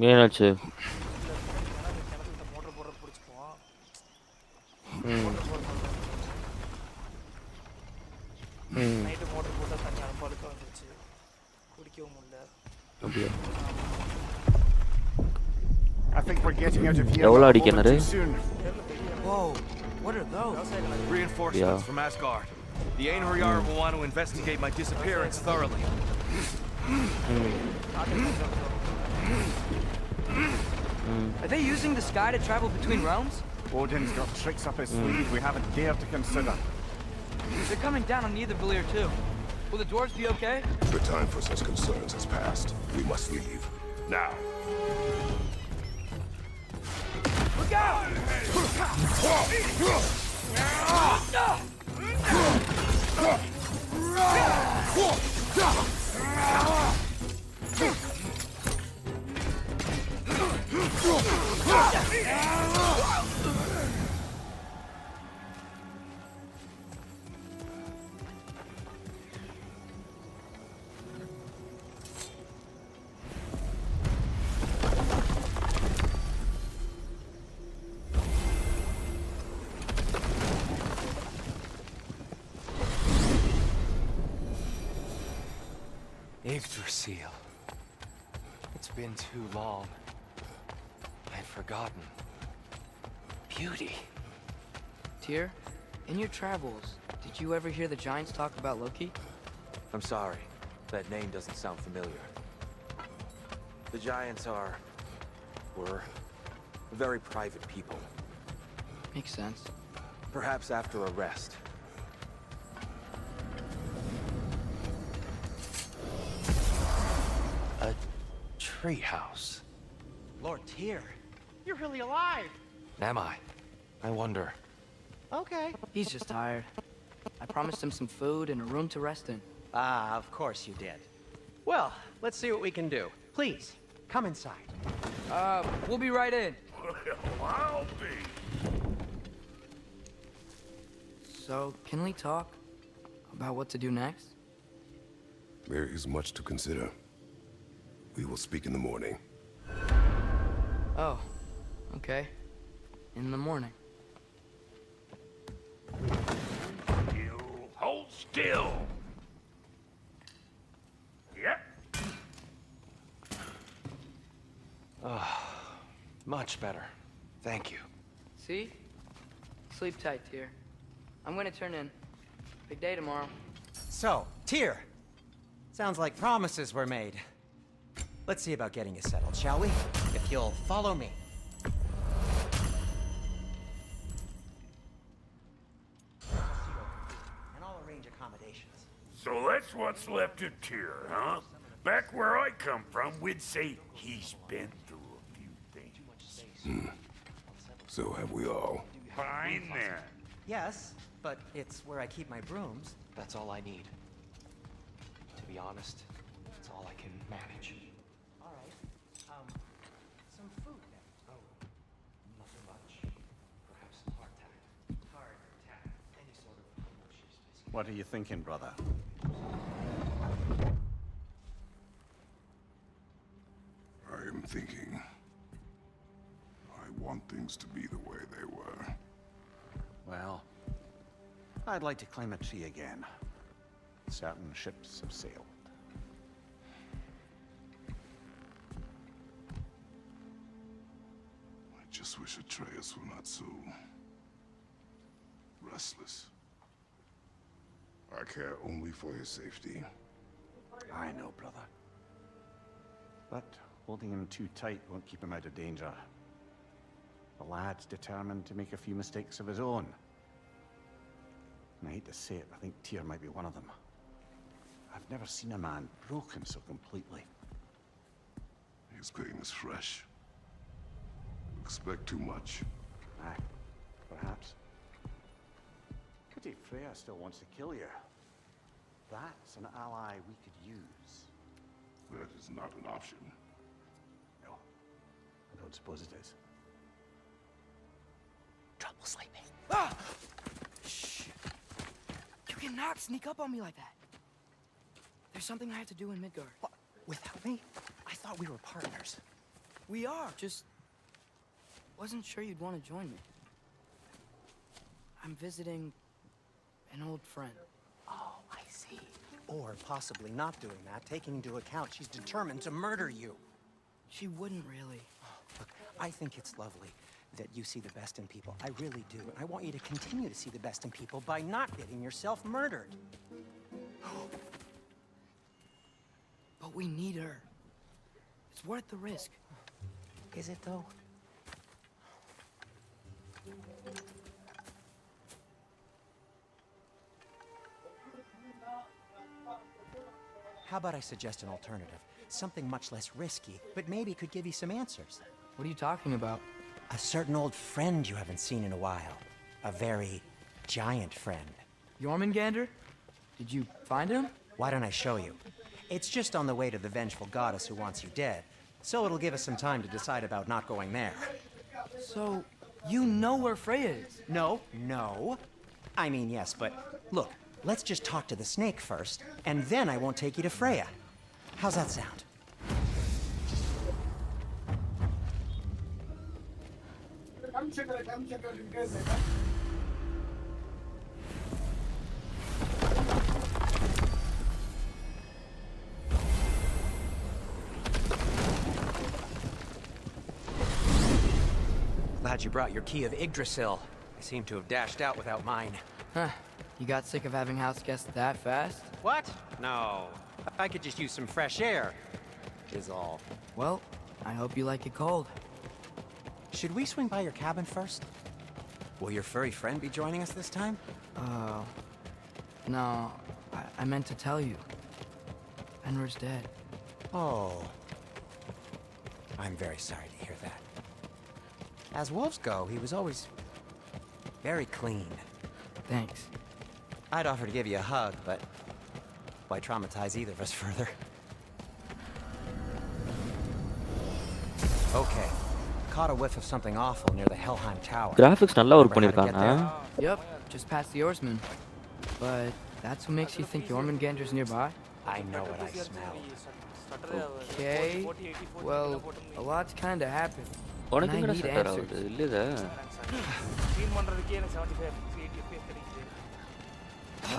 ஏனாச்சு? கிணத்துல motor போடுற பிடிச்சிக்குவோம். Night motor போட்டால் தண்ணி அனுப்பாளுக்க வந்துருச்சு. குடிக்கவும் முடியல. அப்படியா? I think we're getting out of here எவ்வளோ a அடிக்க moment கிணறு? too soon. Whoa, what are those? Reinforcements Yeah. from Asgard. The Einherjar will want to investigate my disappearance thoroughly. Are they using the sky to travel between realms? Odin's got tricks up his sleeve we haven't dared to consider. They're coming down on Nidavellir too. Will the dwarves be okay? The time for such concerns has passed. We must leave. Now. Look out! Yggdrasil. It's been too long. I'd forgotten. Beauty. Tyr, in your travels, did you ever hear the giants talk about Loki? I'm sorry. That name doesn't sound familiar. The Giants were very private people. Makes sense. Perhaps after a rest. A treehouse. Lord Tyr, you're really alive. Am I? I wonder. Okay. He's just tired. I promised him some food and a room to rest in. Ah, of course you did. Well, let's see what we can do. Please, come inside. We'll be right in. I'll be. So, can we talk about what to do next? There is much to consider. We will speak in the morning. Oh, okay. In the morning. still. Yep. Much better. Thank you. See? Sleep tight, Tyr. I'm gonna turn in. Big day tomorrow. So, Tyr. Sounds like promises were made. Let's see about getting you settled, shall we? If you'll follow me. And I'll arrange accommodations. So that's what's left of Tyr, huh? Back where I come from, we'd say he's been through a few things. So have we all. Fine then. Yes, but it's where I keep my brooms. That's all I need. To be honest, it's all I can manage. All right. Some food then. Oh, nothing much. Perhaps some hardtack. Hardtack. Any sort of cheese biscuit. What are you thinking, brother? I am thinking. I want things to be the way they were. Well, I'd like to climb a tree again. Certain ships have sailed. I just wish Atreus were not so restless. I care only for his safety. I know, brother. But holding him too tight won't keep him out of danger. The lad's determined to make a few mistakes of his own. And I hate to say it, I think Tyr might be one of them. I've never seen a man broken so completely. His pain is fresh. Expect too much. Aye, perhaps. Pity Freya still wants to kill you. That's an ally we could use. That is not an option. No, I don't suppose it is. Trouble sleeping. Ah! Shh. You cannot sneak up on me like that. There's something I have to do in Midgard. What? Without me? I thought we were partners. We are. Just wasn't sure you'd want to join me. I'm visiting an old friend. Oh, I see. Or possibly not doing that, taking into account she's determined to murder you. She wouldn't really. Look, I think it's lovely that you see the best in people. I really do. And I want you to continue to see the best in people by not getting yourself murdered. But we need her. It's worth the risk. Is it, though? How about I suggest an alternative? Something much less risky, but maybe could give you some answers. What are you talking about? A certain old friend you haven't seen in a while. A very giant friend. Jormungandr? Did you find him? Why don't I show you? It's just on the way to the vengeful goddess who wants you dead. So it'll give us some time to decide about not going there. So, you know where Freya is? No. I mean, yes, but look, let's just talk to the snake first, and then I won't take you to Freya. How's that sound? Glad you brought your key of Yggdrasil. I seem to have dashed out without mine. Huh. You got sick of having house guests that fast? What? No. I could just use some fresh air, is all. Well, I hope you like it cold. Should we swing by your cabin first? Will your furry friend be joining us this time? No. I meant to tell you. Fenrir's dead. Oh. I'm very sorry to hear that. As wolves go, he was always very clean. Thanks. I'd offer to give you a hug, but why traumatize either of us further? Okay. Caught a whiff of something awful near the Helheim Tower. Graphics நல்லா work Remember how to get பண்ணிருக்காங்க. Yep, just past the Oarsman. But that's what makes you think Jormungandr's nearby? I know what I smelled. Okay. Well, a lot's kinda happened. உனக்கு And I எங்கடா need செட்டர் answers. ஆகுது இல்லைதா? Clean பண்ணுறதுக்கே எனக்கு 75 FPS கிடைக்குது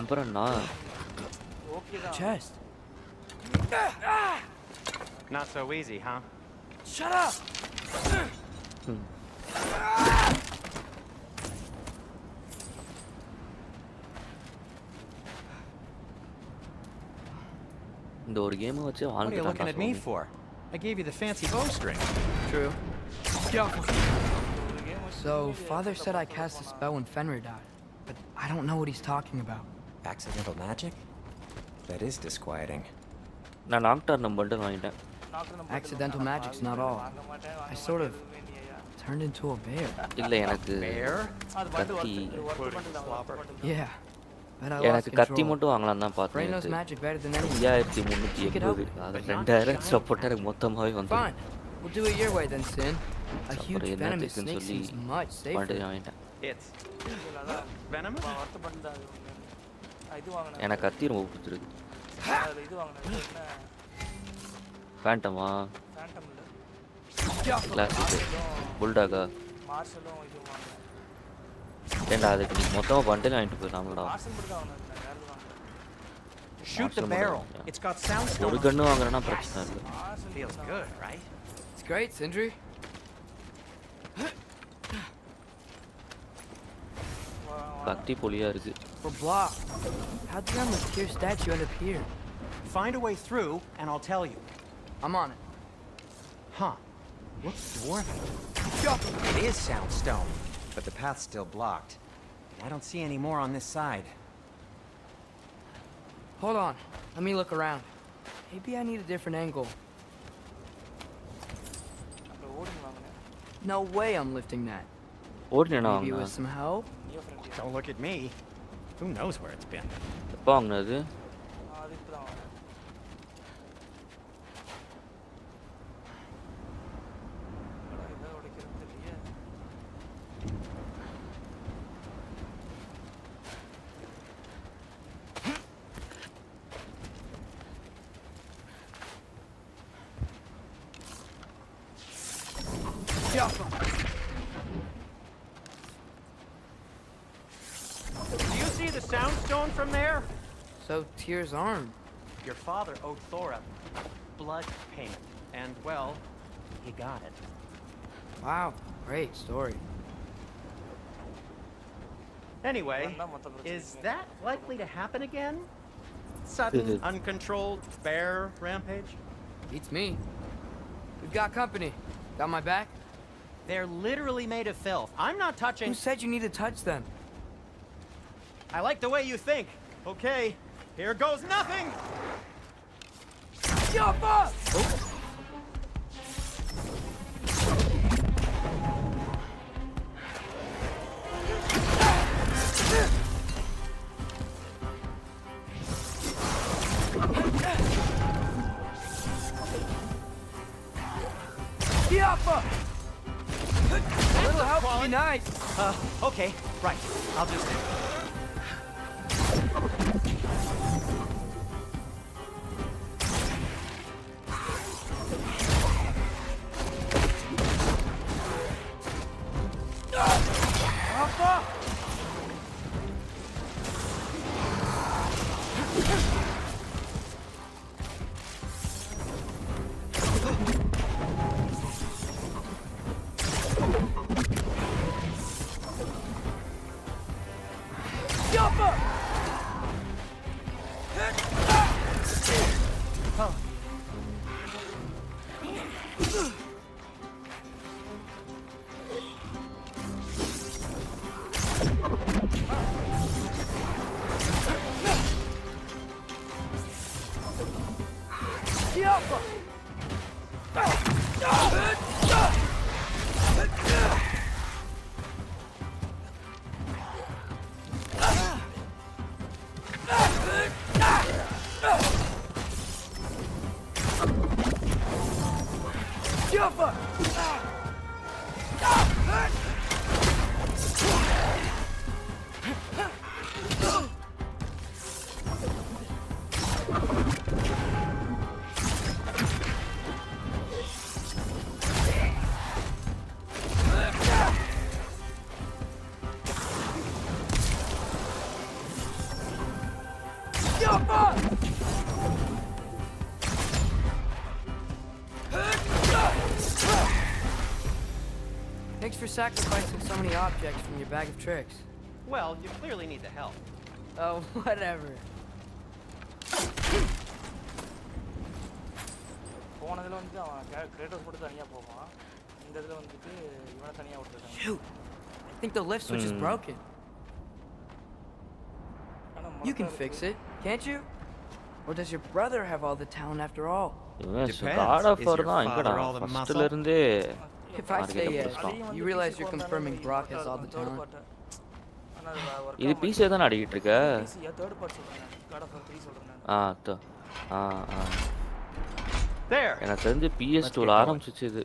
அப்புறம் நான் okay தான். Chest. Not so easy, huh? Shut up. இந்த ஒரு கேமை வச்சு What are you looking at me வாழ்ந்துட்டான் for? I gave you the fancy bowstring. True. So, Father said I cast a spell when Fenrir died, but I don't know what he's talking about. Accidental magic? That is disquieting. நான் நாக்டார் நம்ம bundle வாங்கிட்டேன். Accidental magic's not all. I sort of turned into a bear. இல்லை எனக்கு Bear? கத்தி Yeah. But I lost எனக்கு கத்தி control. மட்டும் வாங்கலாம் தான் Brain knows பார்த்தேன். magic better than anyone. 5380 அது 2000 எக்ஸ்ட்ரா போட்டு எனக்கு மொத்தமாகவே வந்து Fine. We'll do it your way then, Sin. A huge அப்புறம் venomous என்னத்துக்குன்னு snake சொல்லி seems much safer. பண்டில் வாங்கிட்டேன். It's venomous? வருத்தப்பட்டு அது இது வாங்கினேன். எனக்கு கத்தி ரொம்ப பிடிச்சிருக்கு. அதில் இது வாங்கினேன். என்ன ஃபேண்டமா ஃபேண்டம் இல்லை, கிளாசிக் புல்டாகா மார்ஷலும் இது வாங்கினேன். ஏண்டா அதுக்கு நீ மொத்தமாக பண்டில் வாங்கிட்டு போயிடலாம்டா. மார்ஷல் மட்டும் தான் வாங்கினேன், வேறு எதுவும் வாங்கினேன். Shoot the barrel. It's got soundstone. ஒரு கன்று வாங்குறேன்னா பிரச்சனை இல்லை. Feels good, right? It's great, Sindri. கத்தி பொலியா இருக்கு. We're blocked. How'd the armless Tyr statue end up here? Find a way through, and I'll tell you. I'm on it. Huh. Looks dwarven. It is soundstone, but the path's still blocked. I don't see any more on this side. Hold on. Let me look around. Maybe I need a different angle. அப்புறம் ஓடிங் வாங்கினேன். No way I'm lifting that. ஓடினா Maybe with வாங்கினா some help? Neo friend Don't look at me. Who knows where it's been? எப்போ வாங்கினது? அது இப்போ தான் வாங்கினேன். இதை உடைக்கிறது தெரியல. Do you see the soundstone from there? So, Tyr's arm. Your father owed Thor a blood payment, and well, he got it. Wow. Great story. Anyway, is that likely to happen again? Sudden, uncontrolled bear rampage? Beats me. We've got company. Got my back? They're literally made of filth. I'm not touching. Who said you need to touch them? I like the way you think. Okay, here goes nothing. Jump up! Yappa! A little help would be nice. Okay, right. I'll just... Yappa! Yappa! Yappa! Yappa! Thanks for sacrificing so many objects from your bag of tricks. Well, you clearly need the help. Oh, whatever. போனதுல வந்து அவன் Kratos மட்டும் தனியா போவான். இந்த இதுல வந்துட்டு இவனை தனியா விட்டுறாங்க. Shoot. I think the lift switch is broken. You can fix it, can't you? Or does your brother have all the talent after all? Depends. Is your father all the muscle? If I say yes, you realize you're confirming Brock has all the talent. இது BCA தான் அடிக்கிட்டு இருக்க. Third part சொல்றேன். God of War 3 சொல்றேன். There. எனக்கு தெரிஞ்சு PS2 ல ஆரம்பிச்சிச்சு இது.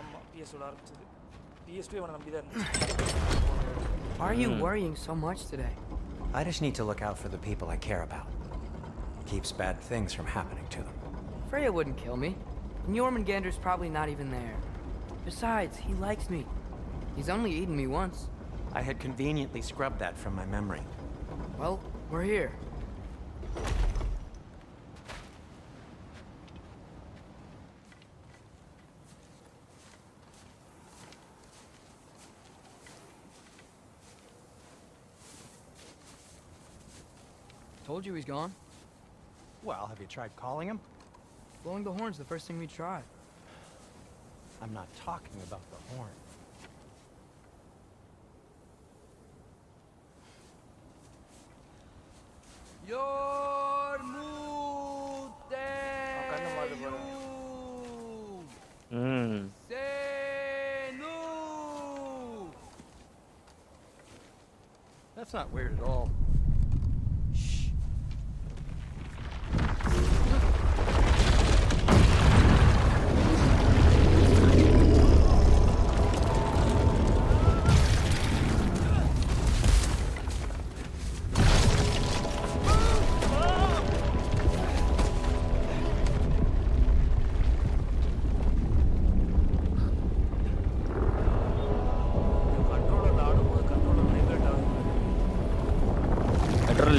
ஆமா PS2 ல ஆரம்பிச்சது. PS2 இவனை நம்பி தான் இருந்துச்சு. Why are you worrying so much today? I just need to look out for the people I care about. Keeps bad things from happening to them. Freya wouldn't kill me. And Jormungandr's probably not even there. Besides, he likes me. He's only eaten me once. I had conveniently scrubbed that from my memory. Well, we're here. Told you he's gone. Well, have you tried calling him? Blowing the horn's the first thing we tried. I'm not talking about the horn. That's not weird at all.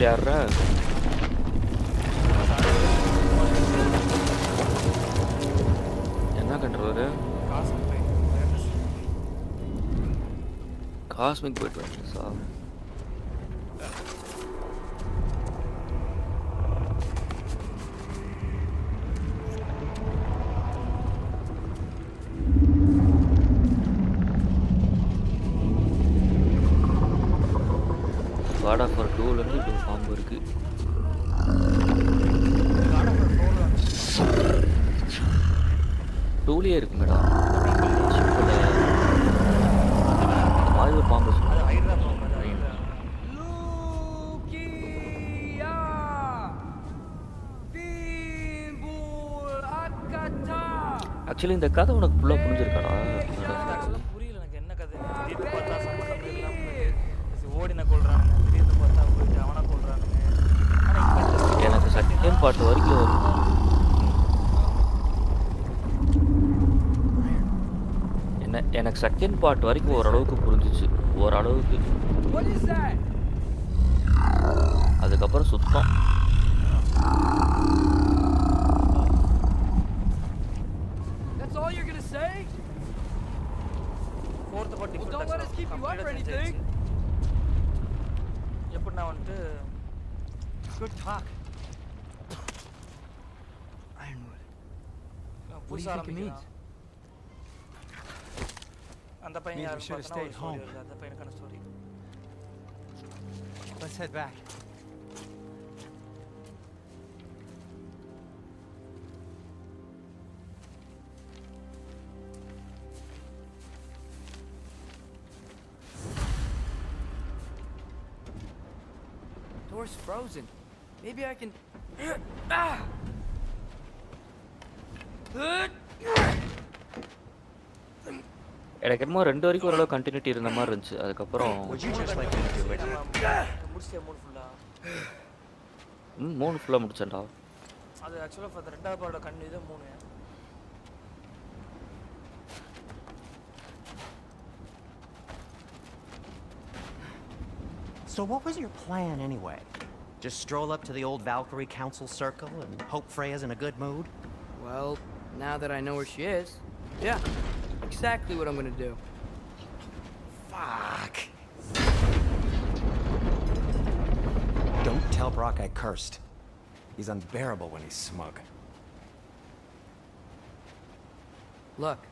யாரா என்ன controller cosmic byte வைரஸா God of War 2 ல இருந்து இப்போ பாம்பு இருக்கு. டூலியே இருக்கு madam. மாதிரி ஒரு பாம்பு ஆக்சுவலி இந்த கதை உனக்கு ஃபுல்லா புரிஞ்சிருக்காடா? புரியல எனக்கு என்ன கதை. திடீர்னு பார்த்தா சம்பந்தம் இல்லாம ஓடின கொல்றாங்க. திடீர்னு பார்த்தா போயிட்டு அவனை கொல்றாங்க. எனக்கு செகண்ட் பார்ட் வரைக்கும் வரும். எனக்கு செகண்ட் பார்ட் வரைக்கும் ஓரளவுக்கு புரிஞ்சிச்சு. ஓரளவுக்கு. அதுக்கப்புறம் சுத்தம். That's all you're gonna say? Fourth part different. Don't let us keep you up or anything. எப்படின்னா வந்துட்டு good talk. Ironwood. What do you think it means? அந்த பையன் யாரும் பார்த்தா அந்த பையனுக்கான story. Let's head back. Door's frozen. Maybe I can. எனக்கு என்னமோ 2 வரைக்கும் ஓரளவு கண்டினியூட்டி இருந்த மாதிரி இருந்துச்சு. அதுக்கப்புறம் மூணு ஃபுல்லா முடிச்சேன்டா. அது ஆக்சுவலா ஃபார் ரெண்டாவது பார்ட்டோட கண்டினியூ தான் 3. So what was your plan anyway? Just stroll up to the old Valkyrie Council circle and hope Freya's in a good mood? Well, now that I know where she is, yeah, exactly what I'm gonna do. Fuck. Don't tell Brock I cursed. He's unbearable when he's smug. Look,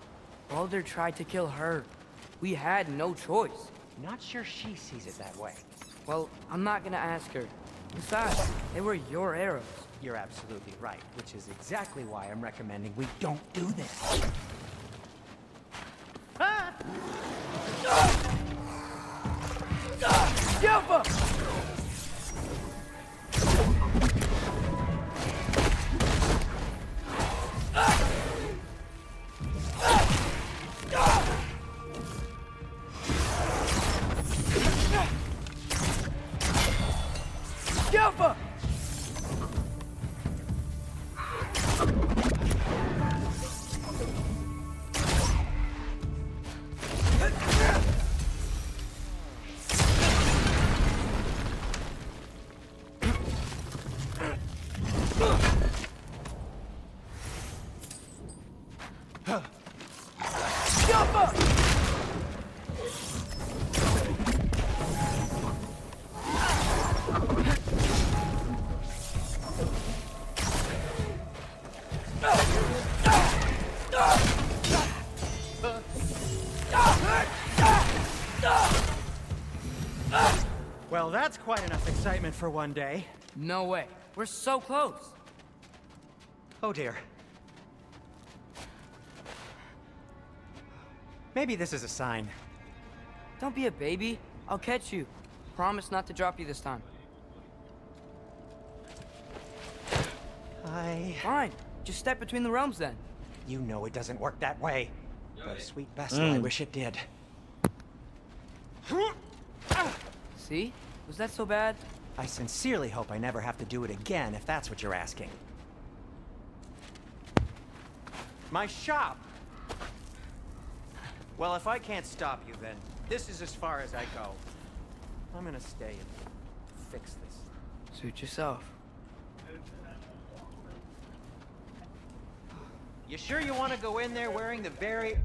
Baldur tried to kill her. We had no choice. Not sure she sees it that way. Well, I'm not gonna ask her. Besides, they were your arrows. You're absolutely right, which is exactly why I'm recommending we don't do this. Ah! Jumper! Jumper! Well, that's quite enough excitement for one day. No way. We're so close. Oh dear. Maybe this is a sign. Don't be a baby. I'll catch you. Promise not to drop you this time. Fine. Just step between the realms then. You know it doesn't work that way. But sweet Bessel, I wish it did. See? Was that so bad? I sincerely hope I never have to do it again, if that's what you're asking. My shop! Well, if I can't stop you, then this is as far as I go. I'm gonna stay and fix this. Suit yourself. You sure you want to go in there wearing the very...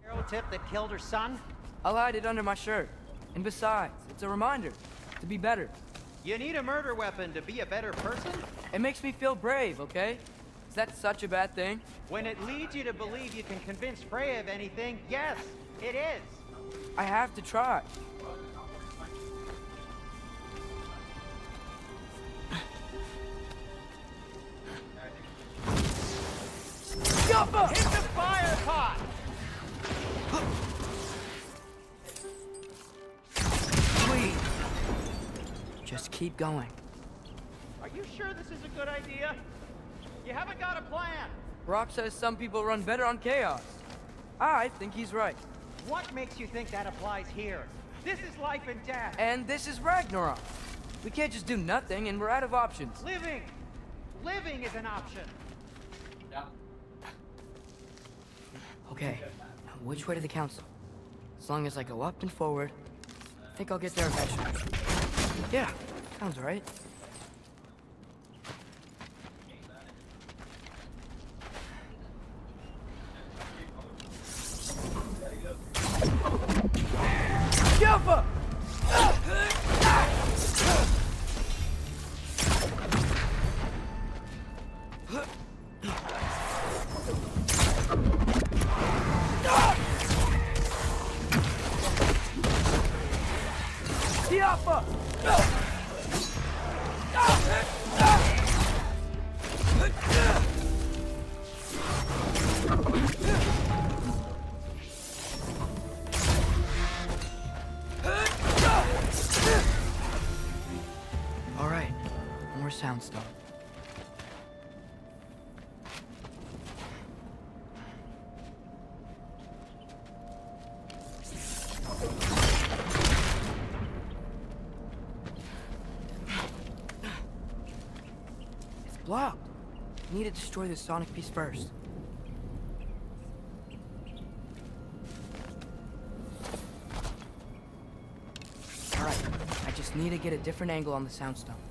arrow tip that killed her son? I'll hide it under my shirt. And besides, it's a reminder to be better. You need a murder weapon to be a better person? It makes me feel brave, okay? Is that such a bad thing? When it leads you to believe you can convince Freya of anything, yes, it is. I have to try. Jumper! Hit the fire pot! Please. Just keep going. Are you sure this is a good idea? You haven't got a plan. Brock says some people run better on chaos. I think he's right. What makes you think that applies here? This is life and death. And this is Ragnarok. We can't just do nothing and we're out of options. Living! Living is an option. Okay, now which way to the council? As long as I go up and forward, I think I'll get there eventually. Yeah, sounds right. Jumper! Diapa! soundstone. It's blocked. We need to destroy the sonic piece first. Alright, I just need to get a different angle on the soundstone.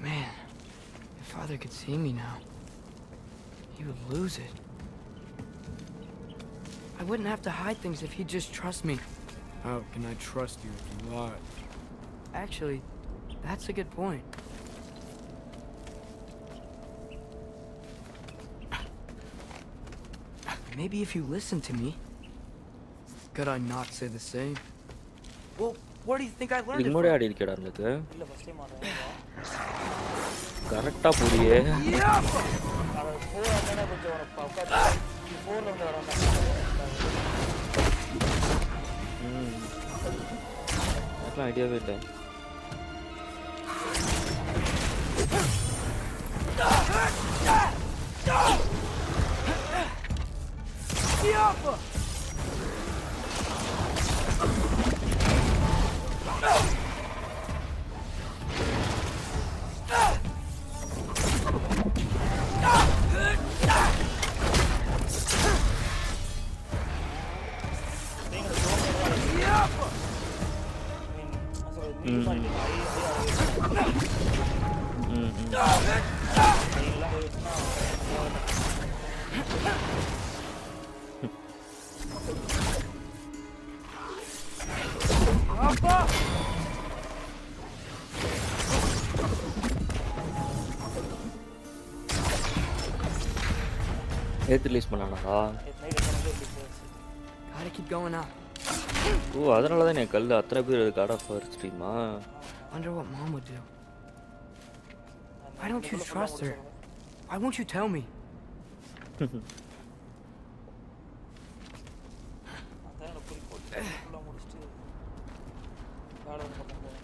Man, if Father could see me now, he would lose it. I wouldn't have to hide things if he'd just trust me. How can I trust you if you lie? Actually, that's a good point. Maybe if you listen to me. Could I not say the same? Well, where do you think I learned it ഇങ്ങോട്ട് from? ആടി ഇരിക്കടാ നിനക്ക് இல்லை first time ஆடுறேன் கரெக்டா புரியே அது 4 வந்தோடனே கொஞ்சம் உனக்கு உட்காந்து 4ல் வந்து வராங்க எனக்குலாம் ஐடியாவே இல்லை நேற்று ரிலீஸ் பண்ணானடா Gotta keep going up. ஓ அதனால தான் என் கல் அத்தனை பேர் காட் ஆஃப் வார் ஸ்ட்ரீமா Wonder what Mom would do. Why don't you trust her? Why won't you tell me? அதான் எனக்கு குறிக்கோள் ஃபுல்லாக முடிச்சுட்டு கார்டன் பக்கம் போவேன்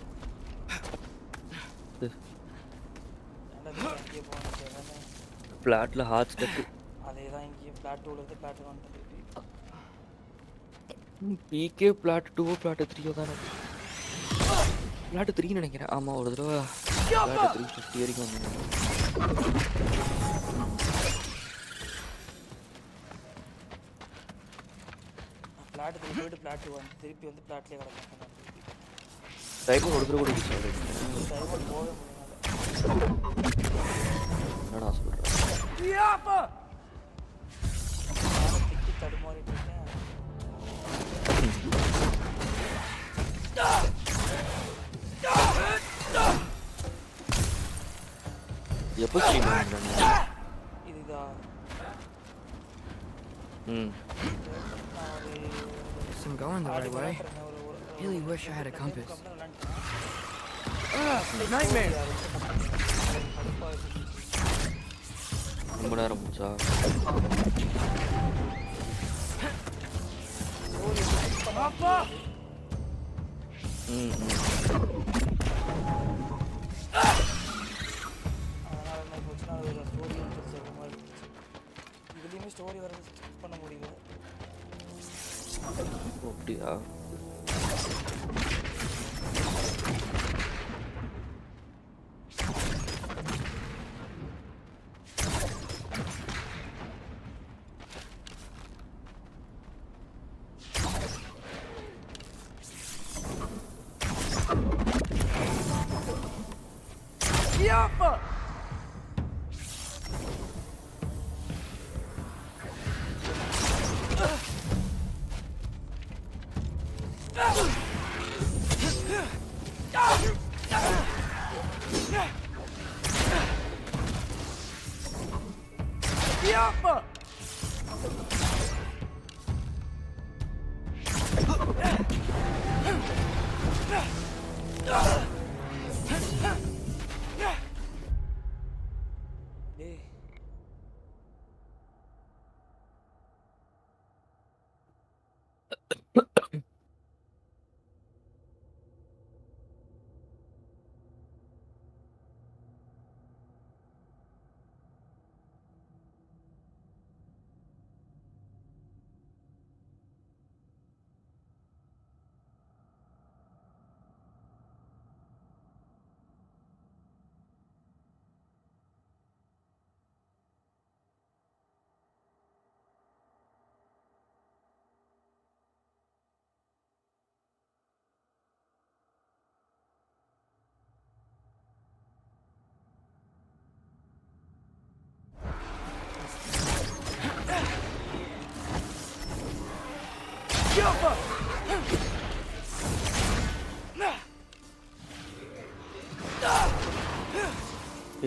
அங்கேயே போவேன் பிளாட்ல ஹார்ட் ஸ்டக்கு அதே தான் இங்கேயும் பிளாட் 2ல இருந்து பிளாட் 1 பிகே பிளாட் 2 பிளாட் 3 தானே பிளாட் 3 நினைக்கிறேன் ஆமா ஒரு தடவை பிளாட் 350 வரைக்கும் வந்தேன் பிளாட் 3 போயிட்டு பிளாட் 1 திருப்பி வந்து பிளாட்லேயே கிடக்கும் டைமர் ஒரு தடவை கூட டைமர் போகவே முடியல என்னடா சொல்கிறேன் நானும் திக்கி தடுமாறிட்டு இருக்கேன் எப்போ ஸ்ட்ரீம் பண்ணுறேன் இதுதான் Guess I'm going the right way. Really wish I had a compass. Nightmare! ரொம்ப நேரம் போச்சா இதுலேயுமே ஸ்டோரி வரது ஸ்கிப் பண்ண முடியல அப்படியா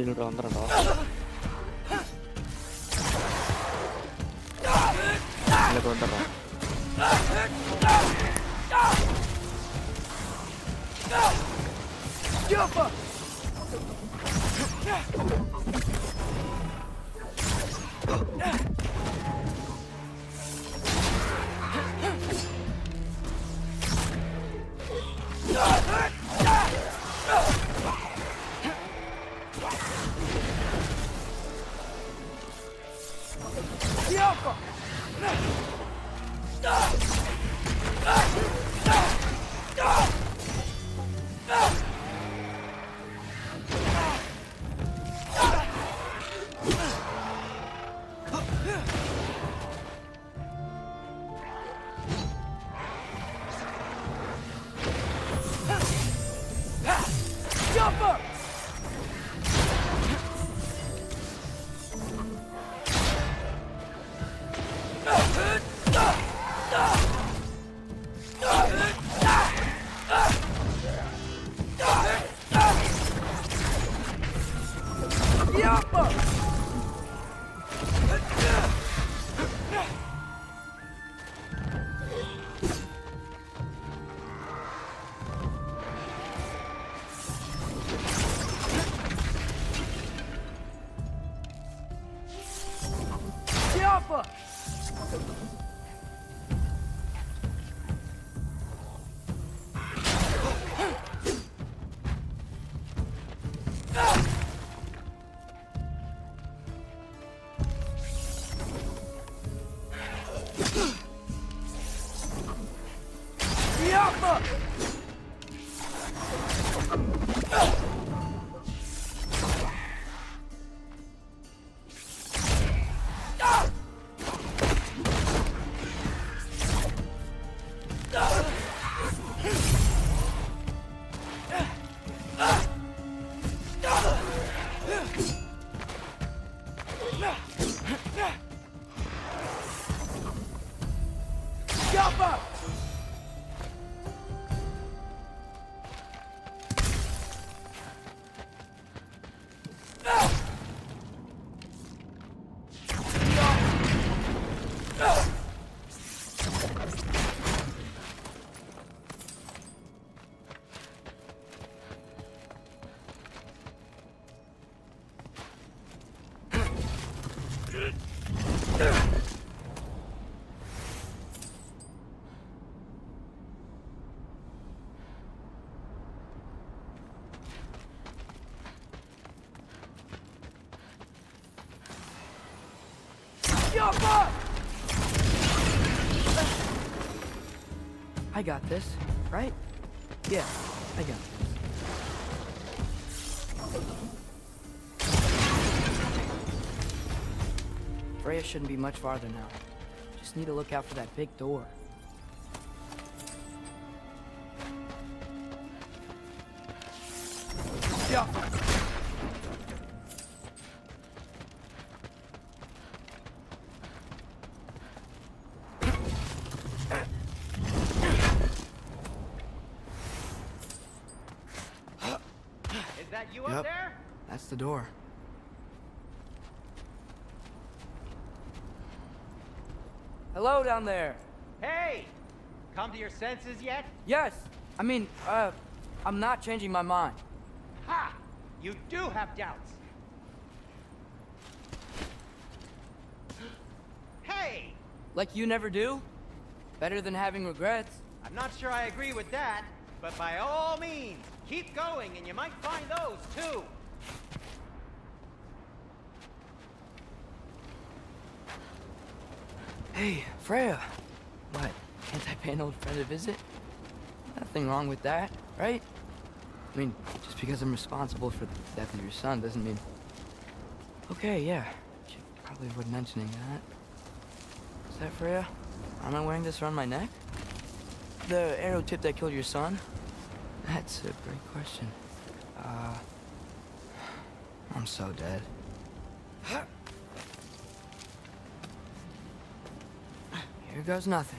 என்னடா வந்துறடா எனக்கு வந்துறடா I got this, right? Yeah, I got this. Freya shouldn't be much farther now. Just need to look out for that big door. Yeah. Is that you up there? That's the door. Hello down there. Hey! Come to your senses yet? Yes. I mean, I'm not changing my mind. Ha! You do have doubts. Hey! Like you never do? Better than having regrets. I'm not sure I agree with that, but by all means, keep going and you might find those too. Hey, Freya. What? Can't I pay an old friend a visit? Nothing wrong with that, right? I mean, just because I'm responsible for the death of your son doesn't mean... Okay, yeah. She probably avoid mentioning that. Is that Freya? Am I wearing this around my neck? The arrow tip that killed your son? That's a great question. I'm so dead. Here goes nothing.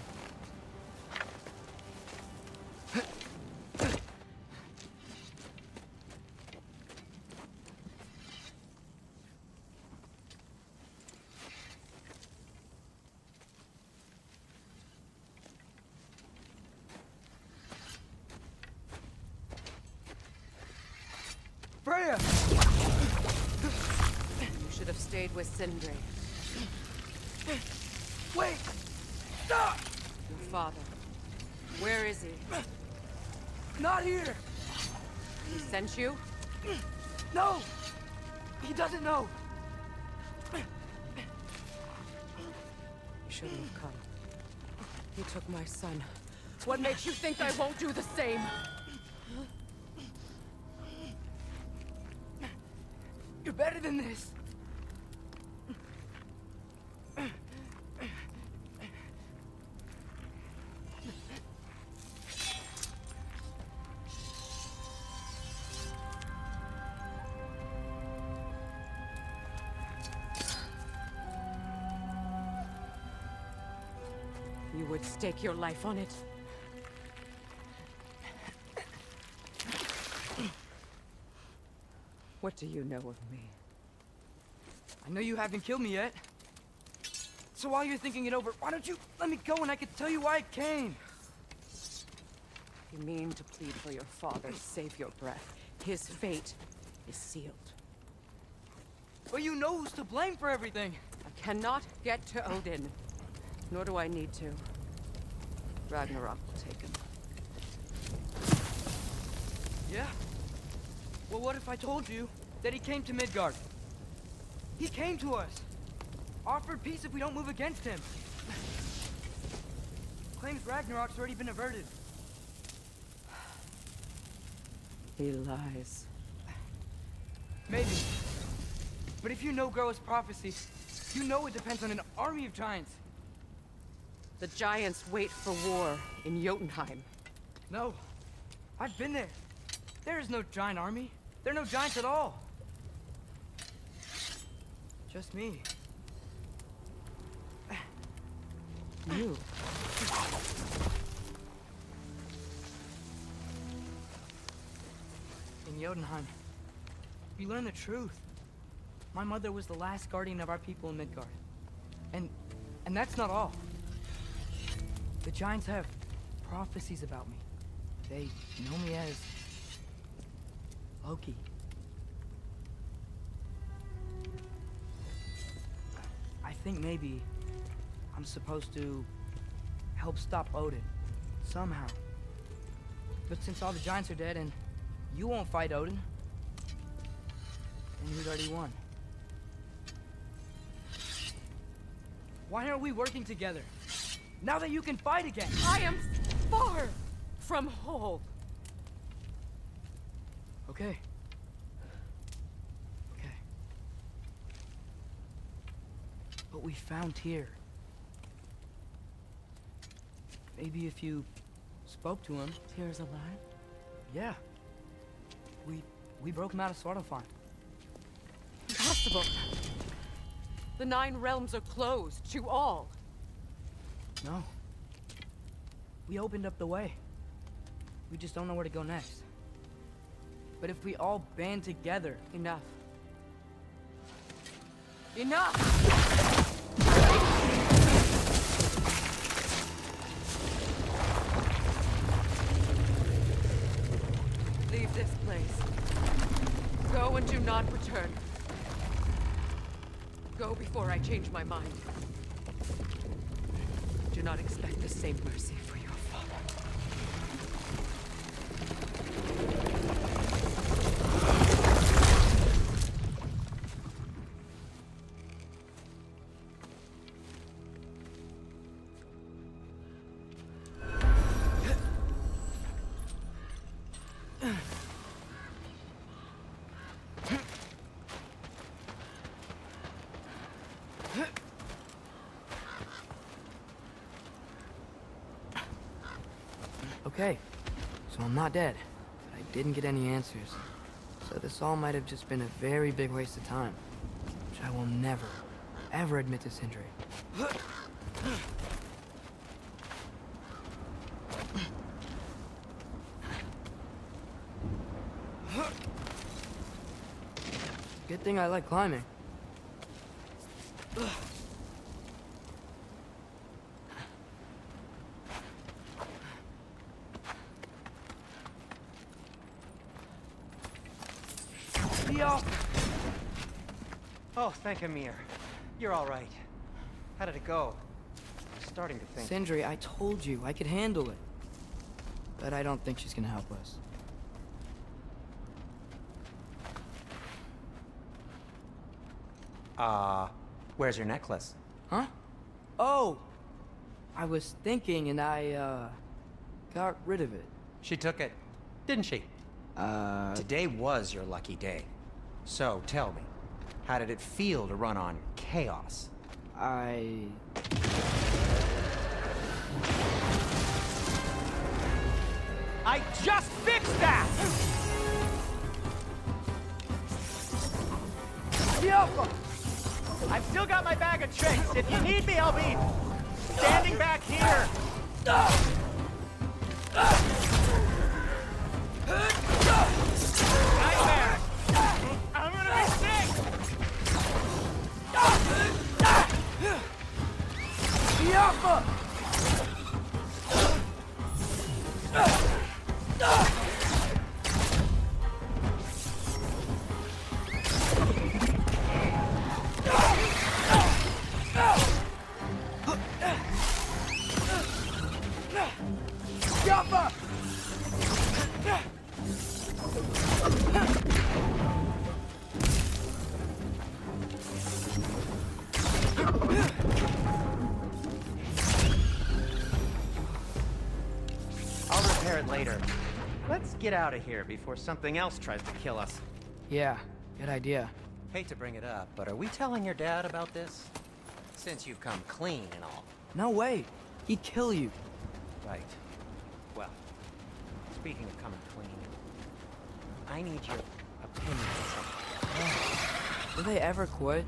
Freya! You should have stayed with Sindri. Wait! Stop! Your father. Where is he? Not here! He sent you? No! He doesn't know! You shouldn't have come. He took my son. What makes you think I won't do the same? You're better than this! You would stake your life on it? What do you know of me? I know you haven't killed me yet. So while you're thinking it over, why don't you let me go and I can tell you why I came? You mean to plead for your father, save your breath. His fate is sealed. But you know who's to blame for everything. I cannot get to Odin. Nor do I need to. Ragnarok will take him. Yeah? Well, what if I told you that he came to Midgard? He came to us. Offered peace if we don't move against him. Claims Ragnarok's already been averted. He lies. Maybe. But if you know Groa's prophecy, you know it depends on an army of giants. The giants wait for war in Jotunheim. No. I've been there. There is no giant army. There are no giants at all. Just me. You? In Jotunheim, we learn the truth. My mother was the last guardian of our people in Midgard. And that's not all. The giants have prophecies about me. They know me as Loki. I think maybe I'm supposed to help stop Odin, somehow. But since all the giants are dead and you won't fight Odin, then he's already won. Why aren't we working together? Now that you can fight again! I am far from whole. Okay. Okay. But we found Tyr. Maybe if you spoke to him. Tyr's alive? Yeah. We broke him out of Svartalfheim. Impossible. The 9 realms are closed to all. No. We opened up the way. We just don't know where to go next. But if we all band together... Enough. Enough! Leave this place. Go and do not return. Go before I change my mind. Do not expect the same mercy for your father. Okay, so I'm not dead, but I didn't get any answers. So this all might have just been a very big waste of time, which I will never, ever admit to Sindri. Good thing I like climbing. Oh, thank Amir. You're all right. How did it go? I'm starting to think. Sindri, I told you I could handle it. But I don't think she's gonna help us. Where's your necklace? Huh? Oh! I was thinking and I, got rid of it. She took it, didn't she? Today was your lucky day. So, tell me, how did it feel to run on chaos? I just fixed that! I've still got my bag of tricks. If you need me, I'll be standing back here. Nightmare! I'm gonna be sick! I'll repair it later. Let's get out of here before something else tries to kill us. Yeah, good idea. Hate to bring it up, but are we telling your dad about this? Since you've come clean and all. No way. He'd kill you. Right. Well, speaking of coming clean, I need your opinion on something. Will they ever quit?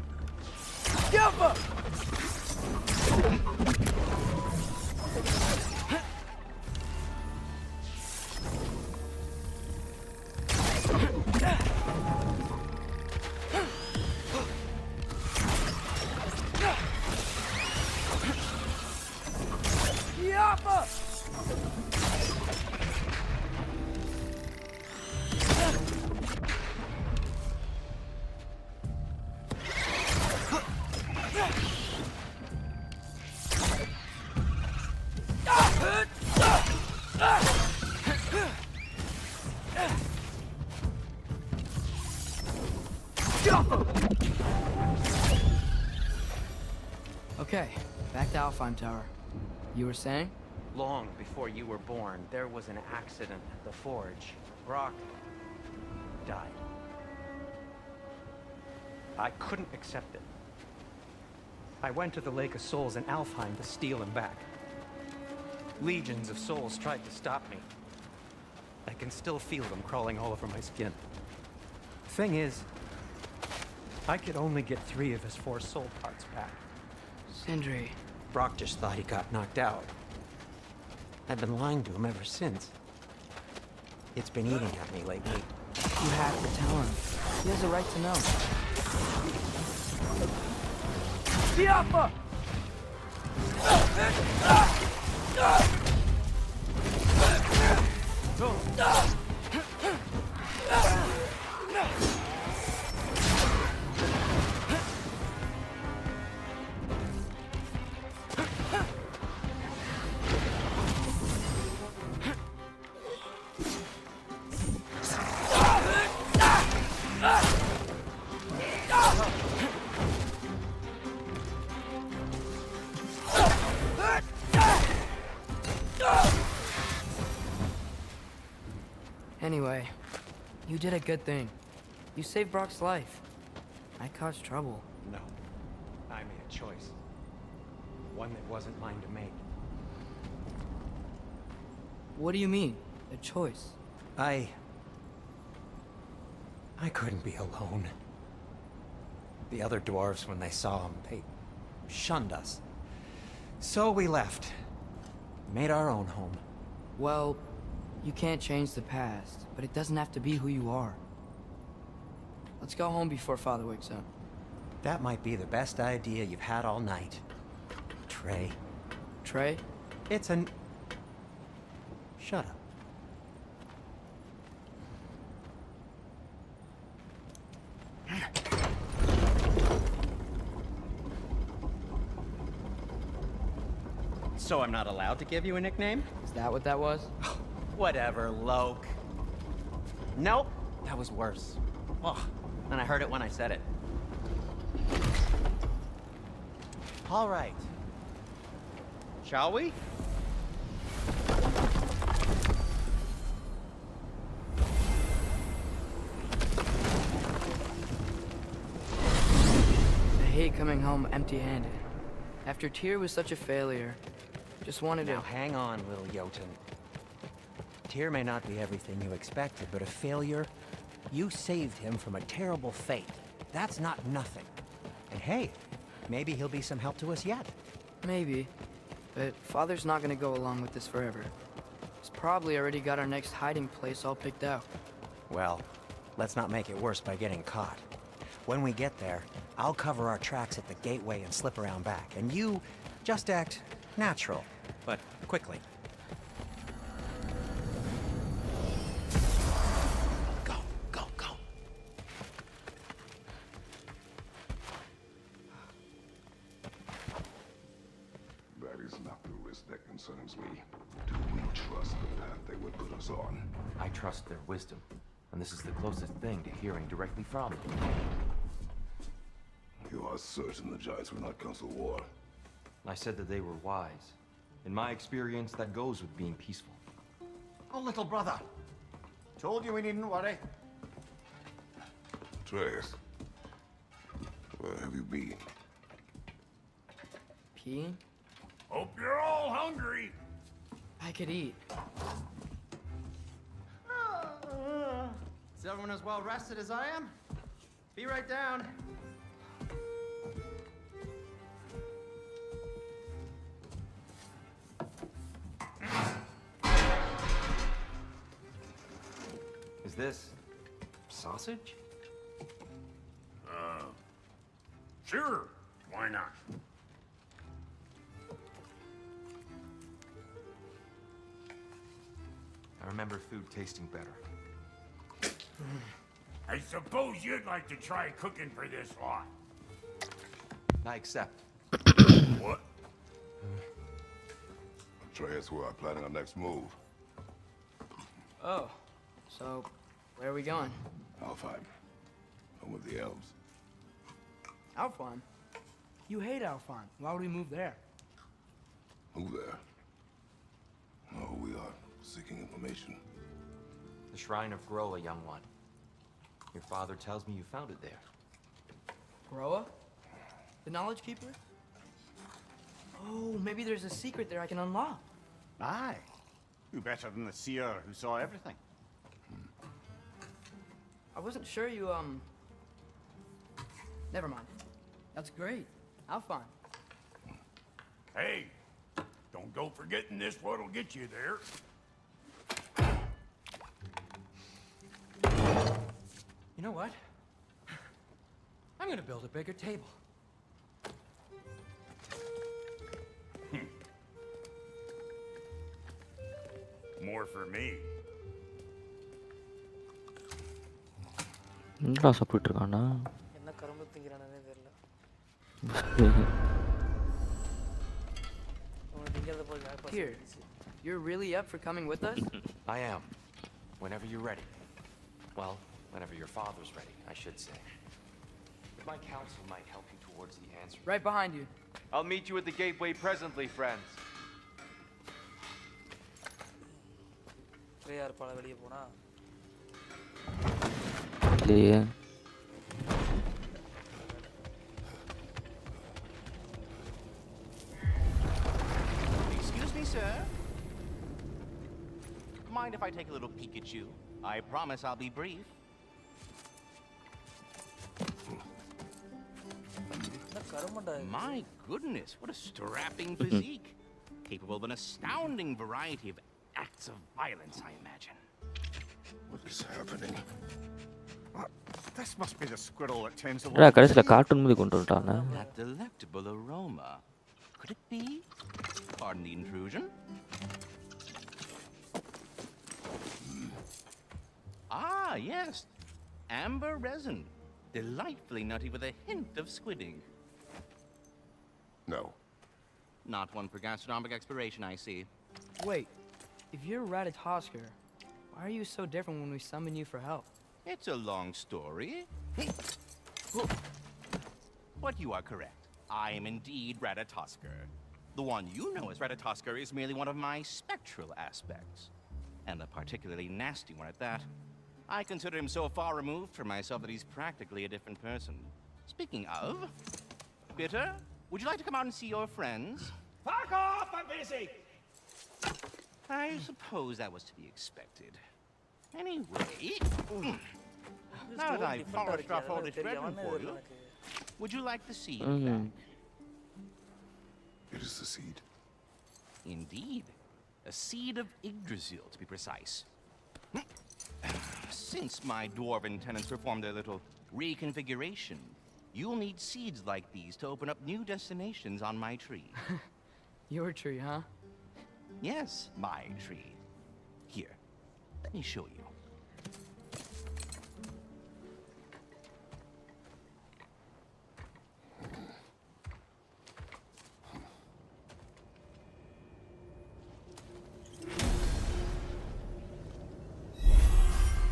Okay, back to Alfheim Tower. You were saying? Long before you were born, there was an accident at the forge. Brock died. I couldn't accept it. I went to the Lake of Souls in Alfheim to steal him back. Legions of souls tried to stop me. I can still feel them crawling all over my skin. Thing is, I could only get 3 of his 4 soul parts back. Sindri. Brock just thought he got knocked out. I've been lying to him ever since. It's been eating at me lately. You have to tell him. He has a right to know. Biafra! Anyway, you did a good thing. You saved Brock's life. I caused trouble. No. I made a choice. One that wasn't mine to make. What do you mean? A choice? I couldn't be alone. The other dwarves, when they saw him, they shunned us. So we left. Made our own home. Well, you can't change the past, but it doesn't have to be who you are. Let's go home before Father wakes up. That might be the best idea you've had all night. Trey. Trey? It's an... Shut up. So I'm not allowed to give you a nickname? Is that what that was? Whatever, Loke. Nope, that was worse. Oh, and I heard it when I said it. All right. Shall we? I hate coming home empty-handed. After Tyr was such a failure, just wanted Now to... hang on, little Jotun. Tyr may not be everything you expected, but a failure? You saved him from a terrible fate. That's not nothing. And hey, maybe he'll be some help to us yet. Maybe. But Father's not gonna go along with this forever. He's probably already got our next hiding place all picked out. Well, let's not make it worse by getting caught. When we get there, I'll cover our tracks at the gateway and slip around back. And you just act natural, but quickly. Go, go, go. That is not the risk that concerns me. Do we trust the path they would put us on? I trust their wisdom, and this is the closest thing to hearing directly from them. You are certain the Giants were not Council War? I said that they were wise. In my experience, that goes with being peaceful. Oh, little brother. Told you we needn't worry. Atreus, where have you been? Peeing? Hope you're all hungry. I could eat. Is everyone as well rested as I am? Be right down. Is this sausage? Sure. Why not? I remember food tasting better. I suppose you'd like to try cooking for this lot. I accept. What? Atreus, we are planning our next move. Oh, so where are we going? Alfheim. Home of the elves. Alfheim? You hate Alfheim. Why would we move there? Move there? No, we are seeking information. The Shrine of Groa, young one. Your father tells me you found it there. Groa? The Knowledge Keeper? Oh, maybe there's a secret there I can unlock. Aye. Who better than the seer who saw everything? I wasn't sure you, Never mind. That's great. How fun. Hey, don't go forgetting this what'll get you there. You know what? I'm gonna build a bigger table. More for me. என்னடா சாப்பிட்டு இருக்கானா? என்ன கரும்பு திங்கறானே தெரியல. Here, you're really up for coming with us? I am. Whenever you're ready. Well, whenever your father's ready, I should say. But my counsel might help you towards the answer. Right behind you. I'll meet you at the gateway presently, friends. Prayer பால வெளிய போனா இல்லையே. Excuse me, sir. Mind if I take a little peek at you? I promise I'll be brief. My goodness, what a strapping physique. Capable of an astounding variety of acts of violence, I imagine. What is happening? This must be the squirrel that tends to என்னடா கடைசில cartoon movie கொண்டு வந்துட்டாங்க. That delectable aroma. Could it be? Pardon the intrusion. Ah, yes. Amber resin. Delightfully nutty with a hint of squidding. No. Not one for gastronomic exploration, I see. Wait, if you're Ratatosker, why are you so different when we summon you for help? It's a long story. But you are correct. I am indeed Ratatosker. The one you know as Ratatosker is merely one of my spectral aspects. And a particularly nasty one at that. I consider him so far removed from myself that he's practically a different person. Speaking of, Bitter, would you like to come out and see your friends? Fuck off! I'm busy! I suppose that was to be expected. Anyway, now that I've polished off all this bedroom for you, would you like the seed back? It is the seed. Indeed. A seed of Yggdrasil, to be precise. Since my dwarven tenants performed their little reconfiguration, you'll need seeds like these to open up new destinations on my tree. Your tree, huh? Yes, my tree. Here, let me show you.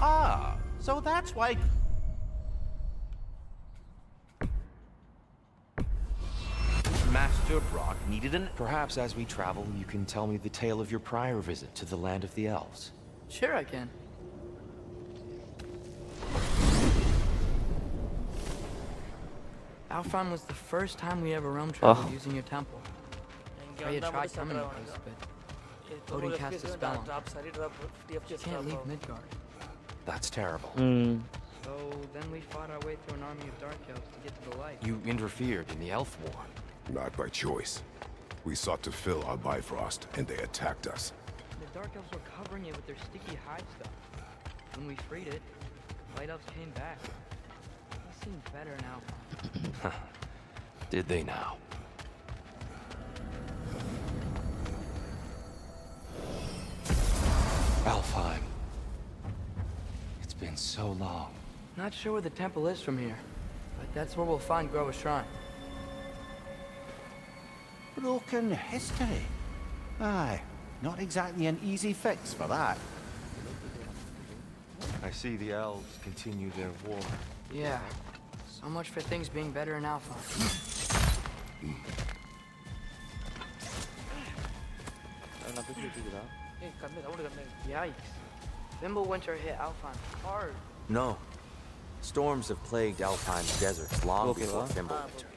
Ah, so that's why... Master Brock needed an... Perhaps as we travel, you can tell me the tale of your prior visit to the land of the elves. Sure I can. Alfheim was the first time we ever roam traveled using your temple. I had tried coming to this, but Odin cast a spell on me. You can't leave Midgard. That's terrible. So then we fought our way through an army of dark elves to get to the light. You interfered in the elf war. Not by choice. We sought to fill our Bifrost, and they attacked us. The dark elves were covering it with their sticky hide stuff. When we freed it, light elves came back. They seem better now. Did they now? Alfheim. It's been so long. Not sure where the temple is from here, but that's where we'll find Groa's shrine. Broken history. Aye, not exactly an easy fix for that. I see the elves continue their war. Yeah, so much for things being better in Alpha. Yikes. Fimbulwinter hit Alfheim hard. No. Storms have plagued Alfheim's deserts long before Fimbulwinter.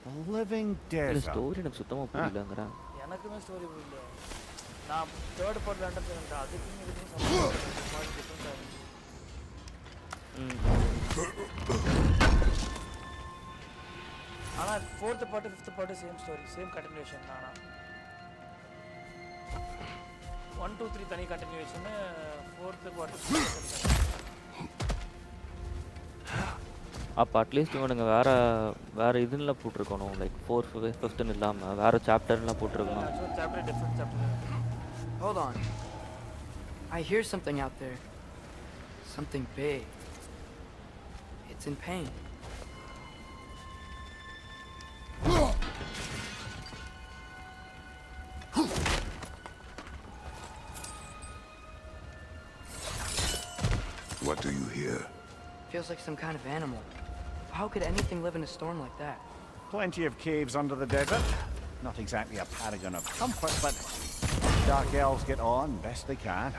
The living desert. Story எனக்கு சுத்தமா புரியலங்கறா. எனக்குமே story புரியல. நான் third part விளையாண்டது அதுக்கும் இதுக்கும் சம்பந்தம் difference ஆகுது. ஆனா fourth part fifth part same story same continuation தானா 1 2 3 தனி கண்டினியூஷன் ஃபோர்த் பார்ட் அப்ப அட்லீஸ்ட் இவனுங்க வேற இதுல போட்டுருக்கணும் லைக் 4th 5th ன்னு இல்லாம வேற சாப்டர்ல போட்டுருக்கணும். chapter different chapter. Hold on. I hear something out there. Something big. It's in pain. What do you hear? Feels like some kind of animal. How could anything live in a storm like that? Plenty of caves under the desert. Not exactly a paragon of comfort, but dark elves get on best they can.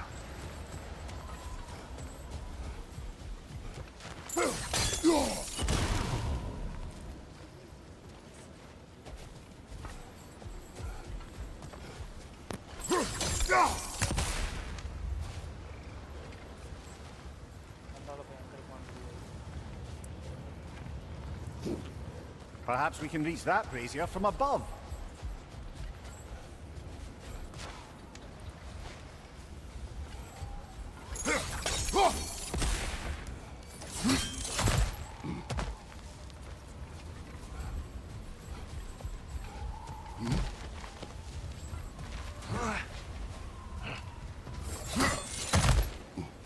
Perhaps we can reach that brazier from above.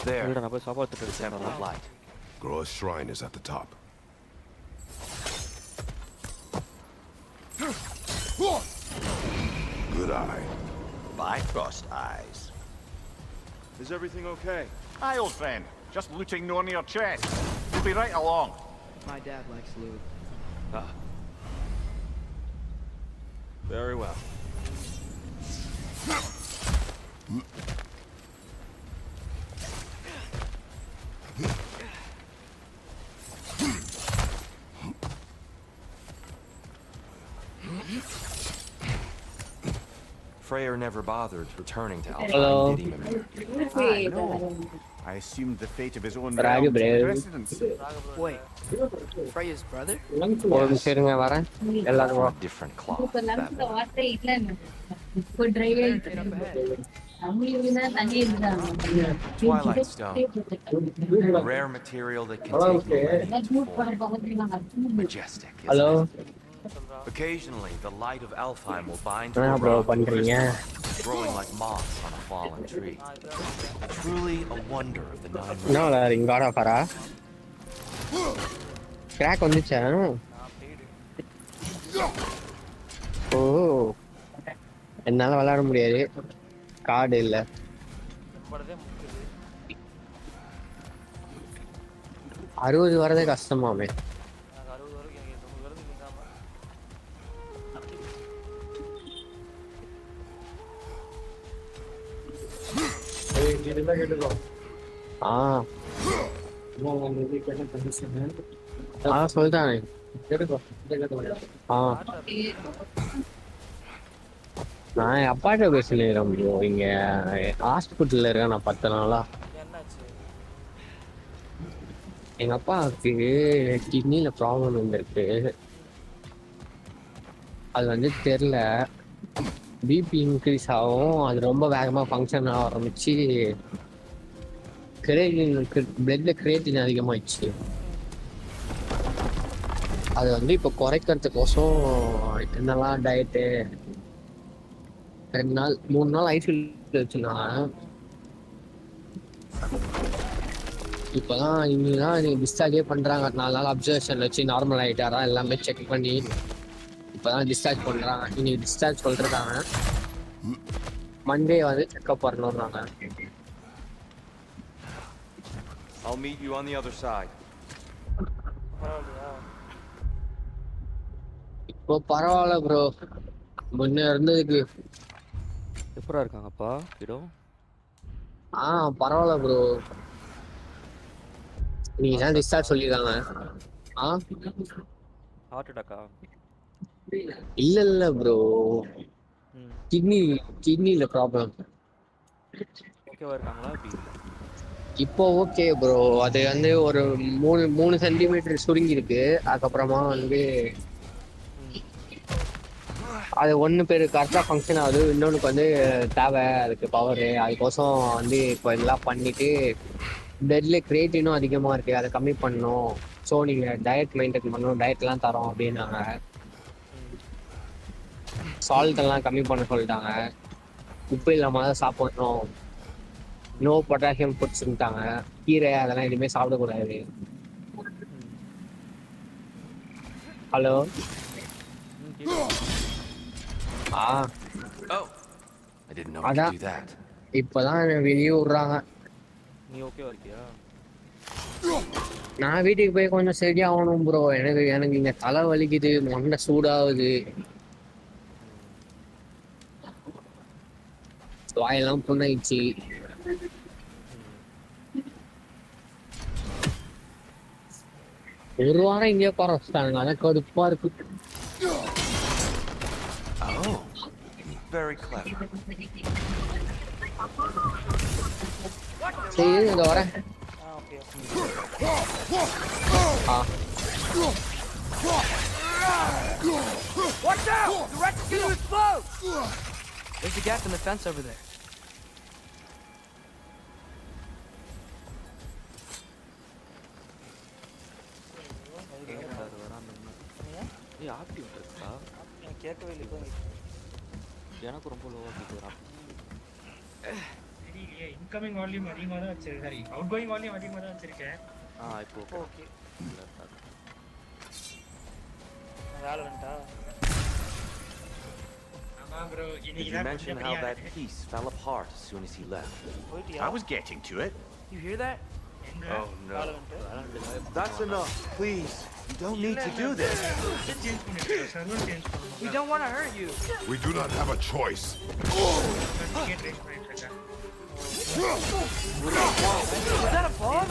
There. The Temple of Light. Groa's shrine is at the top. Good eye. Bifrost eyes. Is everything okay? Aye, old friend. Just looting no near chest. We'll be right along. My dad likes loot. Ah. Very well. Freyr never bothered returning to Hello. Alfheim, did he, Mimir? I assumed the fate of his own Ragu, realm took bro. precedence. Wait, Freya's brother? ஒரு நிமிஷம் இருங்க வரேன் எல்லாரும் வா. A different cloth. Twilight Stone. A rare material that can take millennia to form. Majestic, isn't Hello. it? Occasionally, the light of Alfheim will bind to என்ன a bro rock, பண்றீங்க? growing like moss on a fallen tree. Truly a wonder of the Nine என்ன Realms. விளையாடுறீங்க God of வாரா? Crack வந்துச்சா? ஓ என்னால விளையாட முடியாது card இல்ல. நம்மளதே முக்கியது. 60 வரதே கஷ்டமாமே. எனக்கு 60 வரைக்கும் எனக்கு 90 வரது நிக்காம. ஆ சொல்லிட்டானே. ஆ நான் என் அப்பாட்ட பேசல ப்ரோ. இங்க ஹாஸ்பிட்டல்ல இருக்கேன் நான் 10 நாளா. என்னாச்சு? எங்க அப்பாவுக்கு கிட்னில ப்ராப்ளம் இருந்திருக்கு. அது வந்து தெரியல. பிபி இன்க்ரீஸ் ஆகும். அது ரொம்ப வேகமாக ஃபங்க்ஷன் ஆக ஆரம்பிச்சு பிளட்ல கிரியேட்டின் அதிகமாகிடுச்சு. அது வந்து இப்போ குறைக்கிறதுக்கோசம் என்னெல்லாம் டயட்டு 2 நாள் 3 நாள் ஐசியூல வச்சுருந்தாங்க. இப்போதான் இன்னும் நீங்கள் டிஸ்சார்ஜே பண்ணுறாங்க. 4 நாள் அப்சர்வேஷன் வச்சு நார்மல் ஆகிட்டாரா எல்லாமே செக் பண்ணி இப்போதான் டிஸ்சார்ஜ் பண்ணுறாங்க. இன்னைக்கு டிஸ்சார்ஜ் சொல்லிருக்காங்க. மண்டே வந்து checkup பண்ணணும்னாங்க. I'll meet you on the other side. பரவாயில்லையா? இப்போ பரவாயில்ல ப்ரோ. முன்ன இருந்ததுக்கு எப்படா இருக்காங்கப்பா கிடோ? பரவாயில்ல ப்ரோ. நீங்க தான் டிஸ்சார்ஜ் சொல்லிருக்காங்க. ஹார்ட் அட்டாக்கா? இல்ல ப்ரோ. கிட்னில ப்ராப்ளம். ஓகேவா இருக்காங்களா எப்படி? இப்போ ஓகே ப்ரோ. அது வந்து ஒரு 3 சென்டிமீட்டர் சுருங்கி இருக்கு. அதுக்கப்புறமா வந்து அது ஒன்று பேர் கரெக்டாக ஃபங்க்ஷன் ஆகுது. இன்னொன்றுக்கு வந்து தேவை அதுக்கு பவரு. அதுக்கோசம் வந்து இப்போ இதெல்லாம் பண்ணிட்டு பிளட்ல கிரியேட்டினும் அதிகமாக இருக்குது. அதை கம்மி பண்ணணும். ஸோ நீங்கள் டயட் மெயின்டைன் பண்ணணும். டயட்லாம் தரோம் அப்படின்னாங்க. சால்ட் எல்லாம் கம்மி பண்ண சொல்லிட்டாங்க. உப்பு இல்லாமல் தான் சாப்பிடணும். நோ பொட்டாசியம் ஃபுட்ஸ்ட்டாங்க. கீரை அதெல்லாம் எதுவுமே சாப்பிடக்கூடாது. Hello. Oh, I didn't know I could do that. இப்போதான் வெளியே விடுறாங்க. நீ ஓகேவா இருக்கியா? நான் வீட்டுக்கு போய் கொஞ்சம் சரியாகணும் ப்ரோ. எனக்கு இங்க தலை வலிக்குது, மண்டை சூடாகுது, வாயெல்லாம் புண்ணாயிடுச்சு. ஒரு வாரம் இங்கே உட்கார வச்சுட்டாங்க. அதான் கடுப்பா இருக்கு. Oh, very clever. சரி இங்க வரேன். Watch out! The wreck's going to explode! There's a gap in the fence over there. Active இருக்கா? எனக்கு கேட்கவே இல்லை. எனக்கு ரொம்ப லோவாக கேட்குறா. தெரியலையே. இன்கமிங் வால்யூம் அதிகமாக தான் வச்சிருக்கேன். சரி, அவுட் கோயிங் வால்யூம் அதிகமாக தான் வச்சிருக்கேன். இப்போ okay. வேலண்டா Did you mention how that piece fell apart as soon as he left? I was getting to it. You hear that? Oh no. That's enough, please. You don't need to do this. We don't want to hurt you. We do not have a choice. Was that a bomb?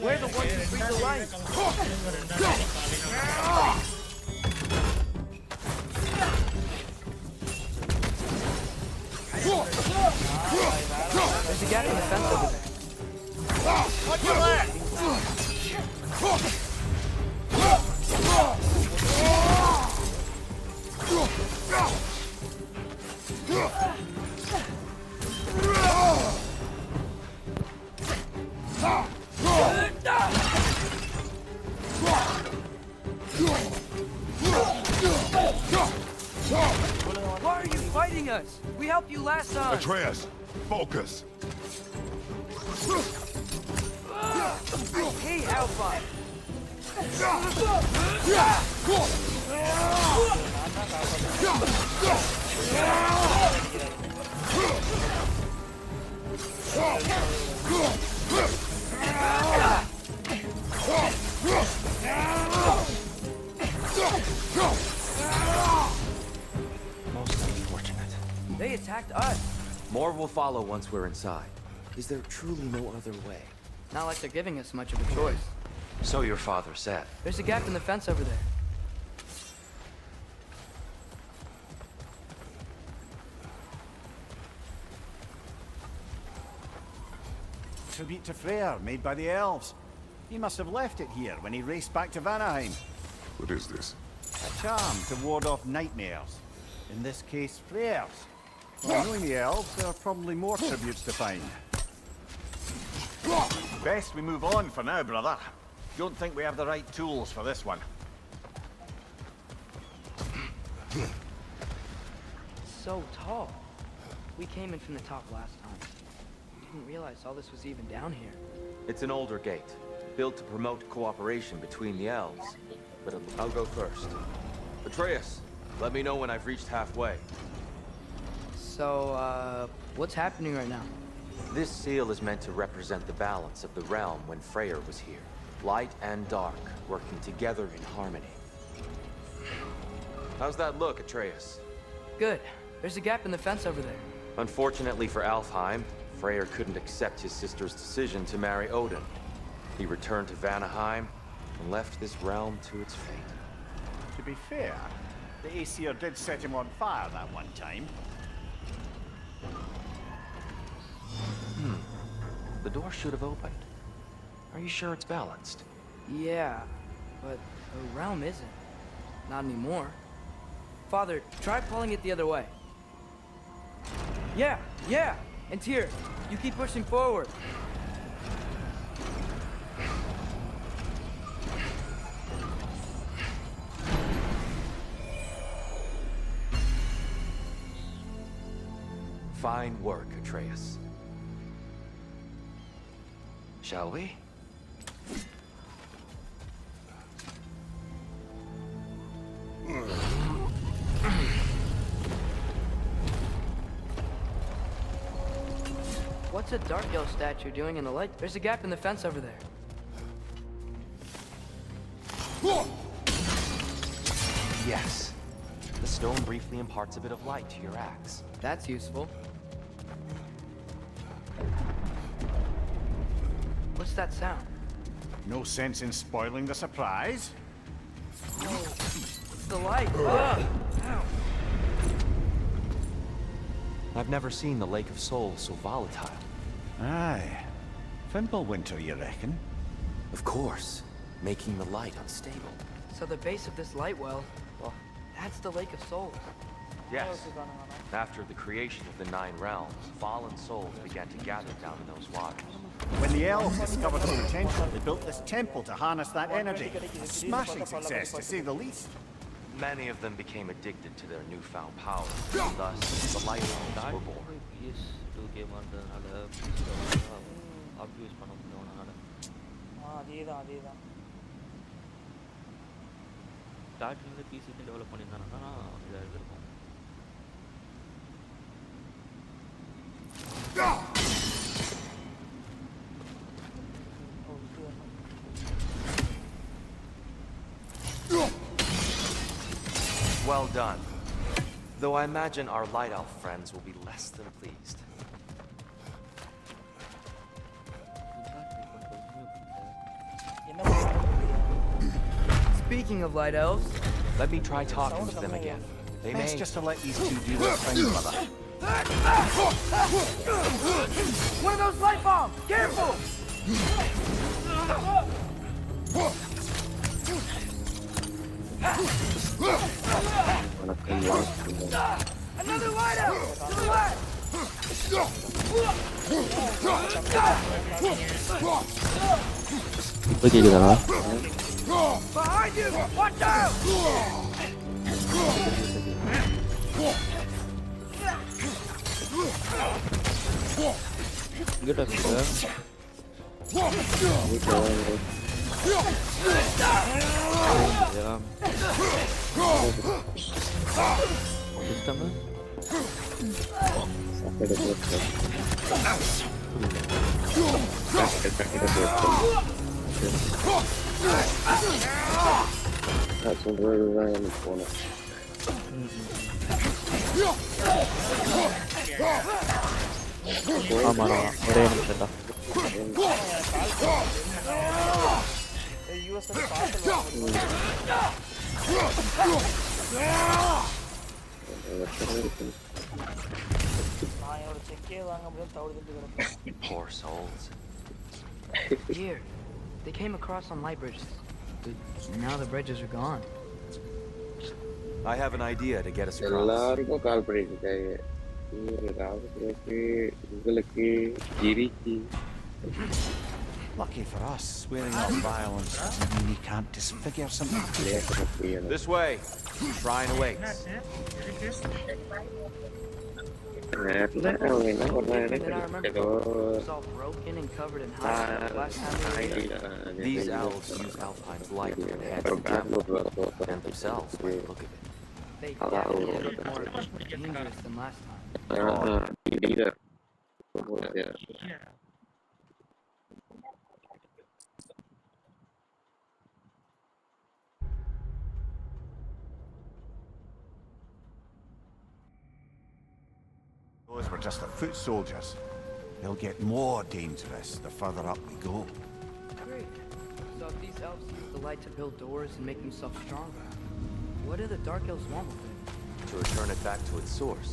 We're the ones who breathe the light. There's a gap in the fence over there. Watch your left! Why are you fighting us? We helped you last time. Atreus, focus. I hate Alpha. Most unfortunate. They attacked us. More will follow once we're inside. Is there truly no other way? Not like they're giving us much of a choice. So your father said. There's a gap in the fence over there. Tribute to Freyr, made by the elves. He must have left it here when he raced back to Vanaheim. What is this? A charm to ward off nightmares. In this case, Freyr's. Well, knowing the elves, there are probably more tributes to find. Best we move on for now, brother. Don't think we have the right tools for this one. So tall. We came in from the top last time. Didn't realize all this was even down here. It's an older gate, built to promote cooperation between the elves. But I'll go first. Atreus, let me know when I've reached halfway. So, what's happening right now? This seal is meant to represent the balance of the realm when Freyr was here. Light and dark, working together in harmony. How's that look, Atreus? Good. There's a gap in the fence over there. Unfortunately for Alfheim, Freyr couldn't accept his sister's decision to marry Odin. He returned to Vanaheim and left this realm to its fate. To be fair, the Aesir did set him on fire that one time. The door should have opened. Are you sure it's balanced? Yeah, but the realm isn't. Not anymore. Father, try pulling it the other way. Yeah! And Tyr, you keep pushing forward. Fine work, Atreus. Shall we? What's a dark elf statue doing in the light? There's a gap in the fence over there. Yes. The stone briefly imparts a bit of light to your axe. That's useful. What's that sound? No sense in spoiling the surprise. It's the light. Ugh. Ow. I've never seen the Lake of Souls so volatile. Aye. Fimbulwinter, you reckon? Of course. Making the light unstable. So the base of this light well, that's the Lake of Souls. Yes. After the creation of the Nine Realms, fallen souls began to gather down in those waters. When the elves discovered the potential, they built this temple to harness that energy. A smashing success, to say the least. Many of them became addicted to their newfound power. Thus, the Light Realms were born. ஸ்டார்டிங்ல பிசிக்கு develop பண்ணியிருந்தாங்கன்னா இதாக இருந்திருக்கும். Well done. Though I imagine our light elf friends will be less than pleased. Speaking of light elves, let me try talking to them again. They Best may just to let these two do their thing, brother. One of those light bombs! Careful! Another light out! To the left! இப்போ கேக்குதாடா? Behind you! Watch out! இங்கிட்ட இருக்கு. System போனேன். ஆமாடா, ஒரே நிமிஷம்டா. Poor souls. here, they came across on light bridges. Now the bridges are gone. I have an idea to get us across. எல்லாருக்கும் கால் பண்ணிட்டு இருக்காங்க. உங்களுக்கு கிரிக்கு. Lucky for us, swearing off violence doesn't mean you can't disfigure something. This way. Shrine awaits. நேரத்துல அவங்க என்ன பண்ணாங்கன்னு Then I remember ஏதோ it was all broken and covered in hides last time we were here. These elves use Alfheim's light to enhance the temple and themselves by the look of it. They definitely look more dangerous than last time. leader. Those were just the foot soldiers. They'll get more dangerous the further up we go. Great. So if these elves use the light to build doors and make themselves stronger, what do the dark elves want with it? To return it back to its source.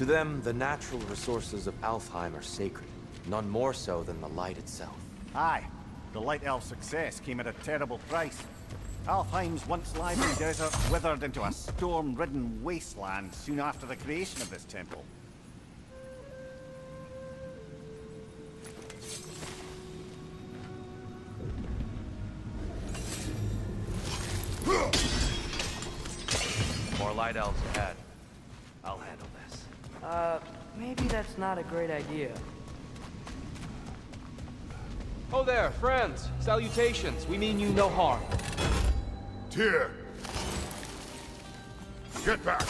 To them, the natural resources of Alfheim are sacred, none more so than the light itself. Aye, the Light Elf success came at a terrible price. Alfheim's once lively desert withered into a storm-ridden wasteland soon after the creation of this temple. More light elves ahead. I'll handle this. Maybe that's not a great idea. Oh there, friends. Salutations. We mean you no harm. Tyr! Get back!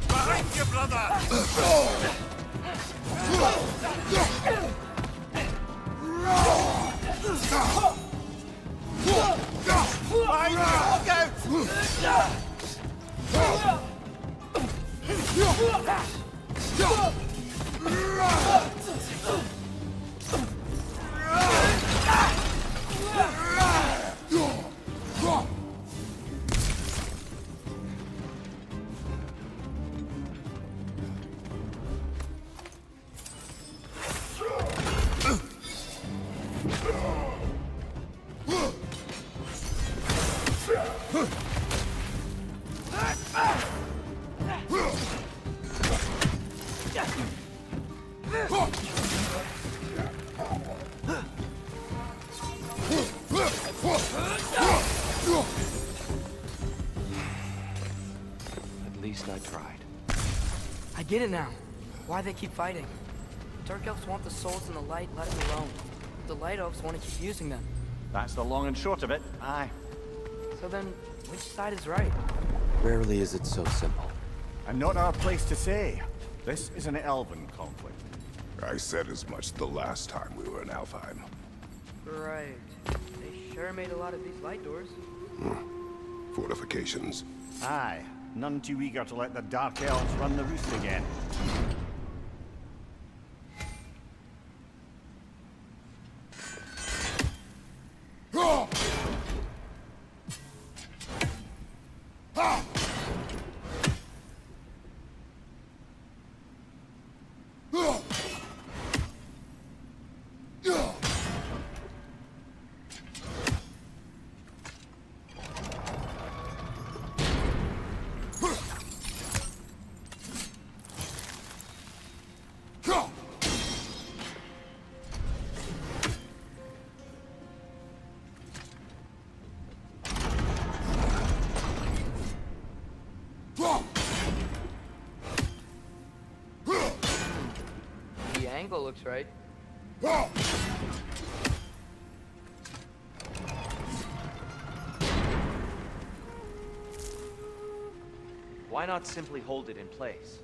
Behind you, brother! Look out! get it now. Why they keep fighting. Dark elves want the souls in the light, let them alone. The light elves want to keep using them. That's the long and short of it, aye. So then, which side is right? Rarely is it so simple. And not our place to say. This is an elven conflict. I said as much the last time we were in Alfheim. Right. They sure made a lot of these light doors. Fortifications. Aye. None too eager to let the Dark Elves run the roost again. The angle looks right. Why not simply hold it in place?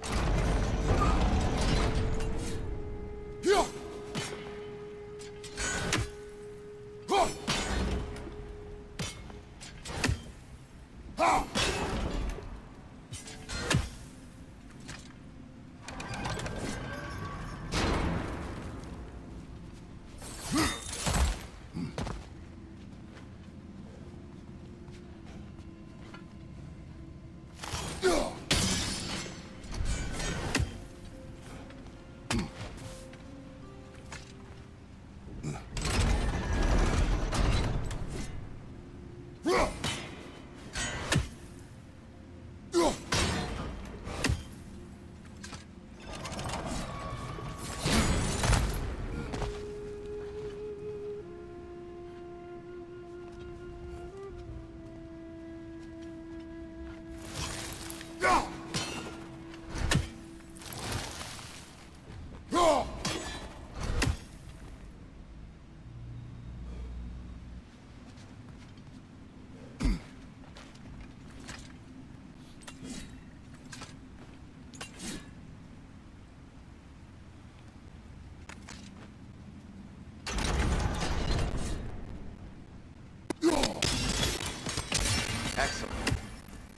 Excellent.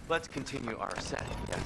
Let's continue our ascent, yes.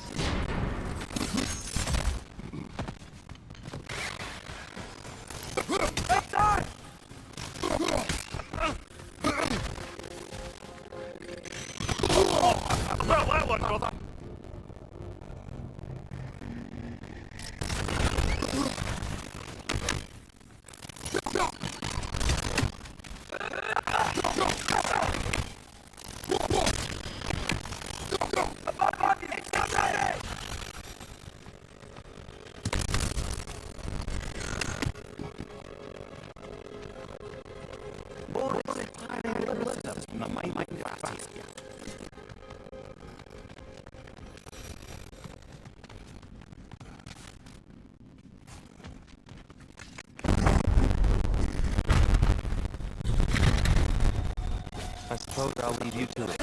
I suppose I'll leave you to it.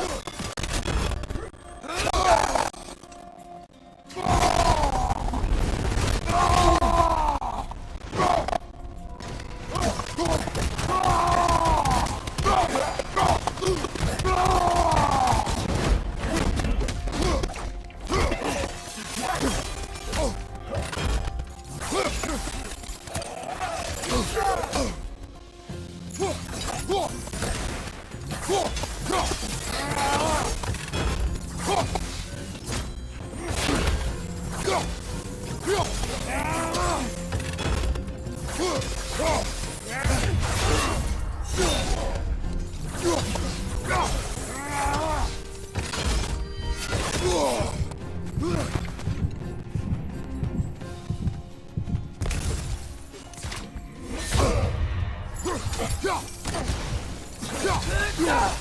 Yeah!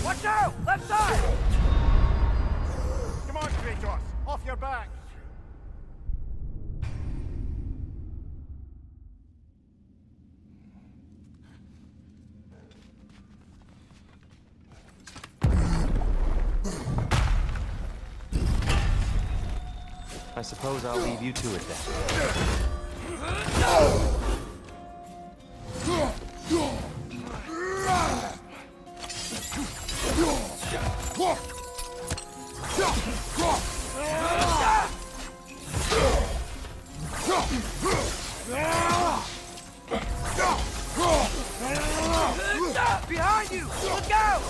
Watch out! Left side! Come on, Kratos! Off your back! I suppose I'll leave you to it then. Behind you! Look out!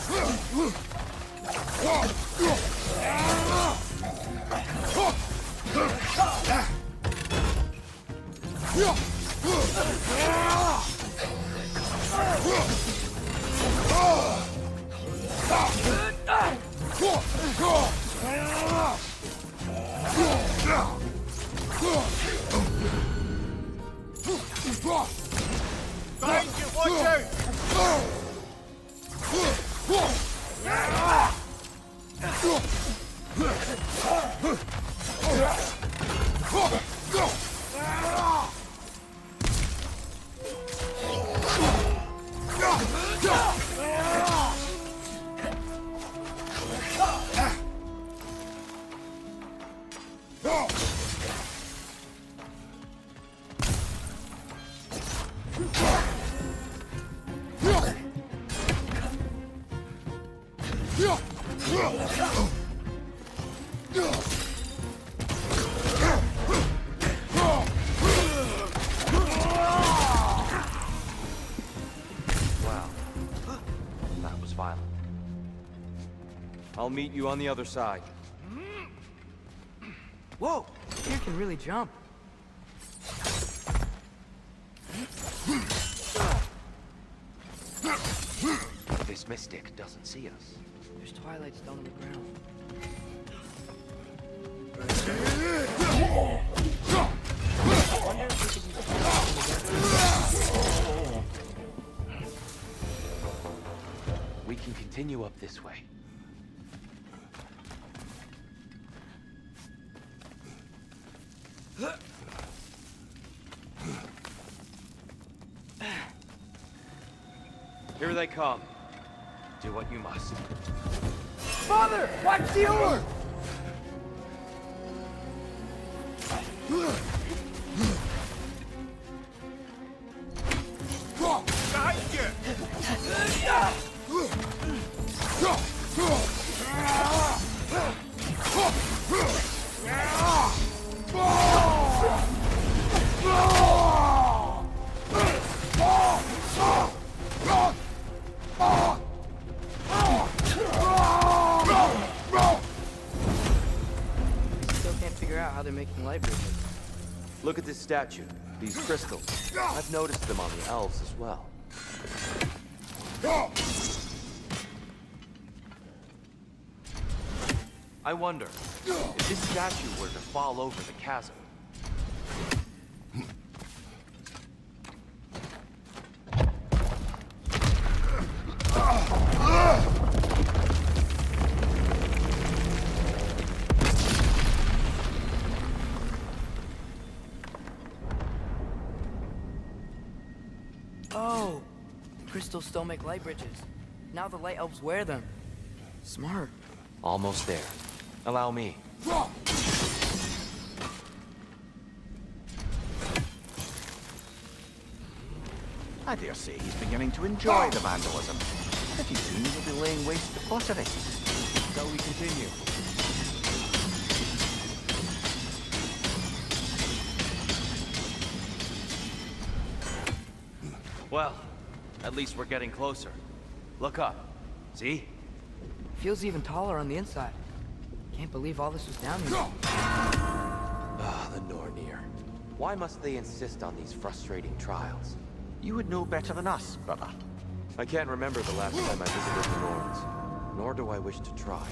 Thank you, watch out! That was violent. I'll meet you on the other side. Whoa! Tyr can really jump. This mystic doesn't see us. There's twilight stone on the ground. We can continue up this way. Here they come. Do what you must. Father! Watch the oar! Behind you! Still can't figure out how they're making light bridges. Look at this statue. These crystals. I've noticed them on the elves as well. I wonder, if this statue were to fall over the chasm, Oh! Crystals still make light bridges. Now the light elves wear them. Smart. almost there. Allow me. I dare say he's beginning to enjoy the vandalism. Pretty soon he'll be laying waste to pottery. So we continue. Well, at least we're getting closer. Look up. See? Feels even taller on the inside. Can't believe all this was down here. Ah, the Nornir. Why must they insist on these frustrating trials? You would know better than us, brother. I can't remember the last time I visited the Norns, nor do I wish to try.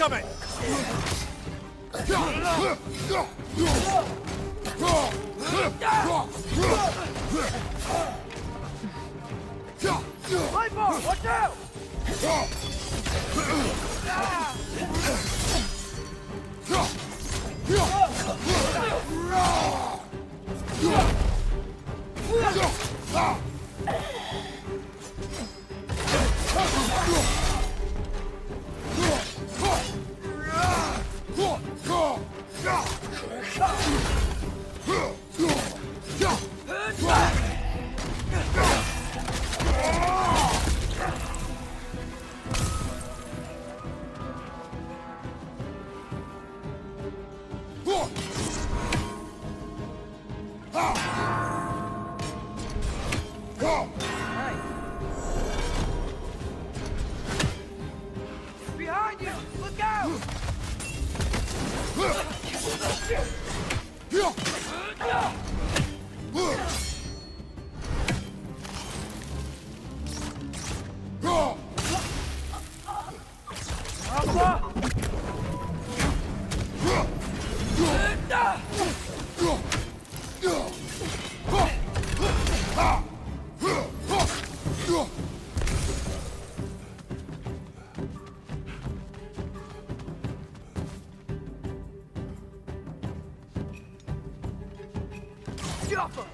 Incoming! Light bar, watch out! Behind you! Look out! Jumper!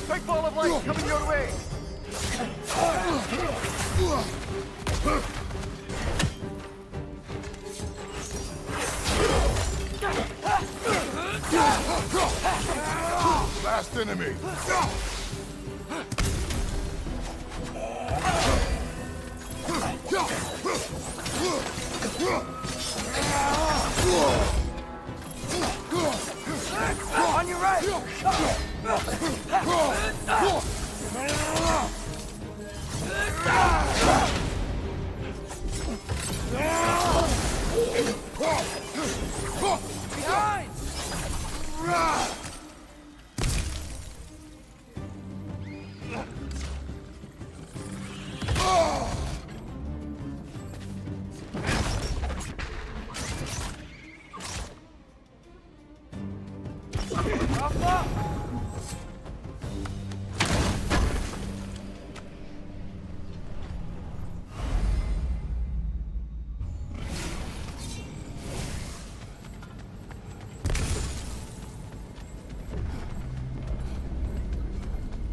Big ball of light coming your way! Last enemy. On your right! Behind!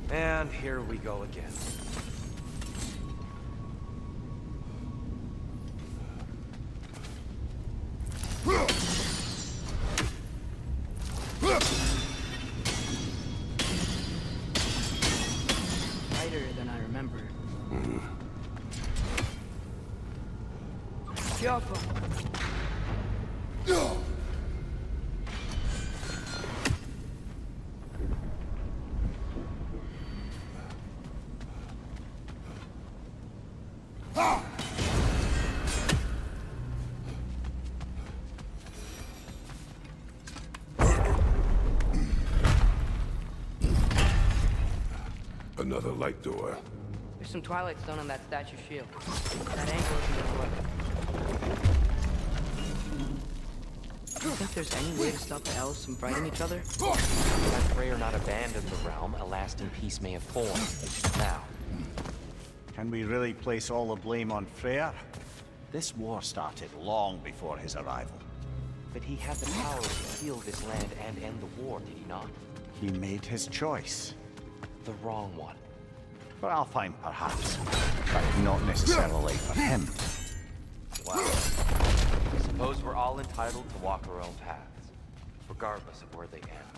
And here we go again. Lighter than I remember. Jumper! Another light door. There's some Twilight Stone on that statue shield. That angle isn't gonna work. Do you think there's any way to stop the elves from fighting each other? Had Freyr not abandoned the realm, a lasting peace may have formed. Now, can we really place all the blame on Freyr? This war started long before his arrival. but he had the power to heal this land and end the war, did he not? He made his choice. The wrong one. For Alfheim, perhaps, but not necessarily for him. Wow. I suppose we're all entitled to walk our own paths, regardless of where they end.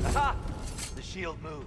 Aha! The shield moved.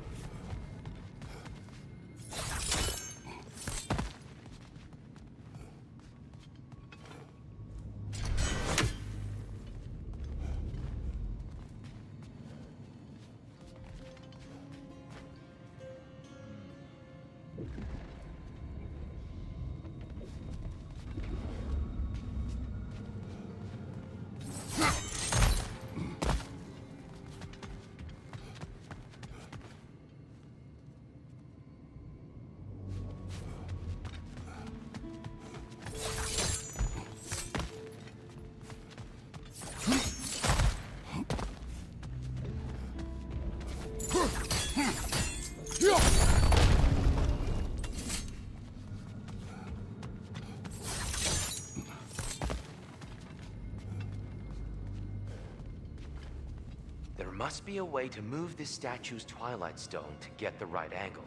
There must be a way to move this statue's Twilight Stone to get the right angle.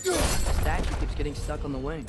The statue keeps getting stuck on the wing.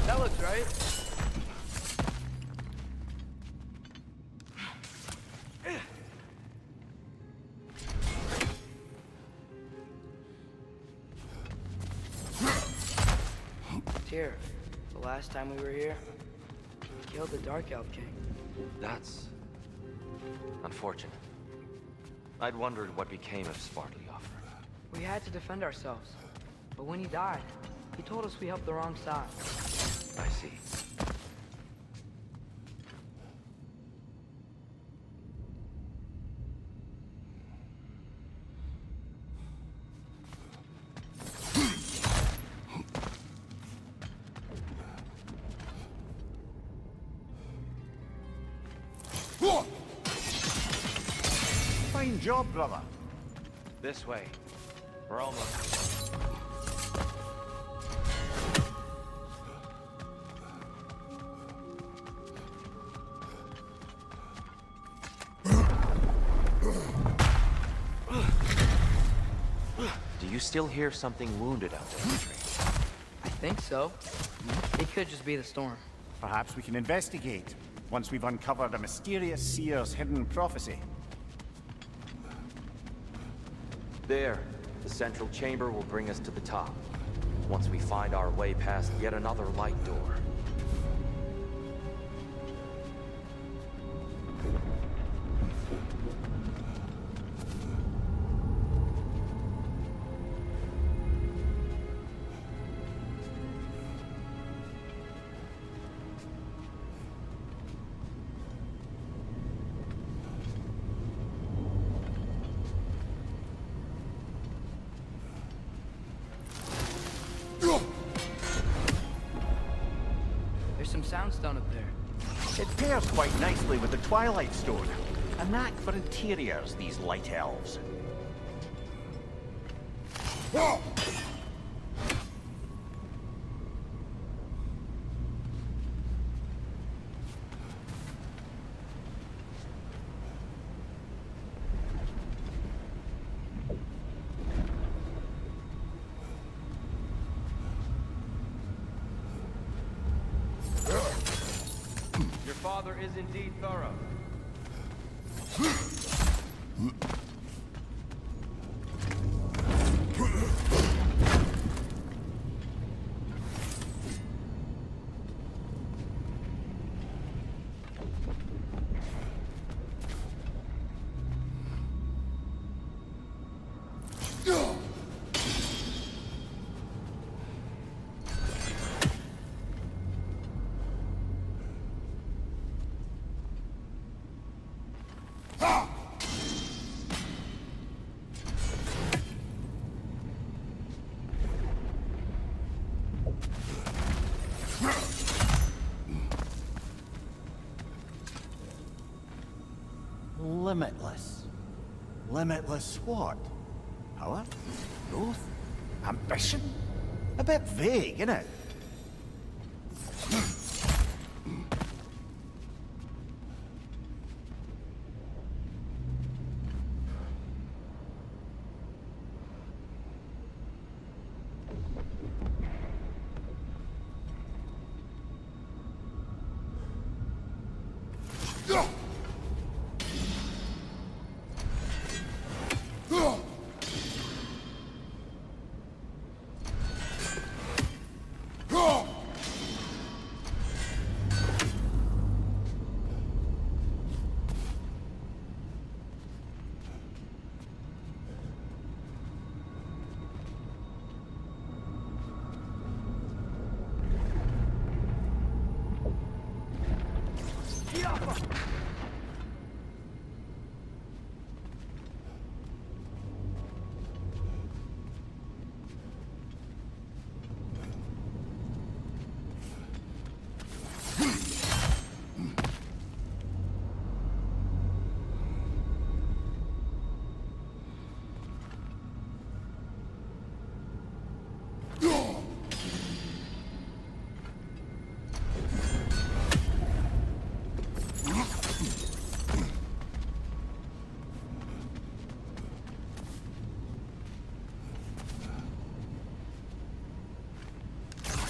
That looks right. Here, the last time we were here, we killed the Dark Elf King. That's unfortunate. I'd wondered what became of Svartalfheim. We had to defend ourselves. But when he died, he told us we helped the wrong side. I see. Fine job, brother. This way. We're almost. Do you still hear something wounded out there, Tree? I think so. It could just be the storm. Perhaps we can investigate once we've uncovered a mysterious seer's hidden prophecy. There. The central chamber will bring us to the top. Once we find our way past yet another light door. stone up there? It pairs quite nicely with the Twilight Stone. A knack for interiors, these light elves. Your father is indeed thorough. Limitless. Limitless what? Power? Growth? Ambition? A bit vague, isn't it?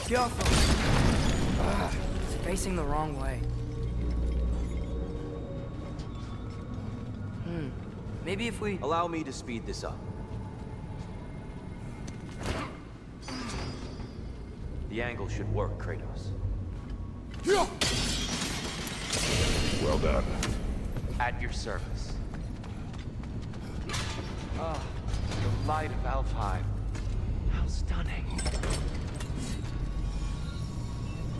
Careful! It's facing the wrong way. Maybe if we... Allow me to speed this up. The angle should work, Kratos. Well done. At your service. Ah, the light of Alfheim. How stunning.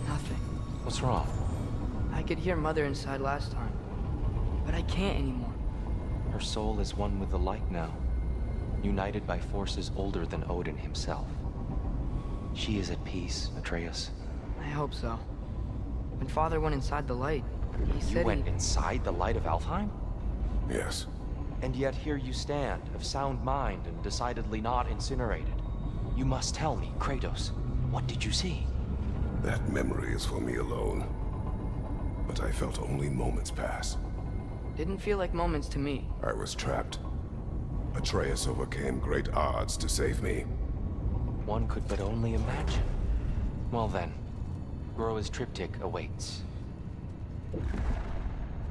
Nothing. What's wrong? I could hear Mother inside last time, but I can't anymore. Her soul is one with the light now, united by forces older than Odin himself. She is at peace, Atreus. I hope so. When Father went inside the light, he said You went inside the light of Alfheim? Yes. And yet here you stand, of sound mind and decidedly not incinerated. You must tell me, Kratos, what did you see? That memory is for me alone. But I felt only moments pass. Didn't feel like moments to me. I was trapped. Atreus overcame great odds to save me. One could but only imagine. Well then, Groa's triptych awaits.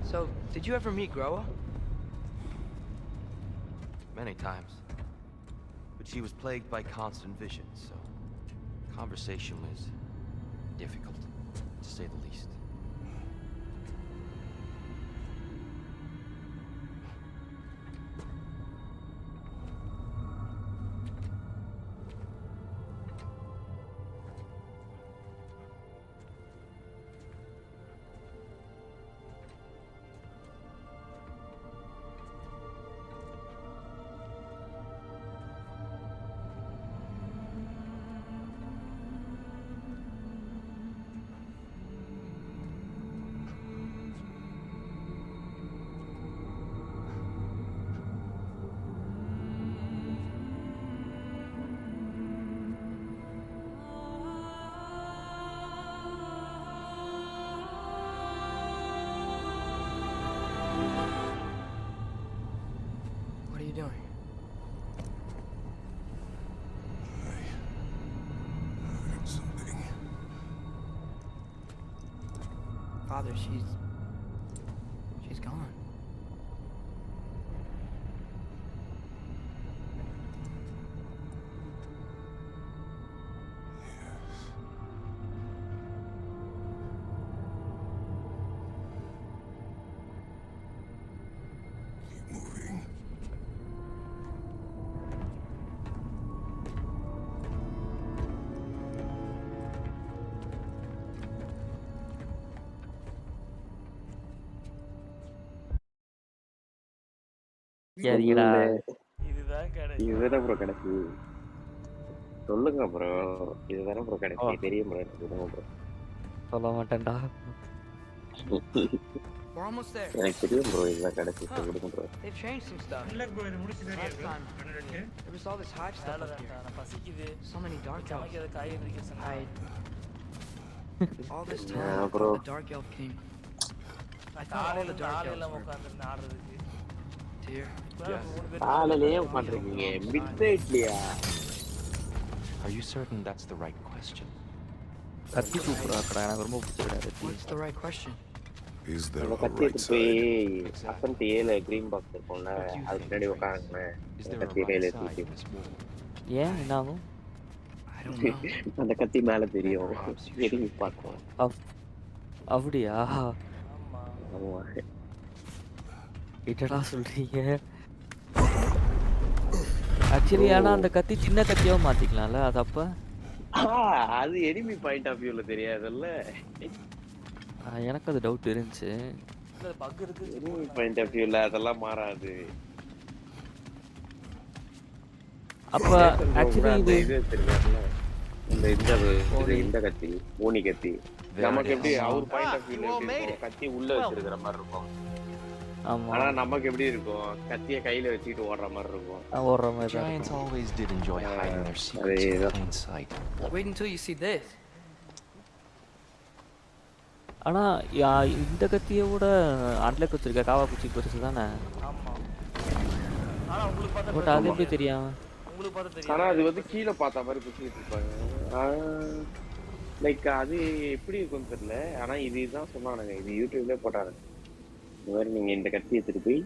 So, did you ever meet Groa? Many times. But she was plagued by constant visions, so conversation was difficult, to say the least. Father, she's gone. சரிடா. இதுதான் கடைசி. இதுதானே bro கடைசி. சொல்லுங்க bro. இதுதானே bro கடைசி. தெரியும் bro. சொல்லுங்க ப்ரோ. சொல்ல மாட்டேன்டா. We're almost there. எனக்கு தெரியும் ப்ரோ இதுதான் கடைசி. சொல்லுங்க bro. They've changed some stuff. Last time, there was all this hive stuff up here. நான் பசிக்குது. So many dark elves. சமைக்கிற காய் இருக்கு சொன்னா. All this time, I bro. thought the dark elf king. I thought all the dark elves were உட்கார்ந்து ஆடுறதுக்கு. Dear. காலையிலேயே உட்காந்துருக்கீங்க. மிட்நைட்லயா? Are you certain that's the right question? கத்தி சூப்பரா இருக்கடா. எனக்கு ரொம்ப பிடிச்சிருக்கா கத்தி. What's the right question? Is there அந்த a கத்தி right போய் side? அசன் ஏல கிரீன் பாக்ஸ் இருக்கும்ல அது பின்னாடி உட்காருங்க. கத்தி கையில தூக்கி. ஏன் என்ன ஆகும்? அந்த கத்தி மேல தெரியும். எரிஞ்சு பார்க்கும். அப்படியா? ஆமா. என்னடா சொல்றீங்க? ஆக்சுவலி ஆனா அந்த கத்தி சின்ன கத்தியாவ மாத்திக்கலாம்ல அது அப்ப? அது எனிமி பாயிண்ட் ஆஃப் வியூல தெரியாதுல்ல. எனக்கு அது டவுட் இருந்துச்சு. இல்ல பக் இருக்கு. எனிமி பாயிண்ட் ஆஃப் வியூல அதெல்லாம் மாறாது. அப்ப ஆக்சுவலி இது தெரியாதுல்ல. இந்த கத்தி ஓனி கத்தி நமக்கு எப்படி அவர் பாயிண்ட் ஆஃப் வியூல எப்படி கத்தி உள்ள வச்சிருக்கிற மாதிரி இருக்கும். ஆனா நமக்கு எப்படி இருக்கும் கத்திய கையில வச்சிட்டு ஓடுற மாதிரி இருக்கும். ஓடுற மாதிரி. Giants always did enjoy hiding their secrets in plain sight. Wait until you see this. ஆனா இந்த கத்தியை விட அண்டல குச்சிருக்க காவா குச்சி பெருசு தானே. ஆமா. ஆனா உங்களுக்கு பார்த்தா பட் அது எப்படி தெரியும்? உங்களுக்கு பார்த்தா தெரியும். ஆனா அது வந்து கீழ பார்த்த மாதிரி குச்சிட்டு இருப்பாங்க. லைக் அது எப்படி இருக்கும்னு தெரியல. ஆனா இதுதான் சொன்னானுங்க. இது யூடியூப்ல போட்டாங்க. இந்த மாதிரி நீங்க இந்த கத்தி எடுத்துட்டு போய்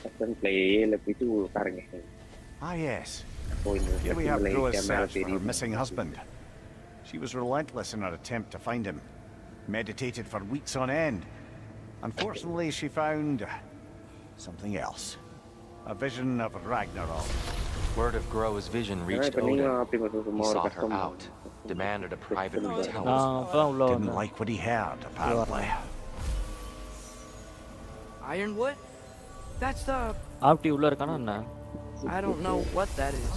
செகண்ட் பிளேயர்ல போயிட்டு உட்காருங்க. Ah yes. Here we have Groa's search for her missing husband. She was relentless in her attempt to find him. Meditated for weeks on end. Unfortunately, she found something else. A vision of Ragnarok. Word of Groa's vision reached Odin. He sought her out, demanded a private encounter. Didn't like what he heard, apparently. Ironwood? That's the... I don't know what that is.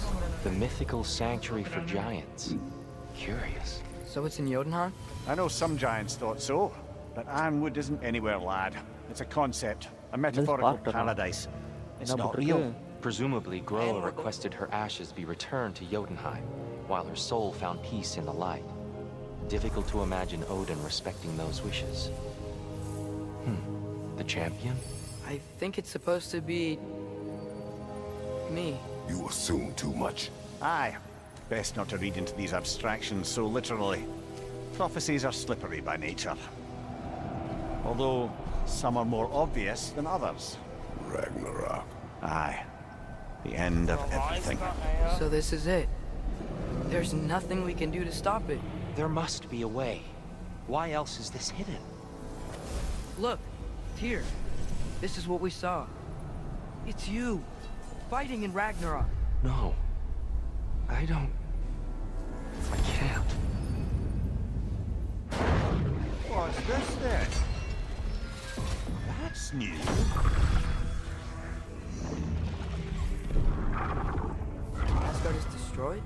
The mythical sanctuary for giants. Curious. So it's in Jotunheim? I know some giants thought so, but Ironwood isn't anywhere, lad. It's a concept, a metaphorical paradise. It's not real. Presumably, Groa requested her ashes be returned to Jotunheim, while her soul found peace in the light. Difficult to imagine Odin respecting those wishes. The champion? I think it's supposed to be... me. You assume too much. Aye. Best not to read into these abstractions so literally. Prophecies are slippery by nature. Although, some are more obvious than others. Ragnarok. Aye. The end of everything. So this is it. There's nothing we can do to stop it. There must be a way. Why else is this hidden? Look, here. This is what we saw. It's you, fighting in Ragnarok. No. I don't... I can't. What's this then? That's new. Asgard is destroyed?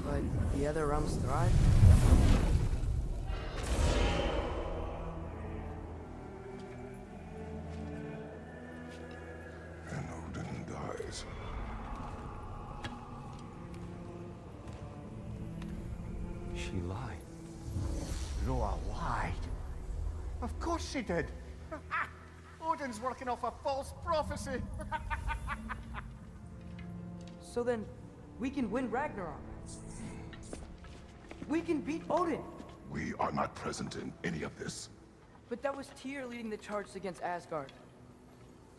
But the other realms thrive? And Odin dies. She lied. Groa lied. Of course she did. Odin's working off a false prophecy. So then, we can win Ragnarok. We can beat Odin. We are not present in any of this. But that was Tyr leading the charge against Asgard.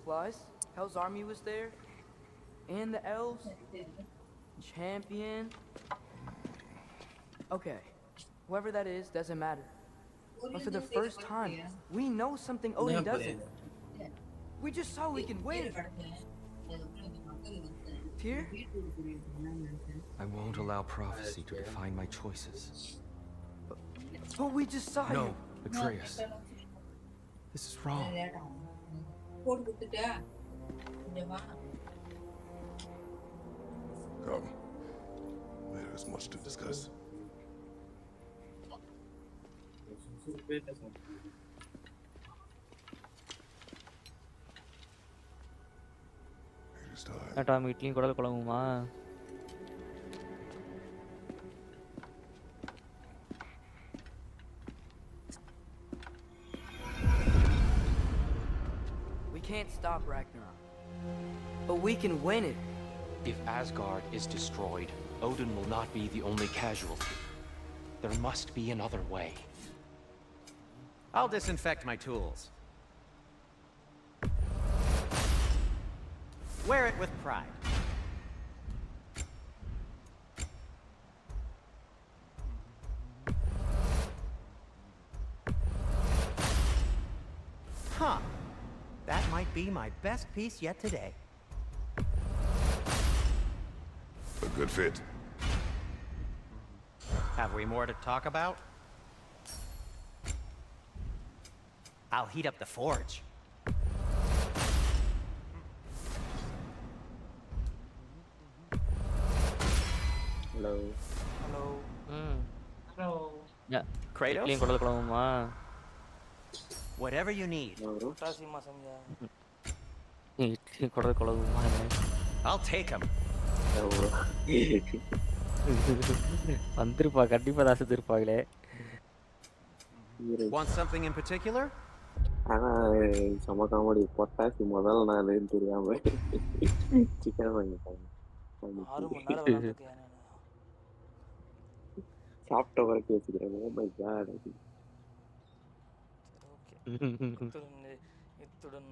Plus, Hell's army was there. And the elves. Champion. Okay. Whoever that is doesn't matter. But for the first time, we know something Odin doesn't. We just saw we can win. Tyr? I won't allow prophecy to define my choices. But we just saw No, you. Atreus. This is wrong. Come. There is much to discuss. It is time. Tom இட்லியும் குடல் குழம்புமா? We can't stop Ragnarok. But we can win it. If Asgard is destroyed, Odin will not be the only casualty. There must be another way. I'll disinfect my tools. Wear it with pride. Huh. That might be my best piece yet today. A good fit. Have we more to talk about? I'll heat up the forge. Hello. Hello. Hello. Kratos? இட்லியும் குடல் குழம்புமா? Whatever you need. Tasima Samya. இட்லியும் குடல் குழம்புமா? I'll take him. வந்திருப்பா, கண்டிப்பா ரசித்திருப்பாங்களே. Want something in particular? ஆனா செம comedy பொட்டாசி முதல் நாள் தெரியாம சிக்கன் வாங்கிட்டாங்க. 6 மணி நேரம் விளையாண்டுருக்கேன் நான். சாப்பிட்ட வரைக்கும் வச்சுக்கிறேன். Oh my God. ஓகே. இத்துடன்